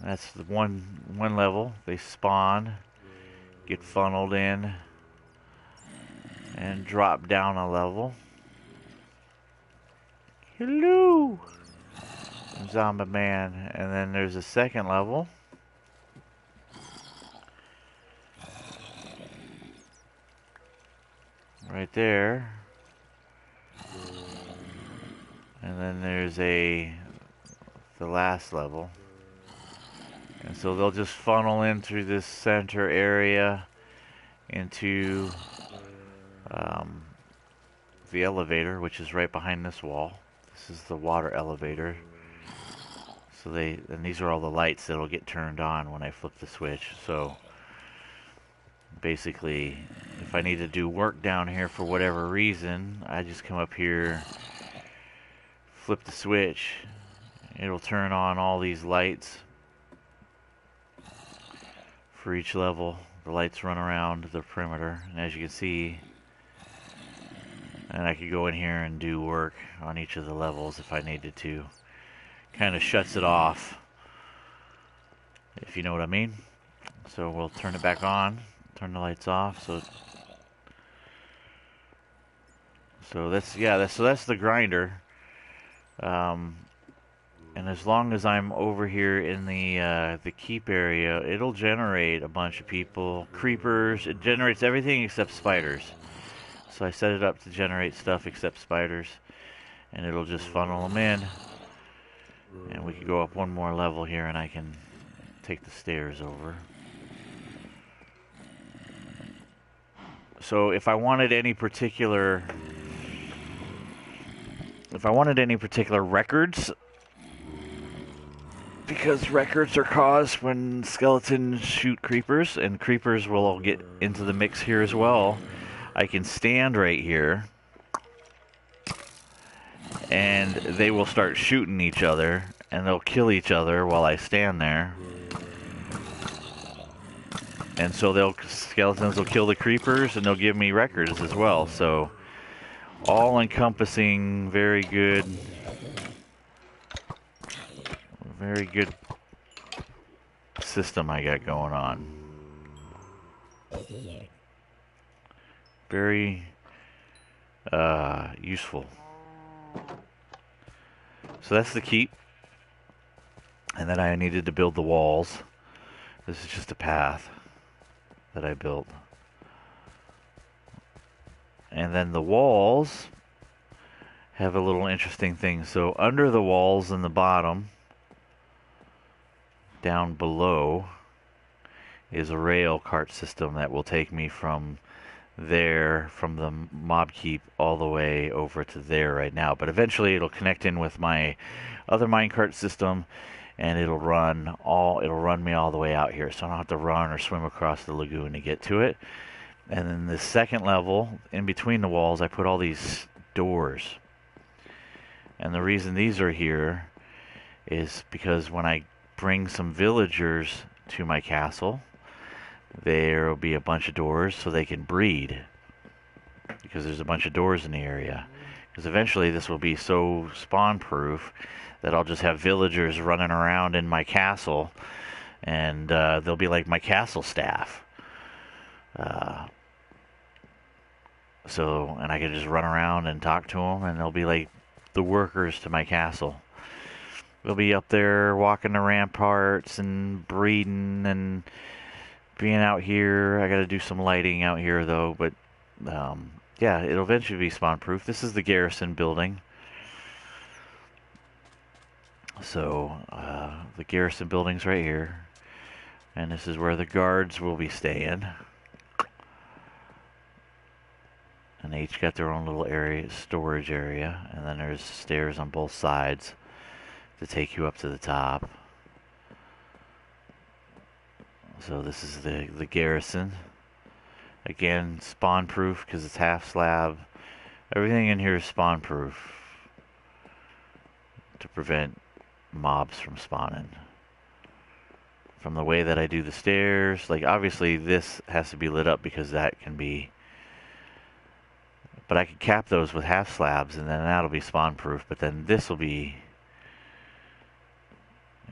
that's the one level. They spawn, get funneled in, and drop down a level. Hello, Zombie Man. And then there's a second level. Right there. And then there's the last level. And so they'll just funnel in through this center area into the elevator, which is right behind this wall. This is the water elevator. So and these are all the lights that'll get turned on when I flip the switch. So basically, if I need to do work down here for whatever reason, I just come up here, flip the switch, it'll turn on all these lights for each level. The lights run around the perimeter, and as you can see, and I could go in here and do work on each of the levels if I needed to. Kind of shuts it off, if you know what I mean. So we'll turn it back on, turn the lights off. So that's the grinder. And as long as I'm over here in the keep area, it'll generate a bunch of people, creepers. It generates everything except spiders. So I set it up to generate stuff except spiders, and it'll just funnel them in. And we can go up one more level here, and I can take the stairs over. So if I wanted any particular records, because records are caused when skeletons shoot creepers, and creepers will all get into the mix here as well, I can stand right here, and they will start shooting each other, and they'll kill each other while I stand there. And so skeletons will kill the creepers, and they'll give me records as well. So all-encompassing, very good system I got going on. Very useful. So that's the keep. And then I needed to build the walls. This is just a path that I built. And then the walls have a little interesting thing. So under the walls in the bottom, down below, is a rail cart system that will take me from there, from the mob keep, all the way over to there right now. But eventually it'll connect in with my other minecart system, and it'll run me all the way out here, so I don't have to run or swim across the lagoon to get to it. And then the second level, in between the walls, I put all these doors. And the reason these are here is because when I bring some villagers to my castle, there will be a bunch of doors so they can breed, because there's a bunch of doors in the area. Because eventually this will be so spawn proof that I'll just have villagers running around in my castle, and they'll be like my castle staff. And I can just run around and talk to them, and they'll be like the workers to my castle. They'll be up there walking the ramparts and breeding and being out here. I got to do some lighting out here though, but yeah, it'll eventually be spawn proof. This is the garrison building. So the garrison building's right here, and this is where the guards will be staying. And they each got their own little area, storage area, and then there's stairs on both sides to take you up to the top. So this is the garrison. Again, spawn proof because it's half slab. Everything in here is spawn proof to prevent mobs from spawning. from the way that I do the stairs. Like, obviously this has to be lit up because that can be... But I could cap those with half slabs, and then that'll be spawn proof. But then this will be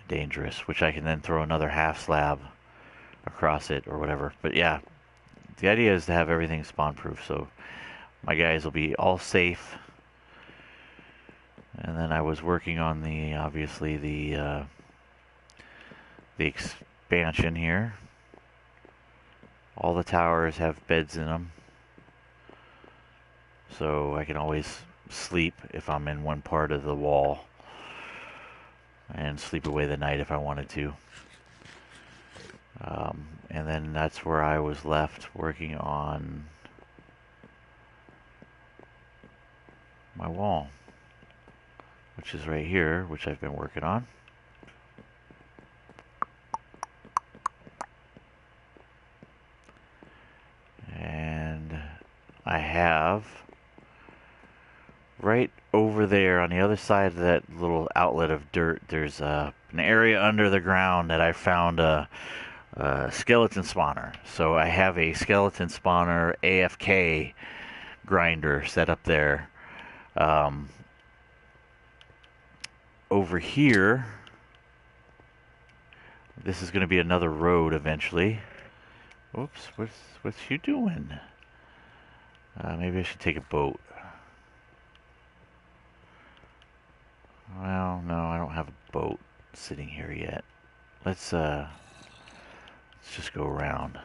dangerous, which I can then throw another half slab across it or whatever. But yeah, the idea is to have everything spawn proof, so my guys will be all safe. And then I was working on the, obviously, the expansion here. All the towers have beds in them, so I can always sleep if I'm in one part of the wall, and sleep away the night if I wanted to. And then that's where I was left working on my wall, which is right here, which I've been working on. And I have right over there on the other side of that little outlet of dirt, there's an area under the ground that I found a skeleton spawner. So I have a skeleton spawner AFK grinder set up there. Over here, this is going to be another road eventually. Oops, what's you doing? Maybe I should take a boat. Well, no, I don't have a boat sitting here yet. Let's just go around.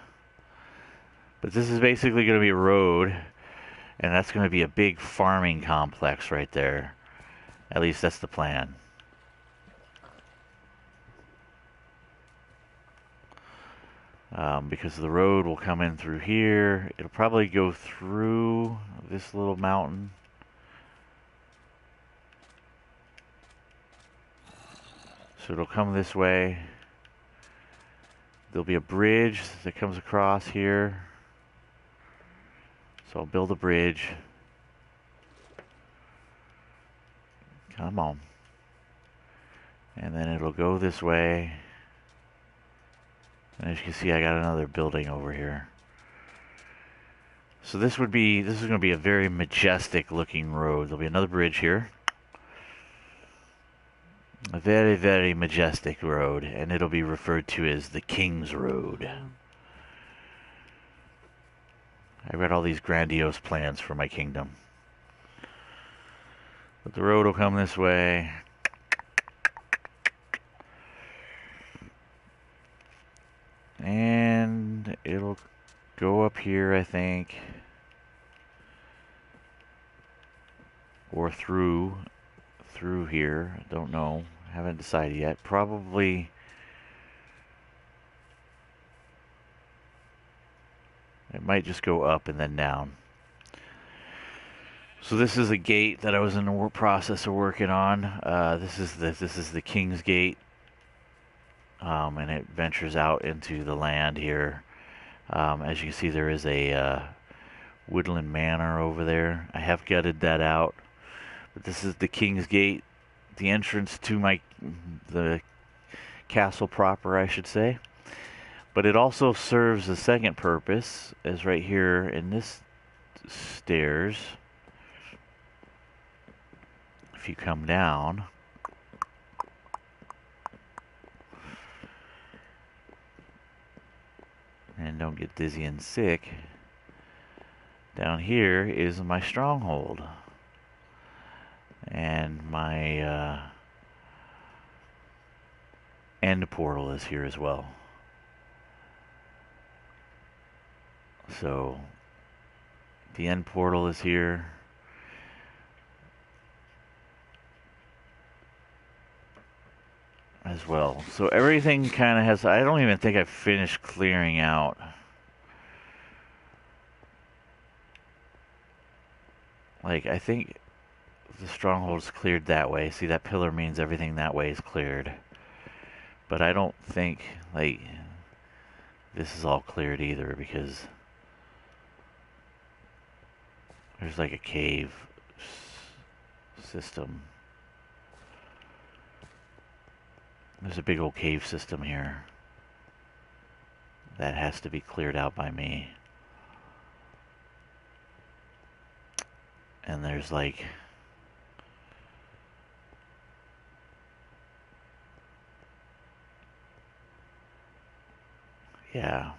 But this is basically going to be a road, and that's going to be a big farming complex right there. At least that's the plan. Because the road will come in through here. It'll probably go through this little mountain. So it'll come this way. There'll be a bridge that comes across here. So I'll build a bridge. Come on. And then it'll go this way. And as you can see, I got another building over here. So this is going to be a very majestic looking road. There'll be another bridge here. A very, very majestic road, and it'll be referred to as the King's Road. I've got all these grandiose plans for my kingdom. But the road will come this way. And it'll go up here, I think. Or through here. I don't know. Haven't decided yet. Probably it might just go up and then down. So this is a gate that I was in the process of working on. This is the King's Gate, and it ventures out into the land here. As you can see, there is a woodland manor over there. I have gutted that out, but this is the King's Gate, the entrance to the castle proper, I should say. But it also serves a second purpose, as right here in this stairs. If you come down, and don't get dizzy and sick, down here is my stronghold. And my end portal is here as well. So the end portal is here. As well. So everything kind of has... I don't even think I've finished clearing out. Like, I think the stronghold's cleared that way. See, that pillar means everything that way is cleared. But I don't think, like, this is all cleared either, because there's like a cave system. There's a big old cave system here. that has to be cleared out by me. And there's like... yeah.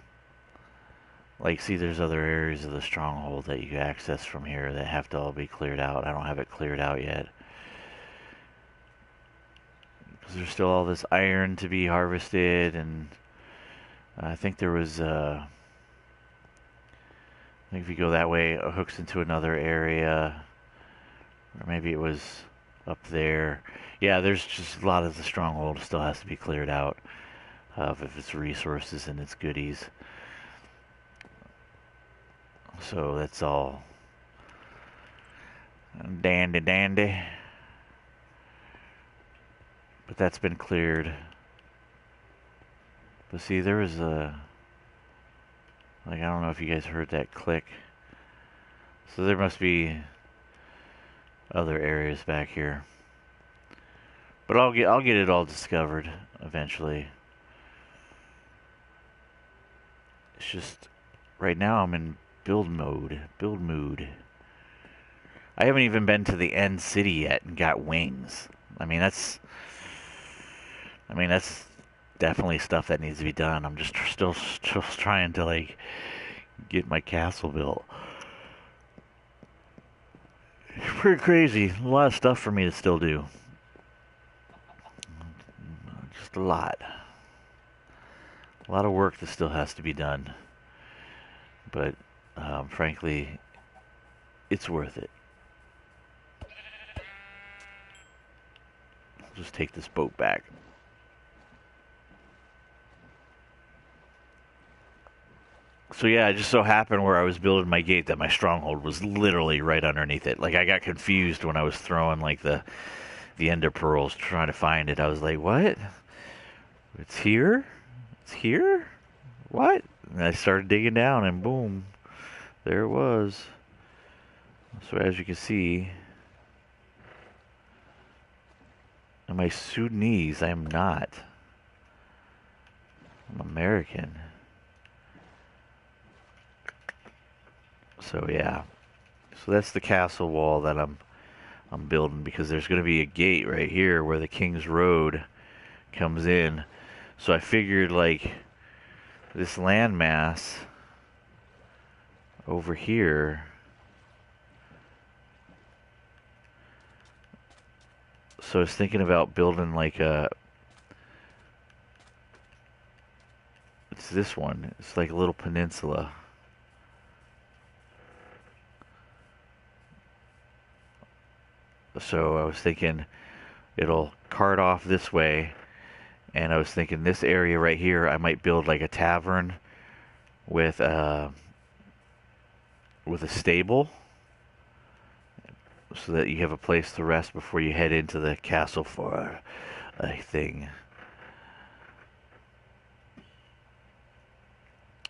Like, see, there's other areas of the stronghold that you can access from here that have to all be cleared out. I don't have it cleared out yet. Because there's still all this iron to be harvested, and I think there was, I think if you go that way, it hooks into another area. Or maybe it was up there. Yeah, there's just a lot of the stronghold still has to be cleared out of its resources and its goodies. So that's all dandy dandy. But that's been cleared. But see, there was a... like, I don't know if you guys heard that click. So there must be other areas back here. But I'll get it all discovered eventually. It's just right now I'm in build mood. I haven't even been to the end city yet and got wings. I mean that's definitely stuff that needs to be done. I'm just still trying to like get my castle built. It's pretty crazy. A lot of stuff for me to still do. Just a lot. A lot of work that still has to be done. But frankly, it's worth it. I'll just take this boat back. So yeah, it just so happened where I was building my gate that my stronghold was literally right underneath it. Like I got confused when I was throwing like the ender pearls trying to find it. I was like, what? It's here? It's here? What? And I started digging down and boom, there it was. So as you can see, am I Sudanese? I am not. I'm American. So yeah, so that's the castle wall that I'm building, because there's going to be a gate right here where the King's Road comes in. So I figured like this landmass over here, so I was thinking about building like a, it's this one, it's like a little peninsula. So I was thinking it'll cart off this way, and I was thinking this area right here I might build like a tavern with a stable, so that you have a place to rest before you head into the castle for a thing.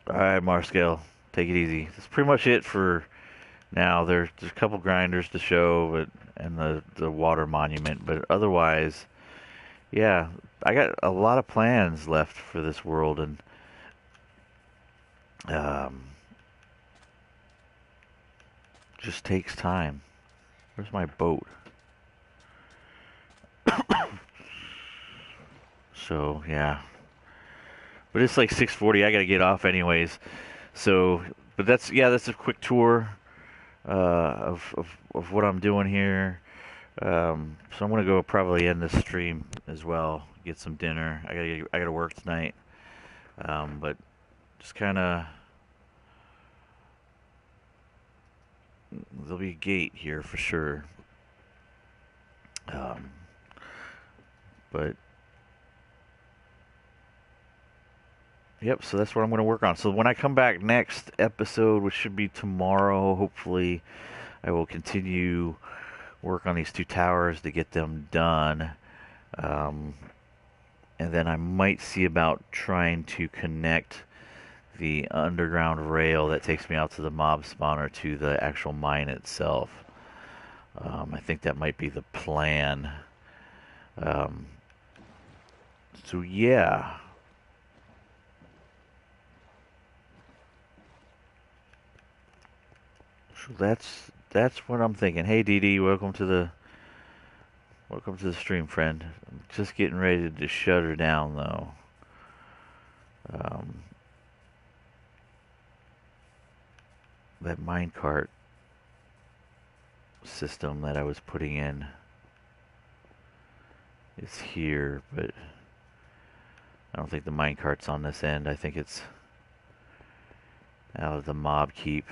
Alright, Marscale, take it easy. That's pretty much it for now. There's a couple grinders to show, but and the water monument, but otherwise, yeah, I got a lot of plans left for this world, and just takes time. Where's my boat? So yeah, but it's like 6:40. I gotta get off anyways. So, but that's a quick tour of what I'm doing here. So I'm gonna go probably end this stream as well. Get some dinner. I gotta work tonight. But just kind of, there'll be a gate here for sure. But yep, so that's what I'm going to work on. So when I come back next episode, which should be tomorrow, hopefully, I will continue work on these two towers to get them done. And then I might see about trying to connect the underground rail that takes me out to the mob spawner to the actual mine itself. I think that might be the plan. So yeah. So that's what I'm thinking. Hey, Dee Dee, welcome to the stream, friend. I'm just getting ready to shut her down, though. That minecart system that I was putting in is here, but I don't think the minecart's on this end. I think it's out of the mob keep.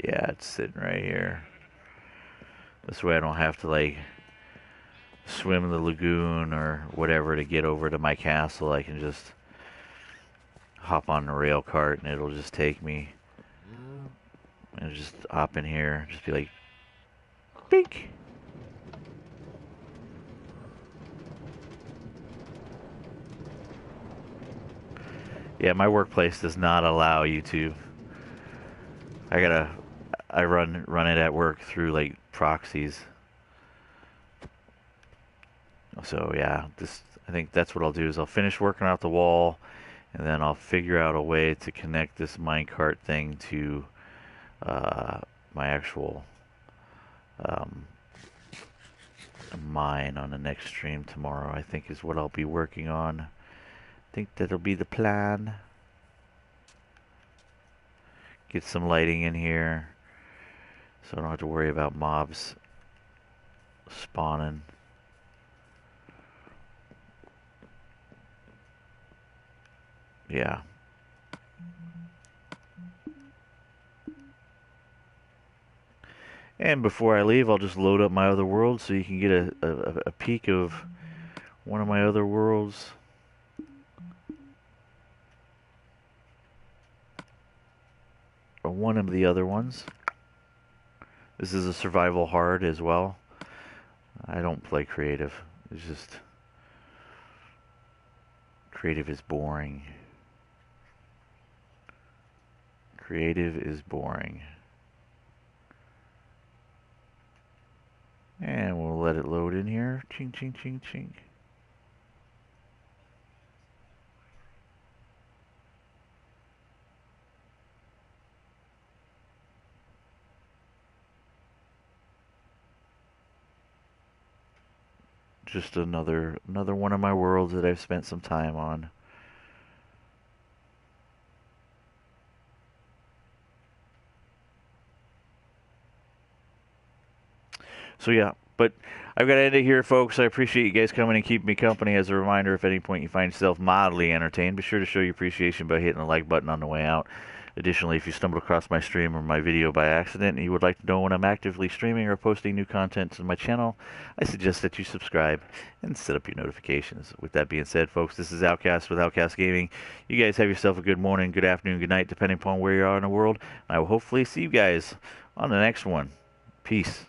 Yeah, it's sitting right here. This way I don't have to, like, swim in the lagoon or whatever to get over to my castle. I can just hop on the rail cart and it'll just take me. And just hop in here. Just be like, bink. Yeah, my workplace does not allow YouTube. I run it at work through like proxies. So yeah, I think that's what I'll do is I'll finish working out the wall, and then I'll figure out a way to connect this minecart thing to my actual mine on the next stream tomorrow. I think is what I'll be working on. I think that'll be the plan. Get some lighting in here so I don't have to worry about mobs spawning. Yeah. And before I leave, I'll just load up my other world so you can get a peek of one of my other worlds. Or one of the other ones. This is a survival hard as well. I don't play creative. It's just... creative is boring. Creative is boring. And we'll let it load in here. Ching, ching, ching, ching. Just another one of my worlds that I've spent some time on. So yeah, but I've got to end it here, folks. I appreciate you guys coming and keeping me company. As a reminder, if at any point you find yourself mildly entertained, be sure to show your appreciation by hitting the like button on the way out. Additionally, if you stumbled across my stream or my video by accident and you would like to know when I'm actively streaming or posting new content to my channel, I suggest that you subscribe and set up your notifications. With that being said, folks, this is Outcast with Outcast Gaming. You guys have yourself a good morning, good afternoon, good night, depending upon where you are in the world. I will hopefully see you guys on the next one. Peace.